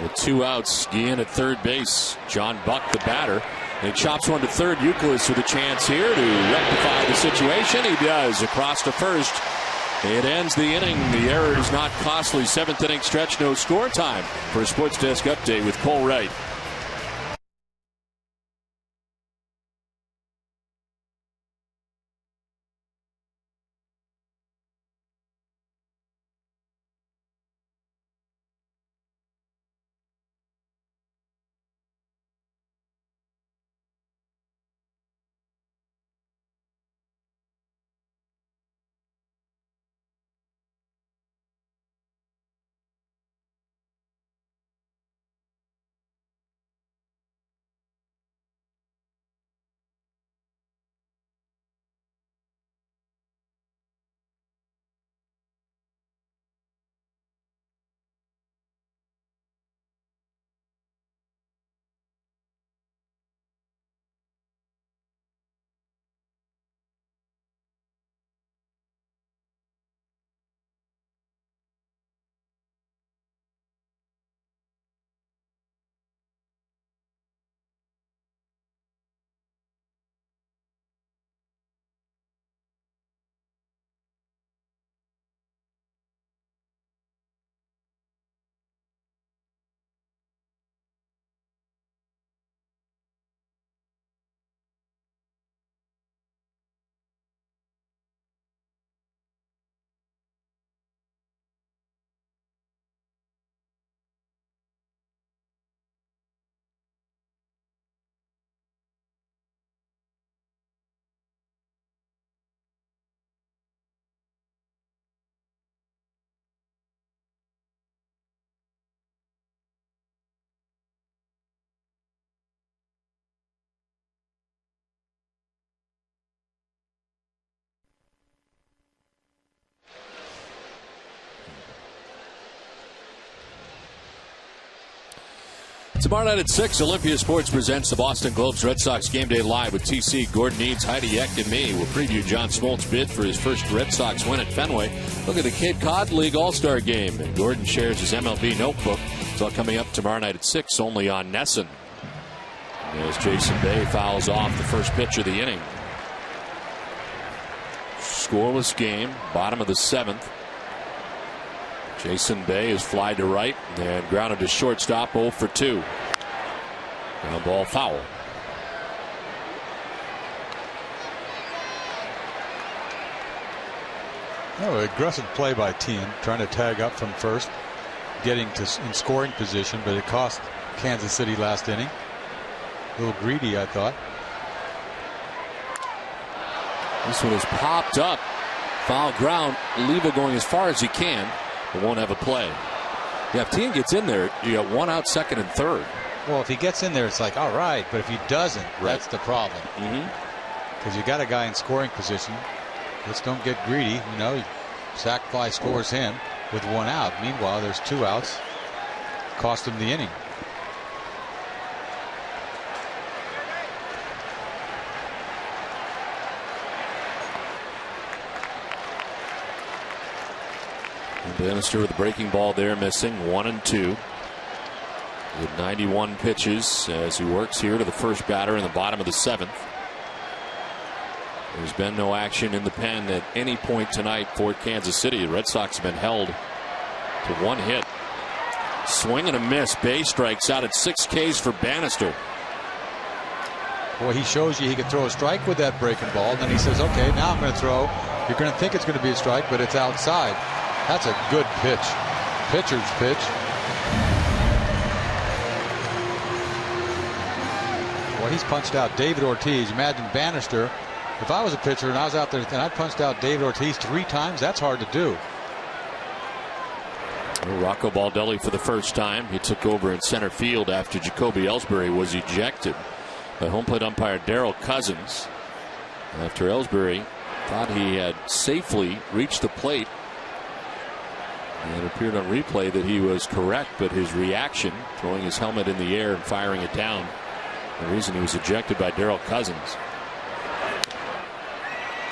With 2 outs, Guillen at third base. John Buck, the batter. And he chops one to third. Youkilis with a chance here to rectify the situation. He does across to first. It ends the inning. The error is not costly. 7th inning stretch, no score time. For a Sports Desk update with Cole Wright. Tomorrow night at 6, Olympia Sports presents the Boston Globe's Red Sox Game Day Live with TC, Gordon Eads, Heidi Eck, and me. We'll preview John Smolt's bid for his first Red Sox win at Fenway. Look at the Cape Cod League All-Star Game. And Gordon shares his MLB notebook. It's all coming up tomorrow night at 6, only on Nesson. As Jason Bay fouls off the first pitch of the inning. Scoreless game, bottom of the 7th. Jason Bay is fly to right and grounded to shortstop, 0 for 2. Ground ball foul. No, aggressive play by Tien, trying to tag up from first, getting to in scoring position, but it cost Kansas City last inning. A little greedy, I thought. This one is popped up. Foul ground. Oliva going as far as he can, but won't have a play. Yeah, if Tien gets in there, you got one out, second and third. Well, if he gets in there, it's like, all right. But if he doesn't, that's the problem. Because you got a guy in scoring position. Let's don't get greedy. You know, sac fly scores him with one out. Meanwhile, there's 2 outs. Cost him the inning. Bannister with the breaking ball there, missing 1 and 2. With 91 pitches as he works here to the first batter in the bottom of the 7th. There's been no action in the pen at any point tonight for Kansas City. The Red Sox have been held to 1 hit. Swing and a miss. Bay strikes out at 6 Ks for Bannister. Boy, he shows you he can throw a strike with that breaking ball. And then he says, okay, now I'm going to throw. You're going to think it's going to be a strike, but it's outside. That's a good pitch. Pitcher's pitch. Well, he's punched out David Ortiz. Imagine Bannister. If I was a pitcher and I was out there and I punched out David Ortiz 3 times, that's hard to do. Rocco Baldelli for the first time. He took over in center field after Jacoby Ellsbury was ejected by home plate umpire Darrell Cousins. After Ellsbury thought he had safely reached the plate. And it appeared on replay that he was correct, but his reaction, throwing his helmet in the air and firing it down, the reason he was ejected by Darrell Cousins.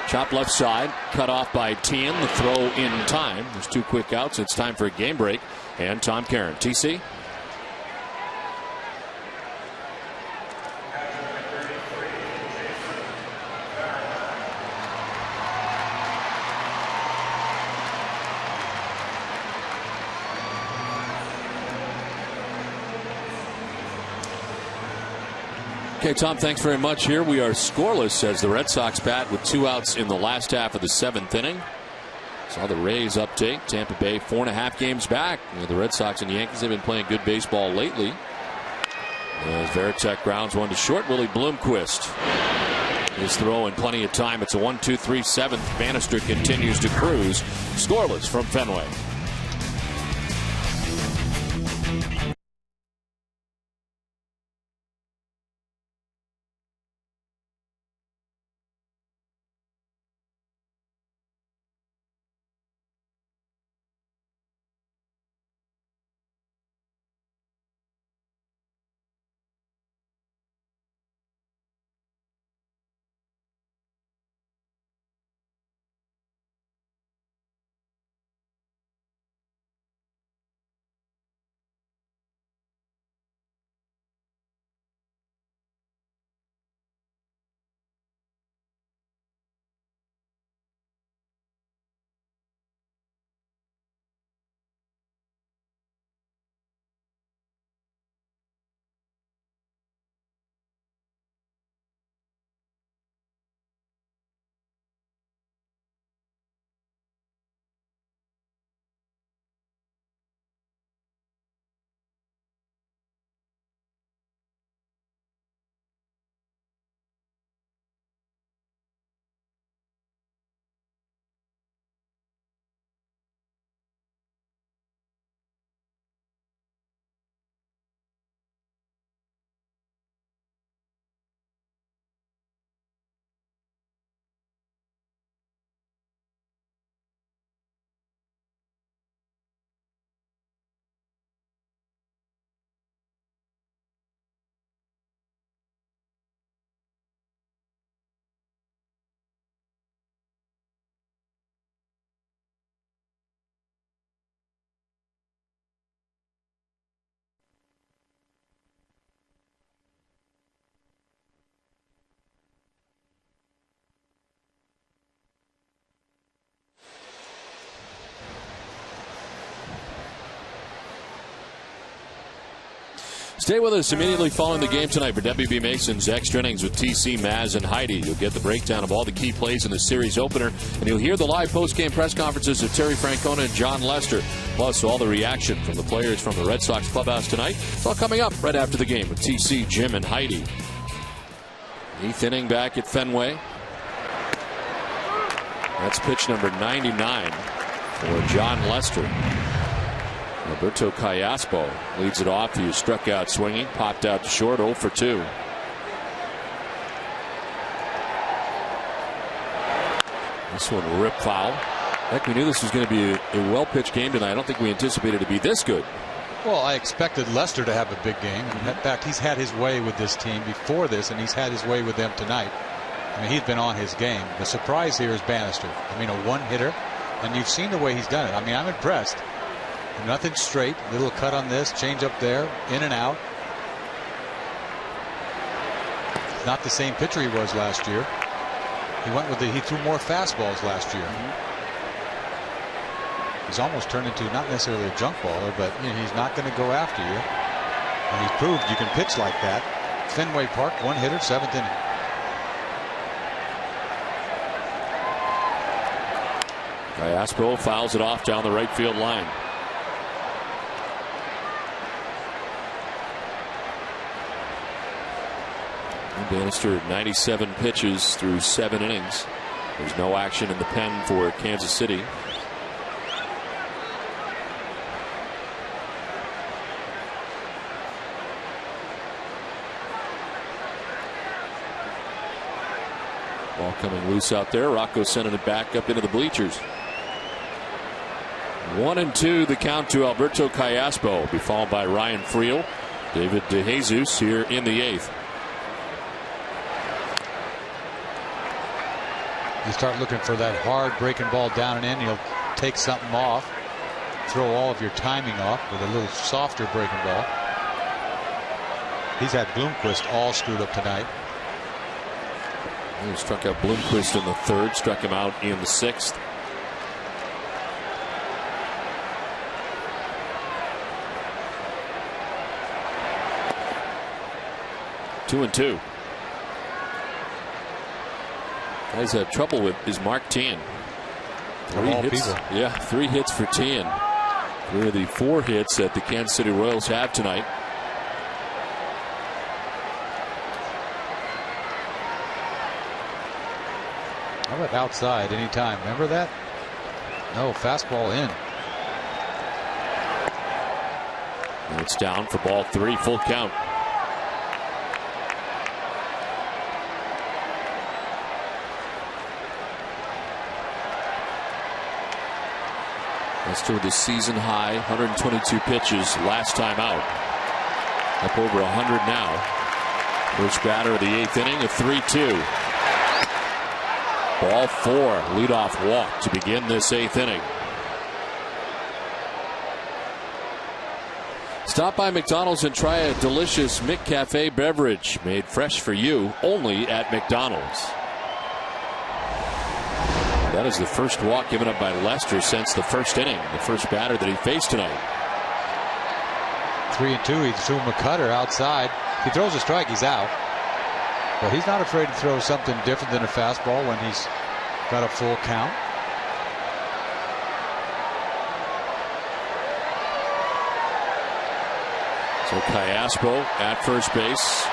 Chop left side, cut off by Tien. The throw in time. There's 2 quick outs. It's time for a game break. And Tom Caron. TC? Okay, Tom, thanks very much. Here we are scoreless as the Red Sox bat with 2 outs in the last half of the 7th inning. Saw the Rays update. Tampa Bay 4.5 games back. The Red Sox and Yankees have been playing good baseball lately. As Varitek grounds one to short, Willie Bloomquist. His throw in plenty of time. It's a 1-2-3 7th. Bannister continues to cruise. Scoreless from Fenway. Stay with us immediately following the game tonight for WB Mason's Extra Innings with TC, Maz, and Heidi. You'll get the breakdown of all the key plays in the series opener, and you'll hear the live post-game press conferences of Terry Francona and John Lester, plus all the reaction from the players from the Red Sox clubhouse tonight. It's all coming up right after the game with TC, Jim, and Heidi. 8th inning back at Fenway. That's pitch number 99 for John Lester. Alberto Callaspo leads it off. He was struck out swinging, popped out to short, 0 for 2. This one rip foul. Heck, we knew this was going to be a well-pitched game tonight. I don't think we anticipated it to be this good. Well, I expected Lester to have a big game. In fact, he's had his way with this team before this, and he's had his way with them tonight. I mean, he's been on his game. The surprise here is Bannister. I mean, a one-hitter, and you've seen the way he's done it. I mean, I'm impressed. Nothing straight. Little cut on this, change up there, in and out. Not the same pitcher he was last year. He threw more fastballs last year. He's almost turned into not necessarily a junk baller, but you know, he's not going to go after you. And he's proved you can pitch like that. Fenway Park, one hitter, 7th inning. Callaspo fouls it off down the right field line. Bannister 97 pitches through 7 innings. There's no action in the pen for Kansas City. Ball coming loose out there. Rocco sending it back up into the bleachers. 1-2 the count to Alberto Callaspo. Will be followed by Ryan Friel. David DeJesus here in the 8th. You start looking for that hard breaking ball down and in, you'll take something off, throw all of your timing off with a little softer breaking ball. He's had Bloomquist all screwed up tonight. He struck out Bloomquist in the 3rd, struck him out in the 6th. Two and two. Guys had trouble with is Mark Tien. 3 hits. Yeah, 3 hits for Tien. 3 of the 4 hits that the Kansas City Royals have tonight. How about outside anytime? Remember that? No, fastball in. And it's down for ball 3, full count. That's to the season high 122 pitches last time out. Up over 100 now. First batter of the 8th inning, a 3-2. Ball 4, leadoff walk to begin this 8th inning. Stop by McDonald's and try a delicious McCafe beverage made fresh for you only at McDonald's. That is the first walk given up by Lester since the 1st inning, the first batter that he faced tonight. 3-2. He threw him a cutter outside. If he throws a strike, he's out. But he's not afraid to throw something different than a fastball when he's got a full count. So Callaspo at first base.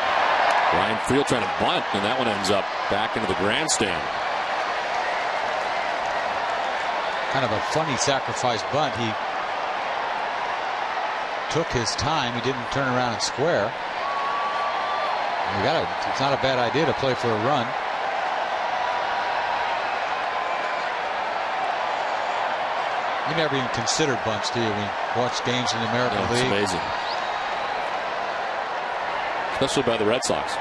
Ryan Friel trying to bunt, and that one ends up back into the grandstand. Kind of a funny sacrifice bunt. He took his time. He didn't turn around and square. It's not a bad idea to play for a run. You never even consider bunts, do you? When you watch games in the American League. It's amazing. Especially by the Red Sox.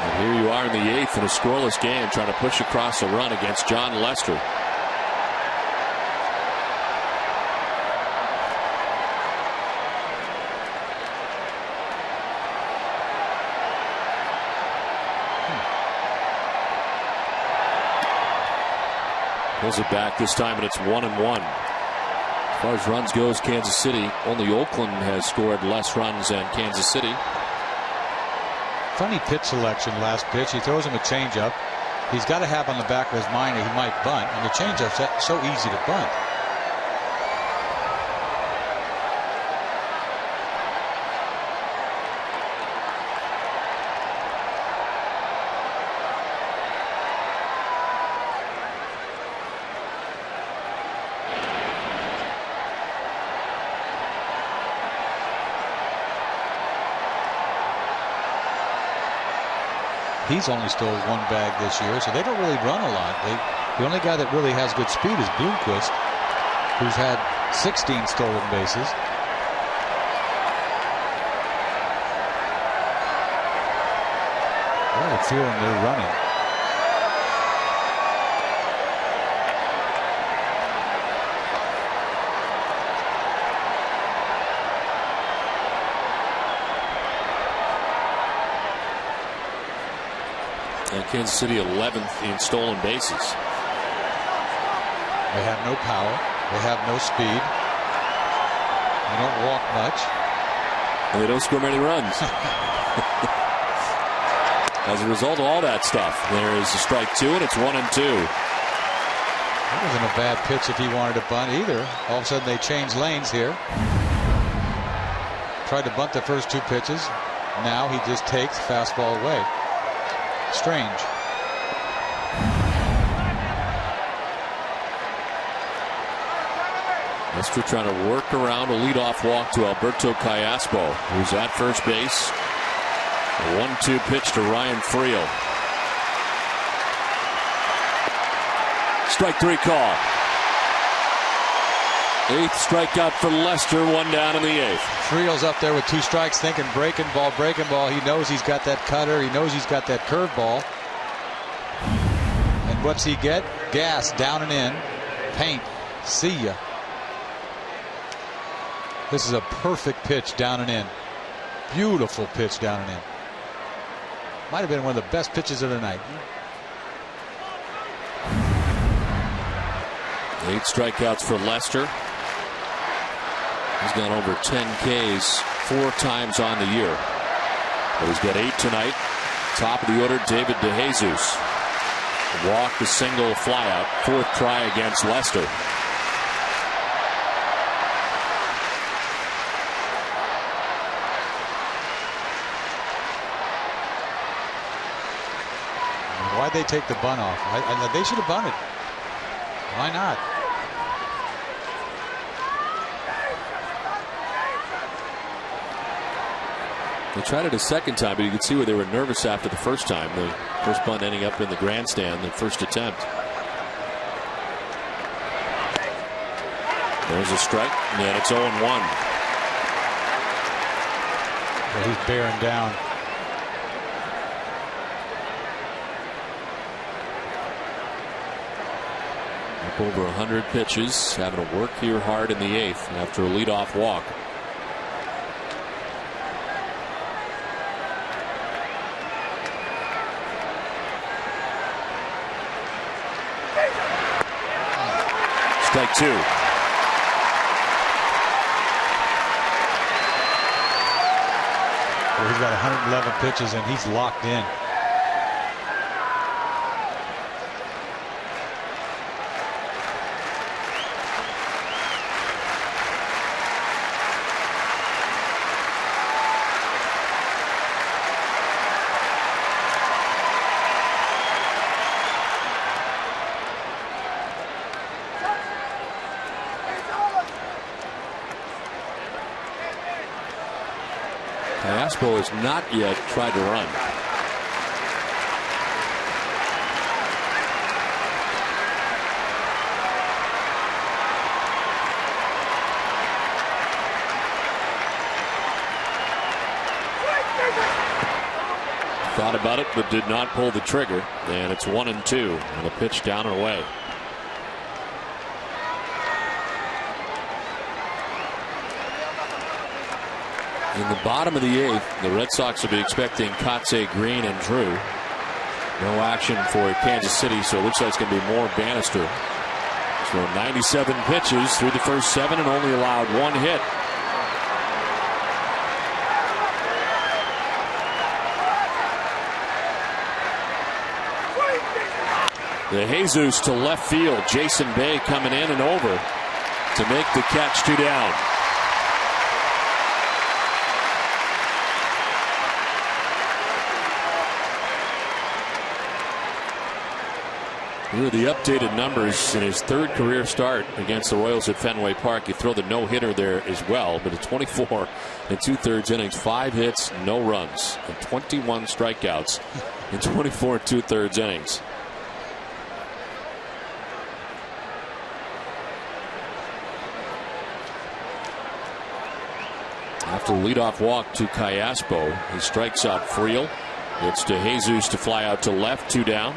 And here you are in the 8th in a scoreless game trying to push across a run against John Lester. Pulls it back this time, and it's 1-1. As far as runs goes, Kansas City, only Oakland has scored less runs than Kansas City. Funny pitch selection last pitch. He throws him a changeup. He's got to have on the back of his mind that he might bunt, and the changeup's so easy to bunt. He's only stole one bag this year, so they don't really run a lot. The only guy that really has good speed is Bloomquist, who's had 16 stolen bases. I have a feeling they're running. Kansas City 11th in stolen bases. They have no power. They have no speed. They don't walk much. And they don't score many runs. As a result of all that stuff, there is a strike 2, and it's 1-2. That wasn't a bad pitch if he wanted to bunt either. All of a sudden they changed lanes here. Tried to bunt the first 2 pitches. Now he just takes fastball away. Strange. Lester trying to work around a leadoff walk to Alberto Callaspo, who's at first base. A 1-2 pitch to Ryan Friel. Strike 3 call. 8th strikeout for Lester, 1 down in the 8th. Friel's up there with 2 strikes thinking breaking ball. He knows he's got that cutter. He knows he's got that curveball. And what's he get? Gas down and in. Paint. See ya. This is a perfect pitch down and in. Beautiful pitch down and in. Might have been one of the best pitches of the night. 8 strikeouts for Lester. He's gone over 10 Ks 4 times on the year. But he's got 8 tonight. Top of the order, David DeJesus. Walk, the single, flyout. 4th try against Lester. Why'd they take the bunt off? They should have bunted. Why not? They tried it a second time, but you could see where they were nervous after the first time. The first bunt ending up in the grandstand, the first attempt. There's a strike, and it's 0-1. Yeah, he's bearing down. Up over 100 pitches, having to work here hard in the 8th after a leadoff walk. Strike 2. Well, he's got 111 pitches and he's locked in. Callaspo has not yet tried to run. Thought about it, but did not pull the trigger. And it's 1-2 on a pitch down and away. In the bottom of the 8th, the Red Sox will be expecting Kotze, Green, and Drew. No action for Kansas City, so it looks like it's going to be more Bannister thrown 97 pitches through the first 7 and only allowed 1 hit. The Jesus to left field. Jason Bay coming in and over to make the catch. 2 down. Here are the updated numbers in his 3rd career start against the Royals at Fenway Park. You throw the no-hitter there as well, but a 24 and 2/3 innings, 5 hits, no runs, and 21 strikeouts in 24 and 2/3 innings. After the leadoff walk to Callaspo, he strikes out Friel. It's to Jesus to fly out to left, 2 down.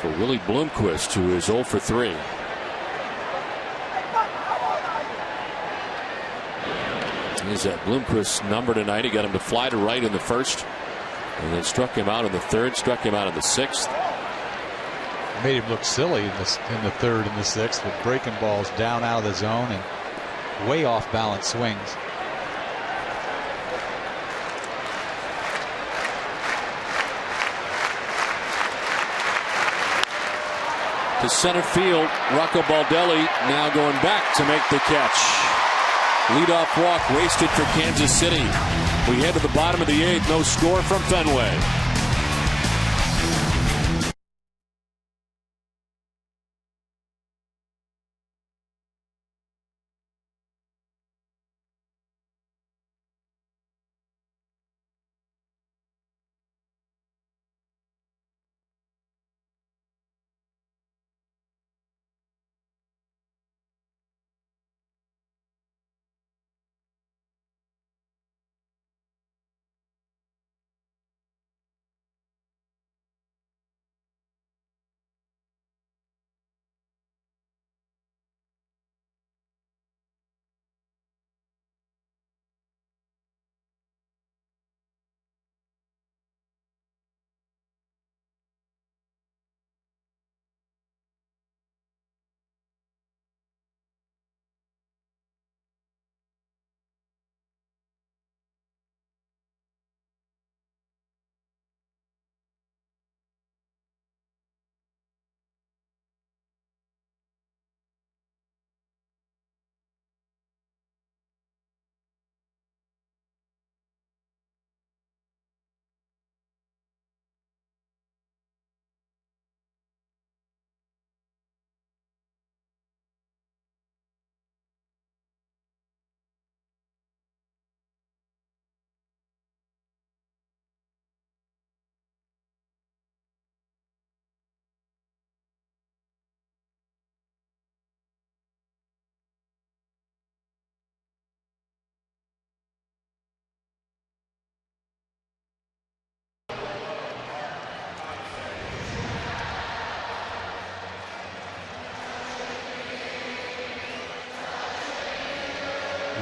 For Willie Bloomquist, who is 0 for 3. Is that Bloomquist's number tonight? He got him to fly to right in the 1st, and then struck him out in the 3rd, struck him out in the 6th. Made him look silly in the 3rd and the 6th with breaking balls down out of the zone and way off balance swings. To center field, Rocco Baldelli now going back to make the catch. Leadoff walk wasted for Kansas City. We head to the bottom of the 8th. No score from Fenway.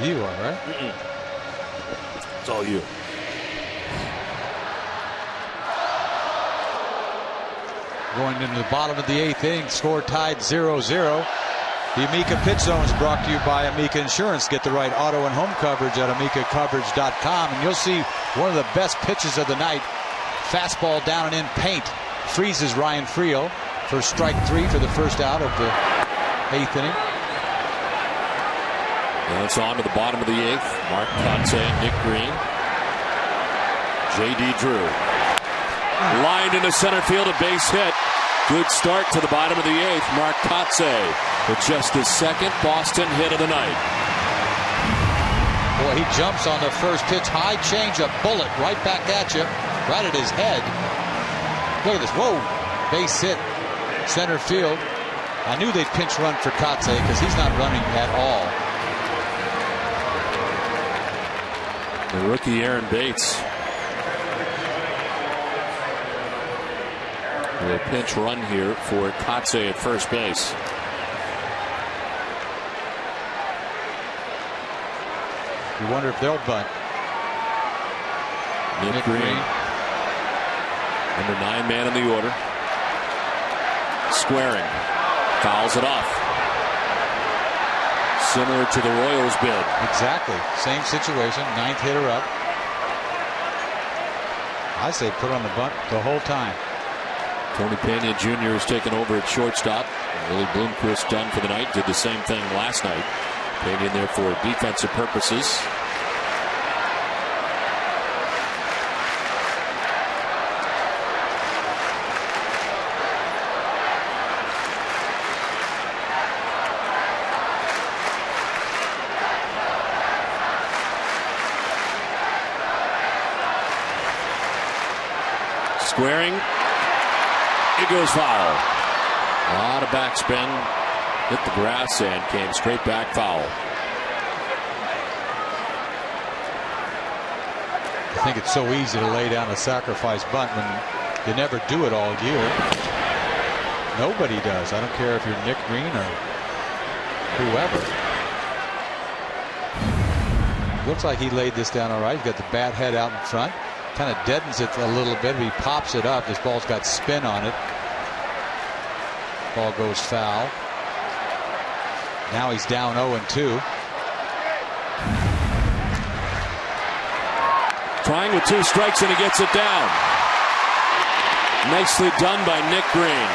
You are, right? It's all you. Going into the bottom of the 8th inning, score tied 0-0. The Amica Pitch Zone is brought to you by Amica Insurance. Get the right auto and home coverage at amicacoverage.com, and you'll see one of the best pitches of the night. Fastball down and in paint. Freezes Ryan Friel for strike 3 for the first out of the 8th inning. Now it's on to the bottom of the 8th. Mark Kotze and Nick Green. J.D. Drew. Lined into center field, a base hit. Good start to the bottom of the 8th. Mark Kotze with just his 2nd Boston hit of the night. Boy, he jumps on the first pitch. High change, a bullet right back at you. Right at his head. Look at this. Whoa. Base hit. Center field. I knew they'd pinch run for Kotze because he's not running at all. The rookie Aaron Bates will pinch run here for Kotze at first base. You wonder if they'll bunt. Nick Green, number 9 man in the order. Squaring, fouls it off. Similar to the Royals bid. Exactly. Same situation. 9th hitter up. I say put on the bunt the whole time. Tony Pena Jr. has taken over at shortstop. Willie Bloomquist done for the night. Did the same thing last night. Pena in there for defensive purposes. Squaring. It goes foul. A lot of backspin. Hit the grass and came straight back foul. I think it's so easy to lay down a sacrifice bunt when you never do it all year. Nobody does. I don't care if you're Nick Green or whoever. Looks like he laid this down all right. He's got the bat head out in front. Kind of deadens it a little bit. He pops it up. This ball's got spin on it. Ball goes foul. Now he's down 0-2. Trying with 2 strikes and he gets it down. Nicely done by Nick Green.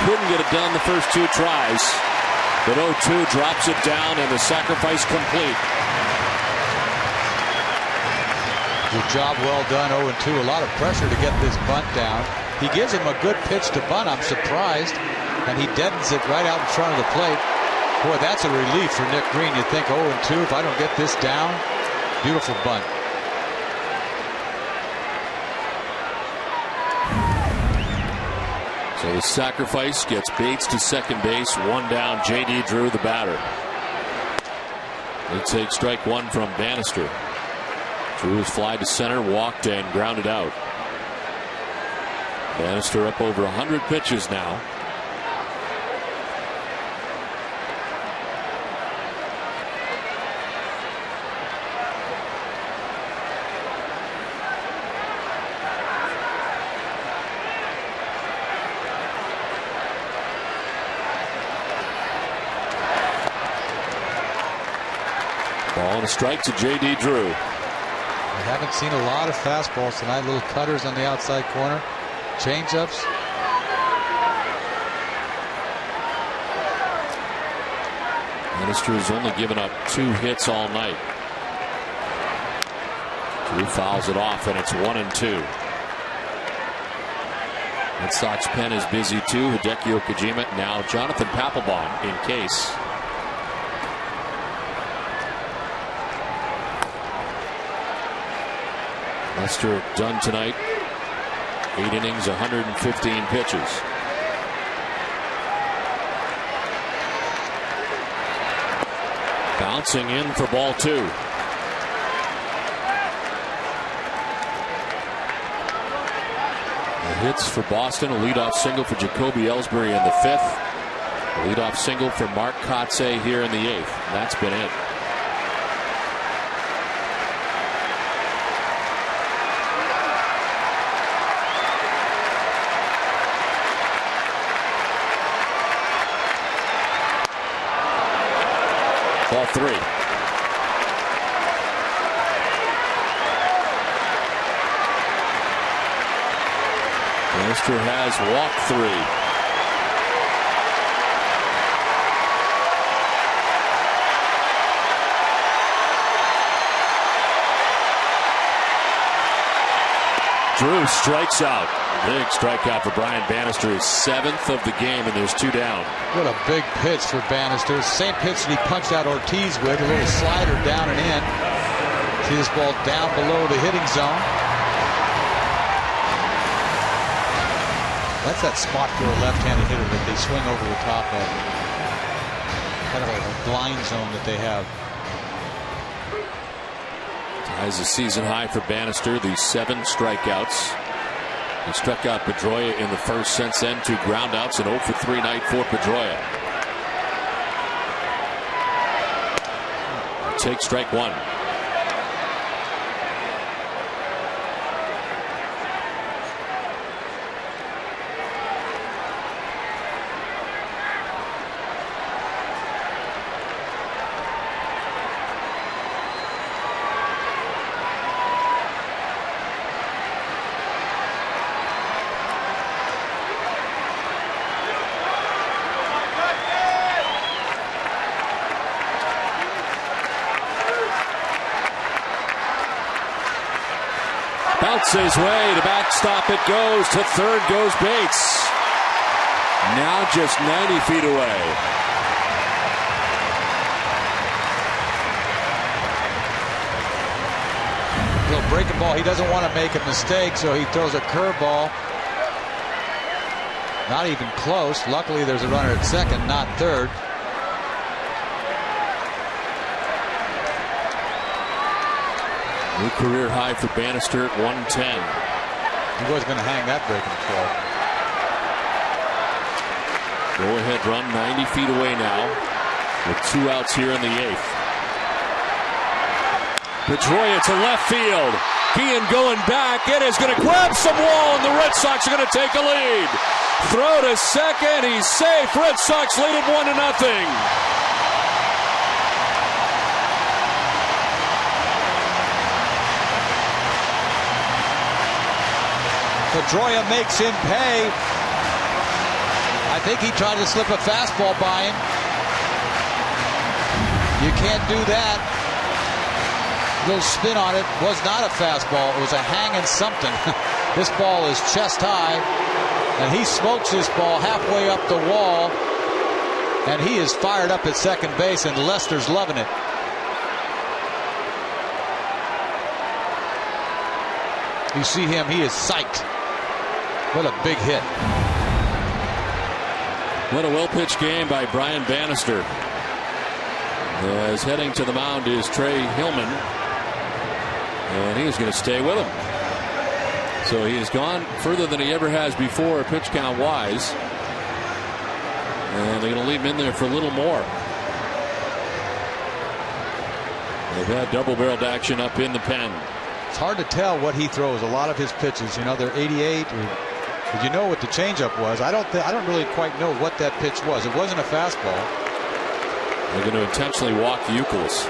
Couldn't get it done the first 2 tries. But 0-2 drops it down and the sacrifice complete. Good job, well done. 0-2. A lot of pressure to get this bunt down. He gives him a good pitch to bunt. I'm surprised. And he deadens it right out in front of the plate. Boy, that's a relief for Nick Green. You think 0-2, if I don't get this down. Beautiful bunt. So the sacrifice gets Bates to second base. 1 down. J.D. Drew, the batter. They take strike 1 from Bannister. Drew was fly to center, walked and grounded out. Bannister up over 100 pitches now. Ball and a strike to J.D. Drew. I haven't seen a lot of fastballs tonight. Little cutters on the outside corner. Changeups. Bannister has only given up 2 hits all night. Drew fouls it off and it's 1-2. Red Sox pen is busy too. Hideki Okajima, now Jonathan Papelbon in case. Lester done tonight. 8 innings, 115 pitches. Bouncing in for ball 2. The hits for Boston. A leadoff single for Jacoby Ellsbury in the 5th. A leadoff single for Mark Kotsay here in the 8th. And that's been it. Ball 3. Bannister has walked 3. Drew strikes out. Big strikeout for Brian Bannister. His 7th of the game, and there's 2 down. What a big pitch for Bannister. Same pitch that he punched out Ortiz with. A little slider down and in. See this ball down below the hitting zone. That's that spot for a left-handed hitter that they swing over the top of. Kind of like a blind zone that they have. Ties a season high for Bannister. The 7 strikeouts. He struck out Pedroia in the first. Since then, 2 groundouts, and 0 for 3 night for Pedroia. Take strike 1. gets his way. To backstop it goes. To third goes Bates. Now just 90 feet away. He'll break a ball. He doesn't want to make a mistake, so he throws a curveball. Not even close. Luckily, there's a runner at second, not third. New career high for Bannister at 110. He was going to hang that breaking throw. Go ahead run 90 feet away now with 2 outs here in the 8th. Pedroia to left field. Keane going back. It is going to grab some wall, and the Red Sox are going to take a lead. Throw to second. He's safe. Red Sox lead it 1-0. Pedroia makes him pay. I think he tried to slip a fastball by him. You can't do that. Little spin on it. Was not a fastball. It was a hanging something. This ball is chest high, and he smokes this ball halfway up the wall, and he is fired up at second base, and Lester's loving it. You see him, he is psyched. What a big hit. What a well-pitched game by Brian Bannister. As heading to the mound is Trey Hillman, and he's going to stay with him. So he has gone further than he ever has before, pitch count wise, and they're going to leave him in there for a little more. They've had double-barreled action up in the pen. It's hard to tell what he throws. A lot of his pitches, they're 88. But you know what the changeup was. I don't really quite know what that pitch was. It wasn't a fastball. They're going to intentionally walk Youkilis.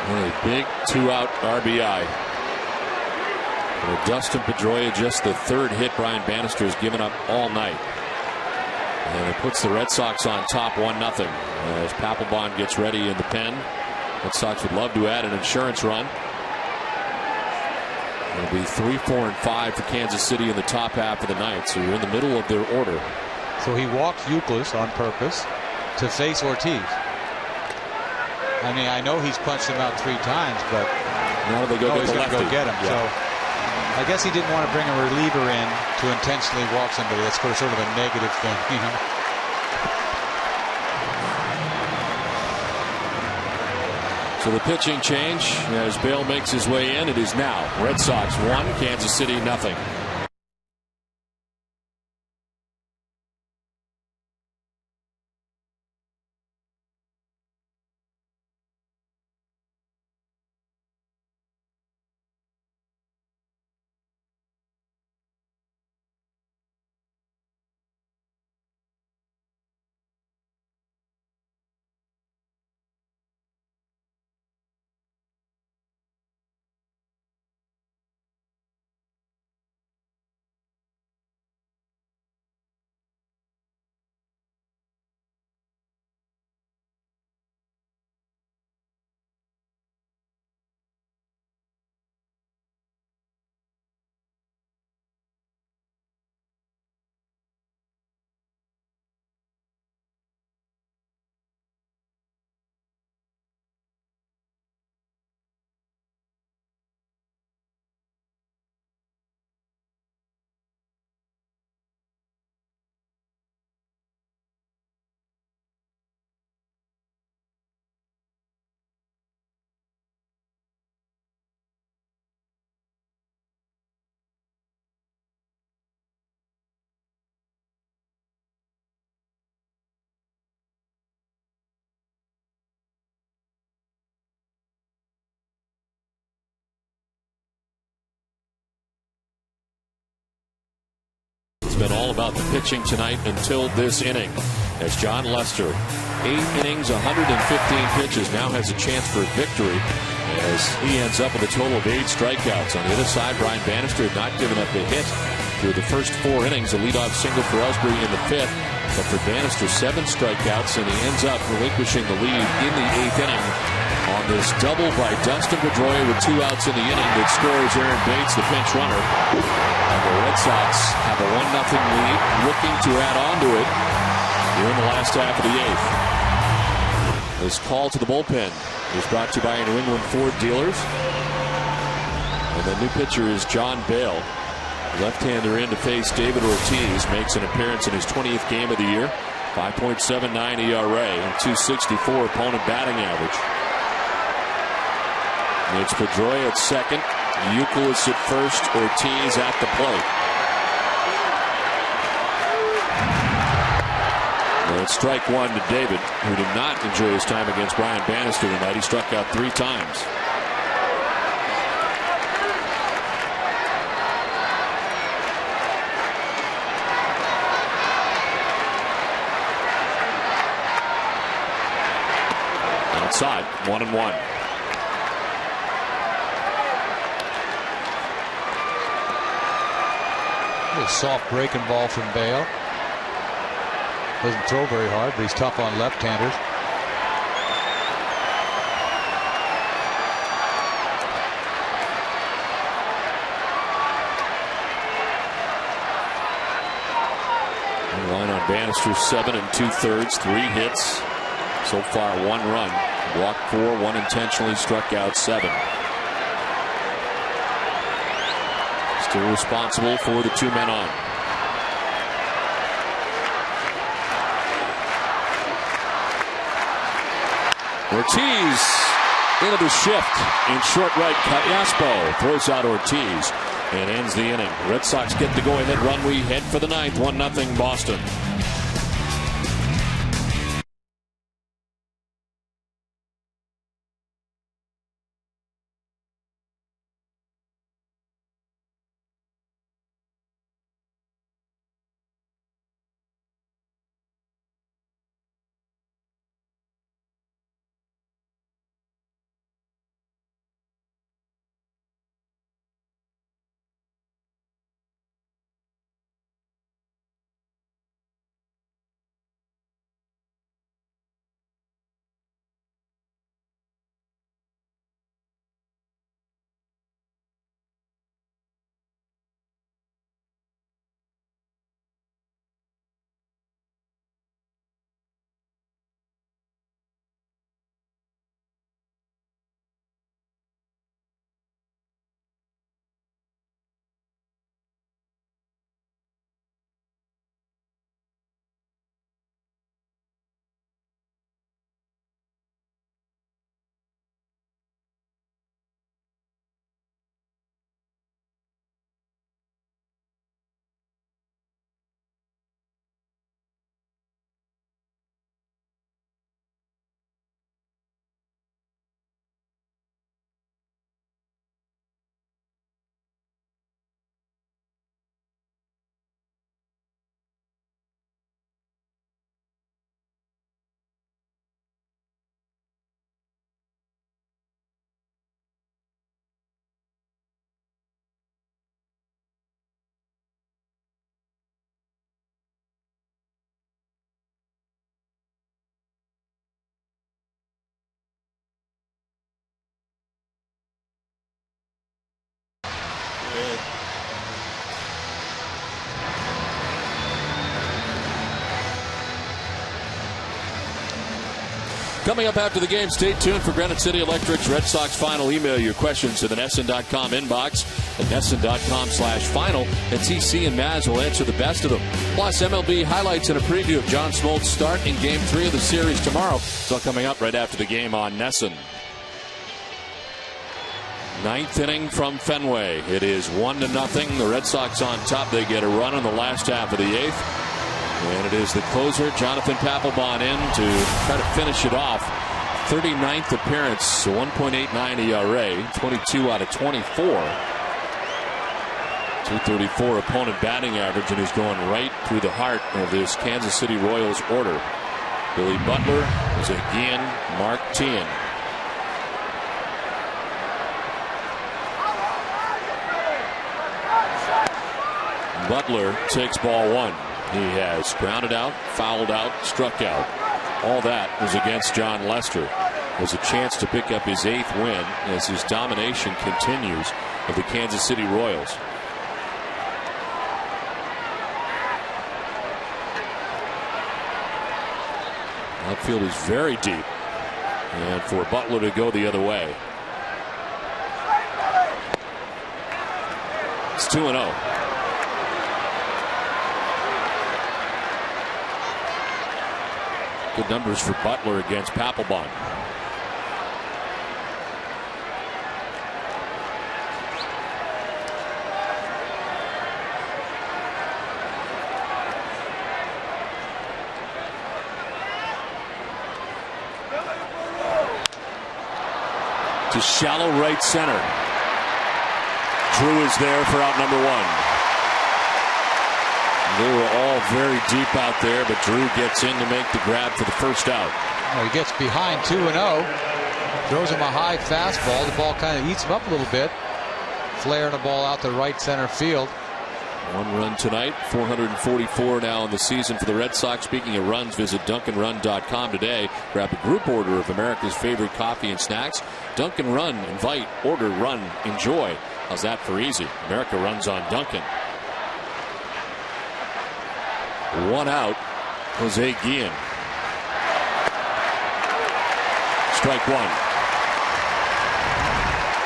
A big 2-out RBI. Dustin Pedroia, just the third hit Brian Bannister has given up all night. And it puts the Red Sox on top 1-0 as Papelbon gets ready in the pen. Red Sox would love to add an insurance run. It'll be 3, 4, and 5 for Kansas City in the top half of the ninth. So you're in the middle of their order. So he walked Youkilis on purpose to face Ortiz. I mean, I know he's punched him out 3 times, but now they go he's going to go get him. Yeah. So I guess he didn't want to bring a reliever in to intentionally walk somebody. That's sort of a negative thing, So the pitching change as Bale makes his way in. It is now Red Sox 1, Kansas City 0. It's been all about the pitching tonight until this inning, as John Lester, 8 innings, 115 pitches, now has a chance for a victory as he ends up with a total of 8 strikeouts. On the other side, Brian Bannister had not given up a hit Through the first 4 innings, a leadoff single for Ellsbury in the 5th. But for Bannister, 7 strikeouts, and he ends up relinquishing the lead in the 8th inning on this double by Dustin Pedroia with 2 outs in the inning that scores Aaron Bates, the pinch runner. And the Red Sox have a 1-0 lead, looking to add on to it here in the last half of the 8th. This call to the bullpen is brought to you by New England Ford dealers. And the new pitcher is John Bale. Left-hander in to face David Ortiz. Makes an appearance in his 20th game of the year. 5.79 ERA and 264 opponent batting average. And it's Pedroia at second. Youkilis at first. Ortiz at the plate. And it's strike 1 to David, who did not enjoy his time against Brian Bannister tonight. He struck out 3 times. Outside, 1-1. A soft breaking ball from Bale. Doesn't throw very hard, but he's tough on left-handers. Line on Bannister, 7 2/3, 3 hits. So far, 1 run. Walked 4, 1 intentionally, struck out 7. Still responsible for the 2 men on. Ortiz into the shift in short right. Callaspo throws out Ortiz and ends the inning. Red Sox get the go-ahead run. We head for the 9th. 1-0 Boston. Coming up after the game, stay tuned for Granite City Electric's Red Sox Final. Email your questions to the NESN.com inbox at NESN.com/final. And TC and Maz will answer the best of them. Plus, MLB highlights and a preview of John Smoltz' start in Game 3 of the series tomorrow. It's all coming up right after the game on NESN. 9th inning from Fenway. It is 1-0. The Red Sox on top. They get a run in the last half of the 8th. And it is the closer, Jonathan Papelbon, in to try to finish it off. 39th appearance, 1.89 ERA, 22 out of 24. 234 opponent batting average, and he's going right through the heart of this Kansas City Royals order. Billy Butler is again marked 10. Butler takes ball one. He has grounded out, fouled out, struck out. All that was against John Lester. Was a chance to pick up his 8th win as his domination continues of the Kansas City Royals. Outfield is very deep, and for Butler to go the other way. It's 2-0. Good numbers for Butler against Papelbon. To shallow right center. Drew is there for out number 1. They were all very deep out there, but Drew gets in to make the grab for the first out. Well, he gets behind 2-0. Throws him a high fastball. The ball kind of eats him up a little bit. Flaring the ball out to right center field. 1 run tonight, 444 now in the season for the Red Sox. Speaking of runs, visit DunkinRun.com today. Grab a group order of America's favorite coffee and snacks. Dunkin' Run, invite, order, run, enjoy. How's that for easy? America runs on Dunkin'. 1 out, Jose Guillen. Strike 1.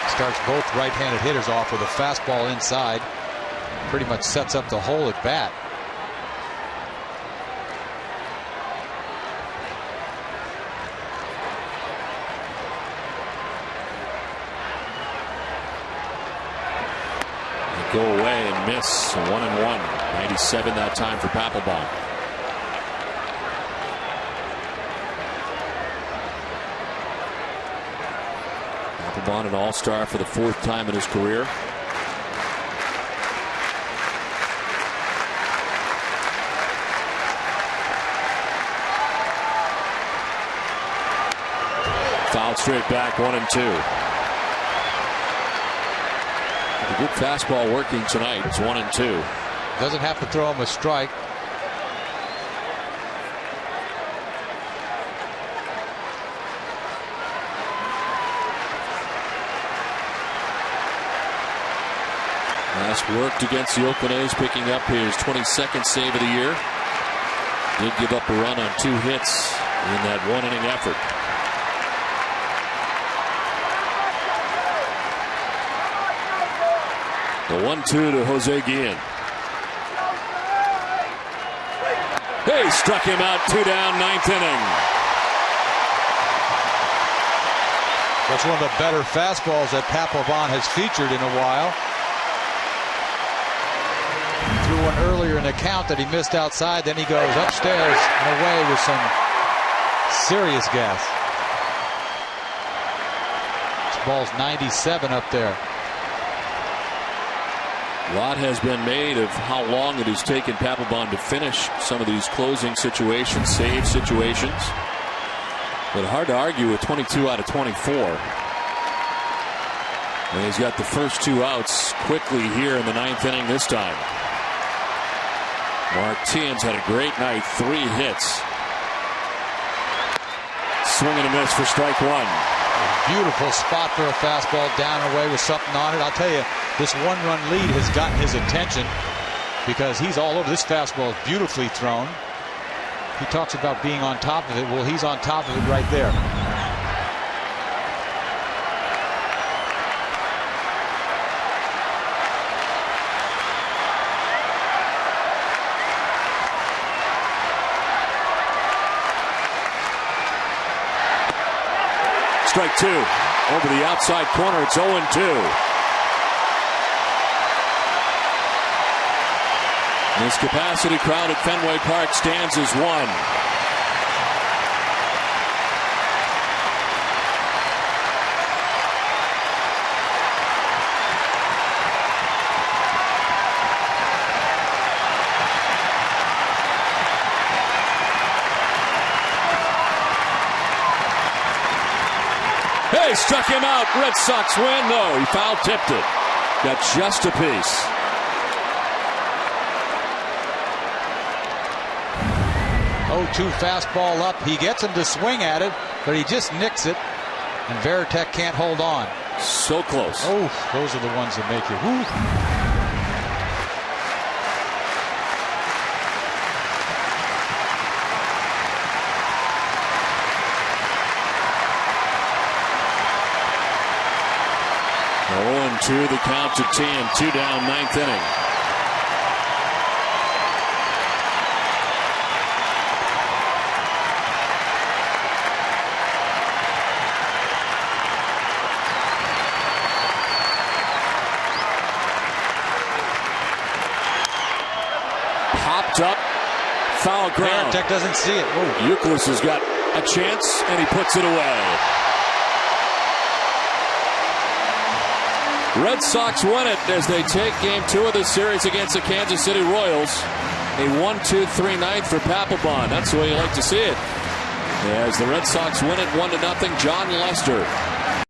Starts both right-handed hitters off with a fastball inside. Pretty much sets up the hole at bat. They go away and miss. 1-1. 97 that time for Papelbon. Papelbon, an all-star for the 4th time in his career. Fouled straight back, 1-2. A good fastball working tonight. It's 1-2. Doesn't have to throw him a strike. Last worked against the Oakland A's, picking up his 22nd save of the year. Did give up a run on 2 hits in that 1-inning effort. The 1-2 to Jose Guillen. He struck him out, 2 down, 9th inning. That's one of the better fastballs that Papelbon has featured in a while. Threw one earlier in the count that he missed outside. Then he goes upstairs and away with some serious gas. This ball's 97 up there. A lot has been made of how long it has taken Papelbon to finish some of these closing situations, save situations. But hard to argue with 22 out of 24. And he's got the first 2 outs quickly here in the 9th inning this time. Martinez had a great night, 3 hits. Swing and a miss for strike 1. Beautiful spot for a fastball, down and away with something on it. I'll tell you, this 1-run lead has gotten his attention because he's all over. This fastball is beautifully thrown. He talks about being on top of it. Well, he's on top of it right there. Strike 2. Over the outside corner, it's 0-2. This capacity crowd at Fenway Park stands as one. Hey, struck him out. Red Sox win. No, he foul tipped it. Got just a piece. 0-2 fastball up. He gets him to swing at it, but he just nicks it, and Varitek can't hold on. So close. Oh, those are the ones that make you whoo. 0-2 the count to TM. 2 down, 9th inning. Popped up, foul ground. Varitek doesn't see it. Youkilis has got a chance, and he puts it away. Red Sox win it as they take game 2 of the series against the Kansas City Royals. A 1-2-3 ninth for Papelbon. That's the way you like to see it. As the Red Sox win it 1-0, John Lester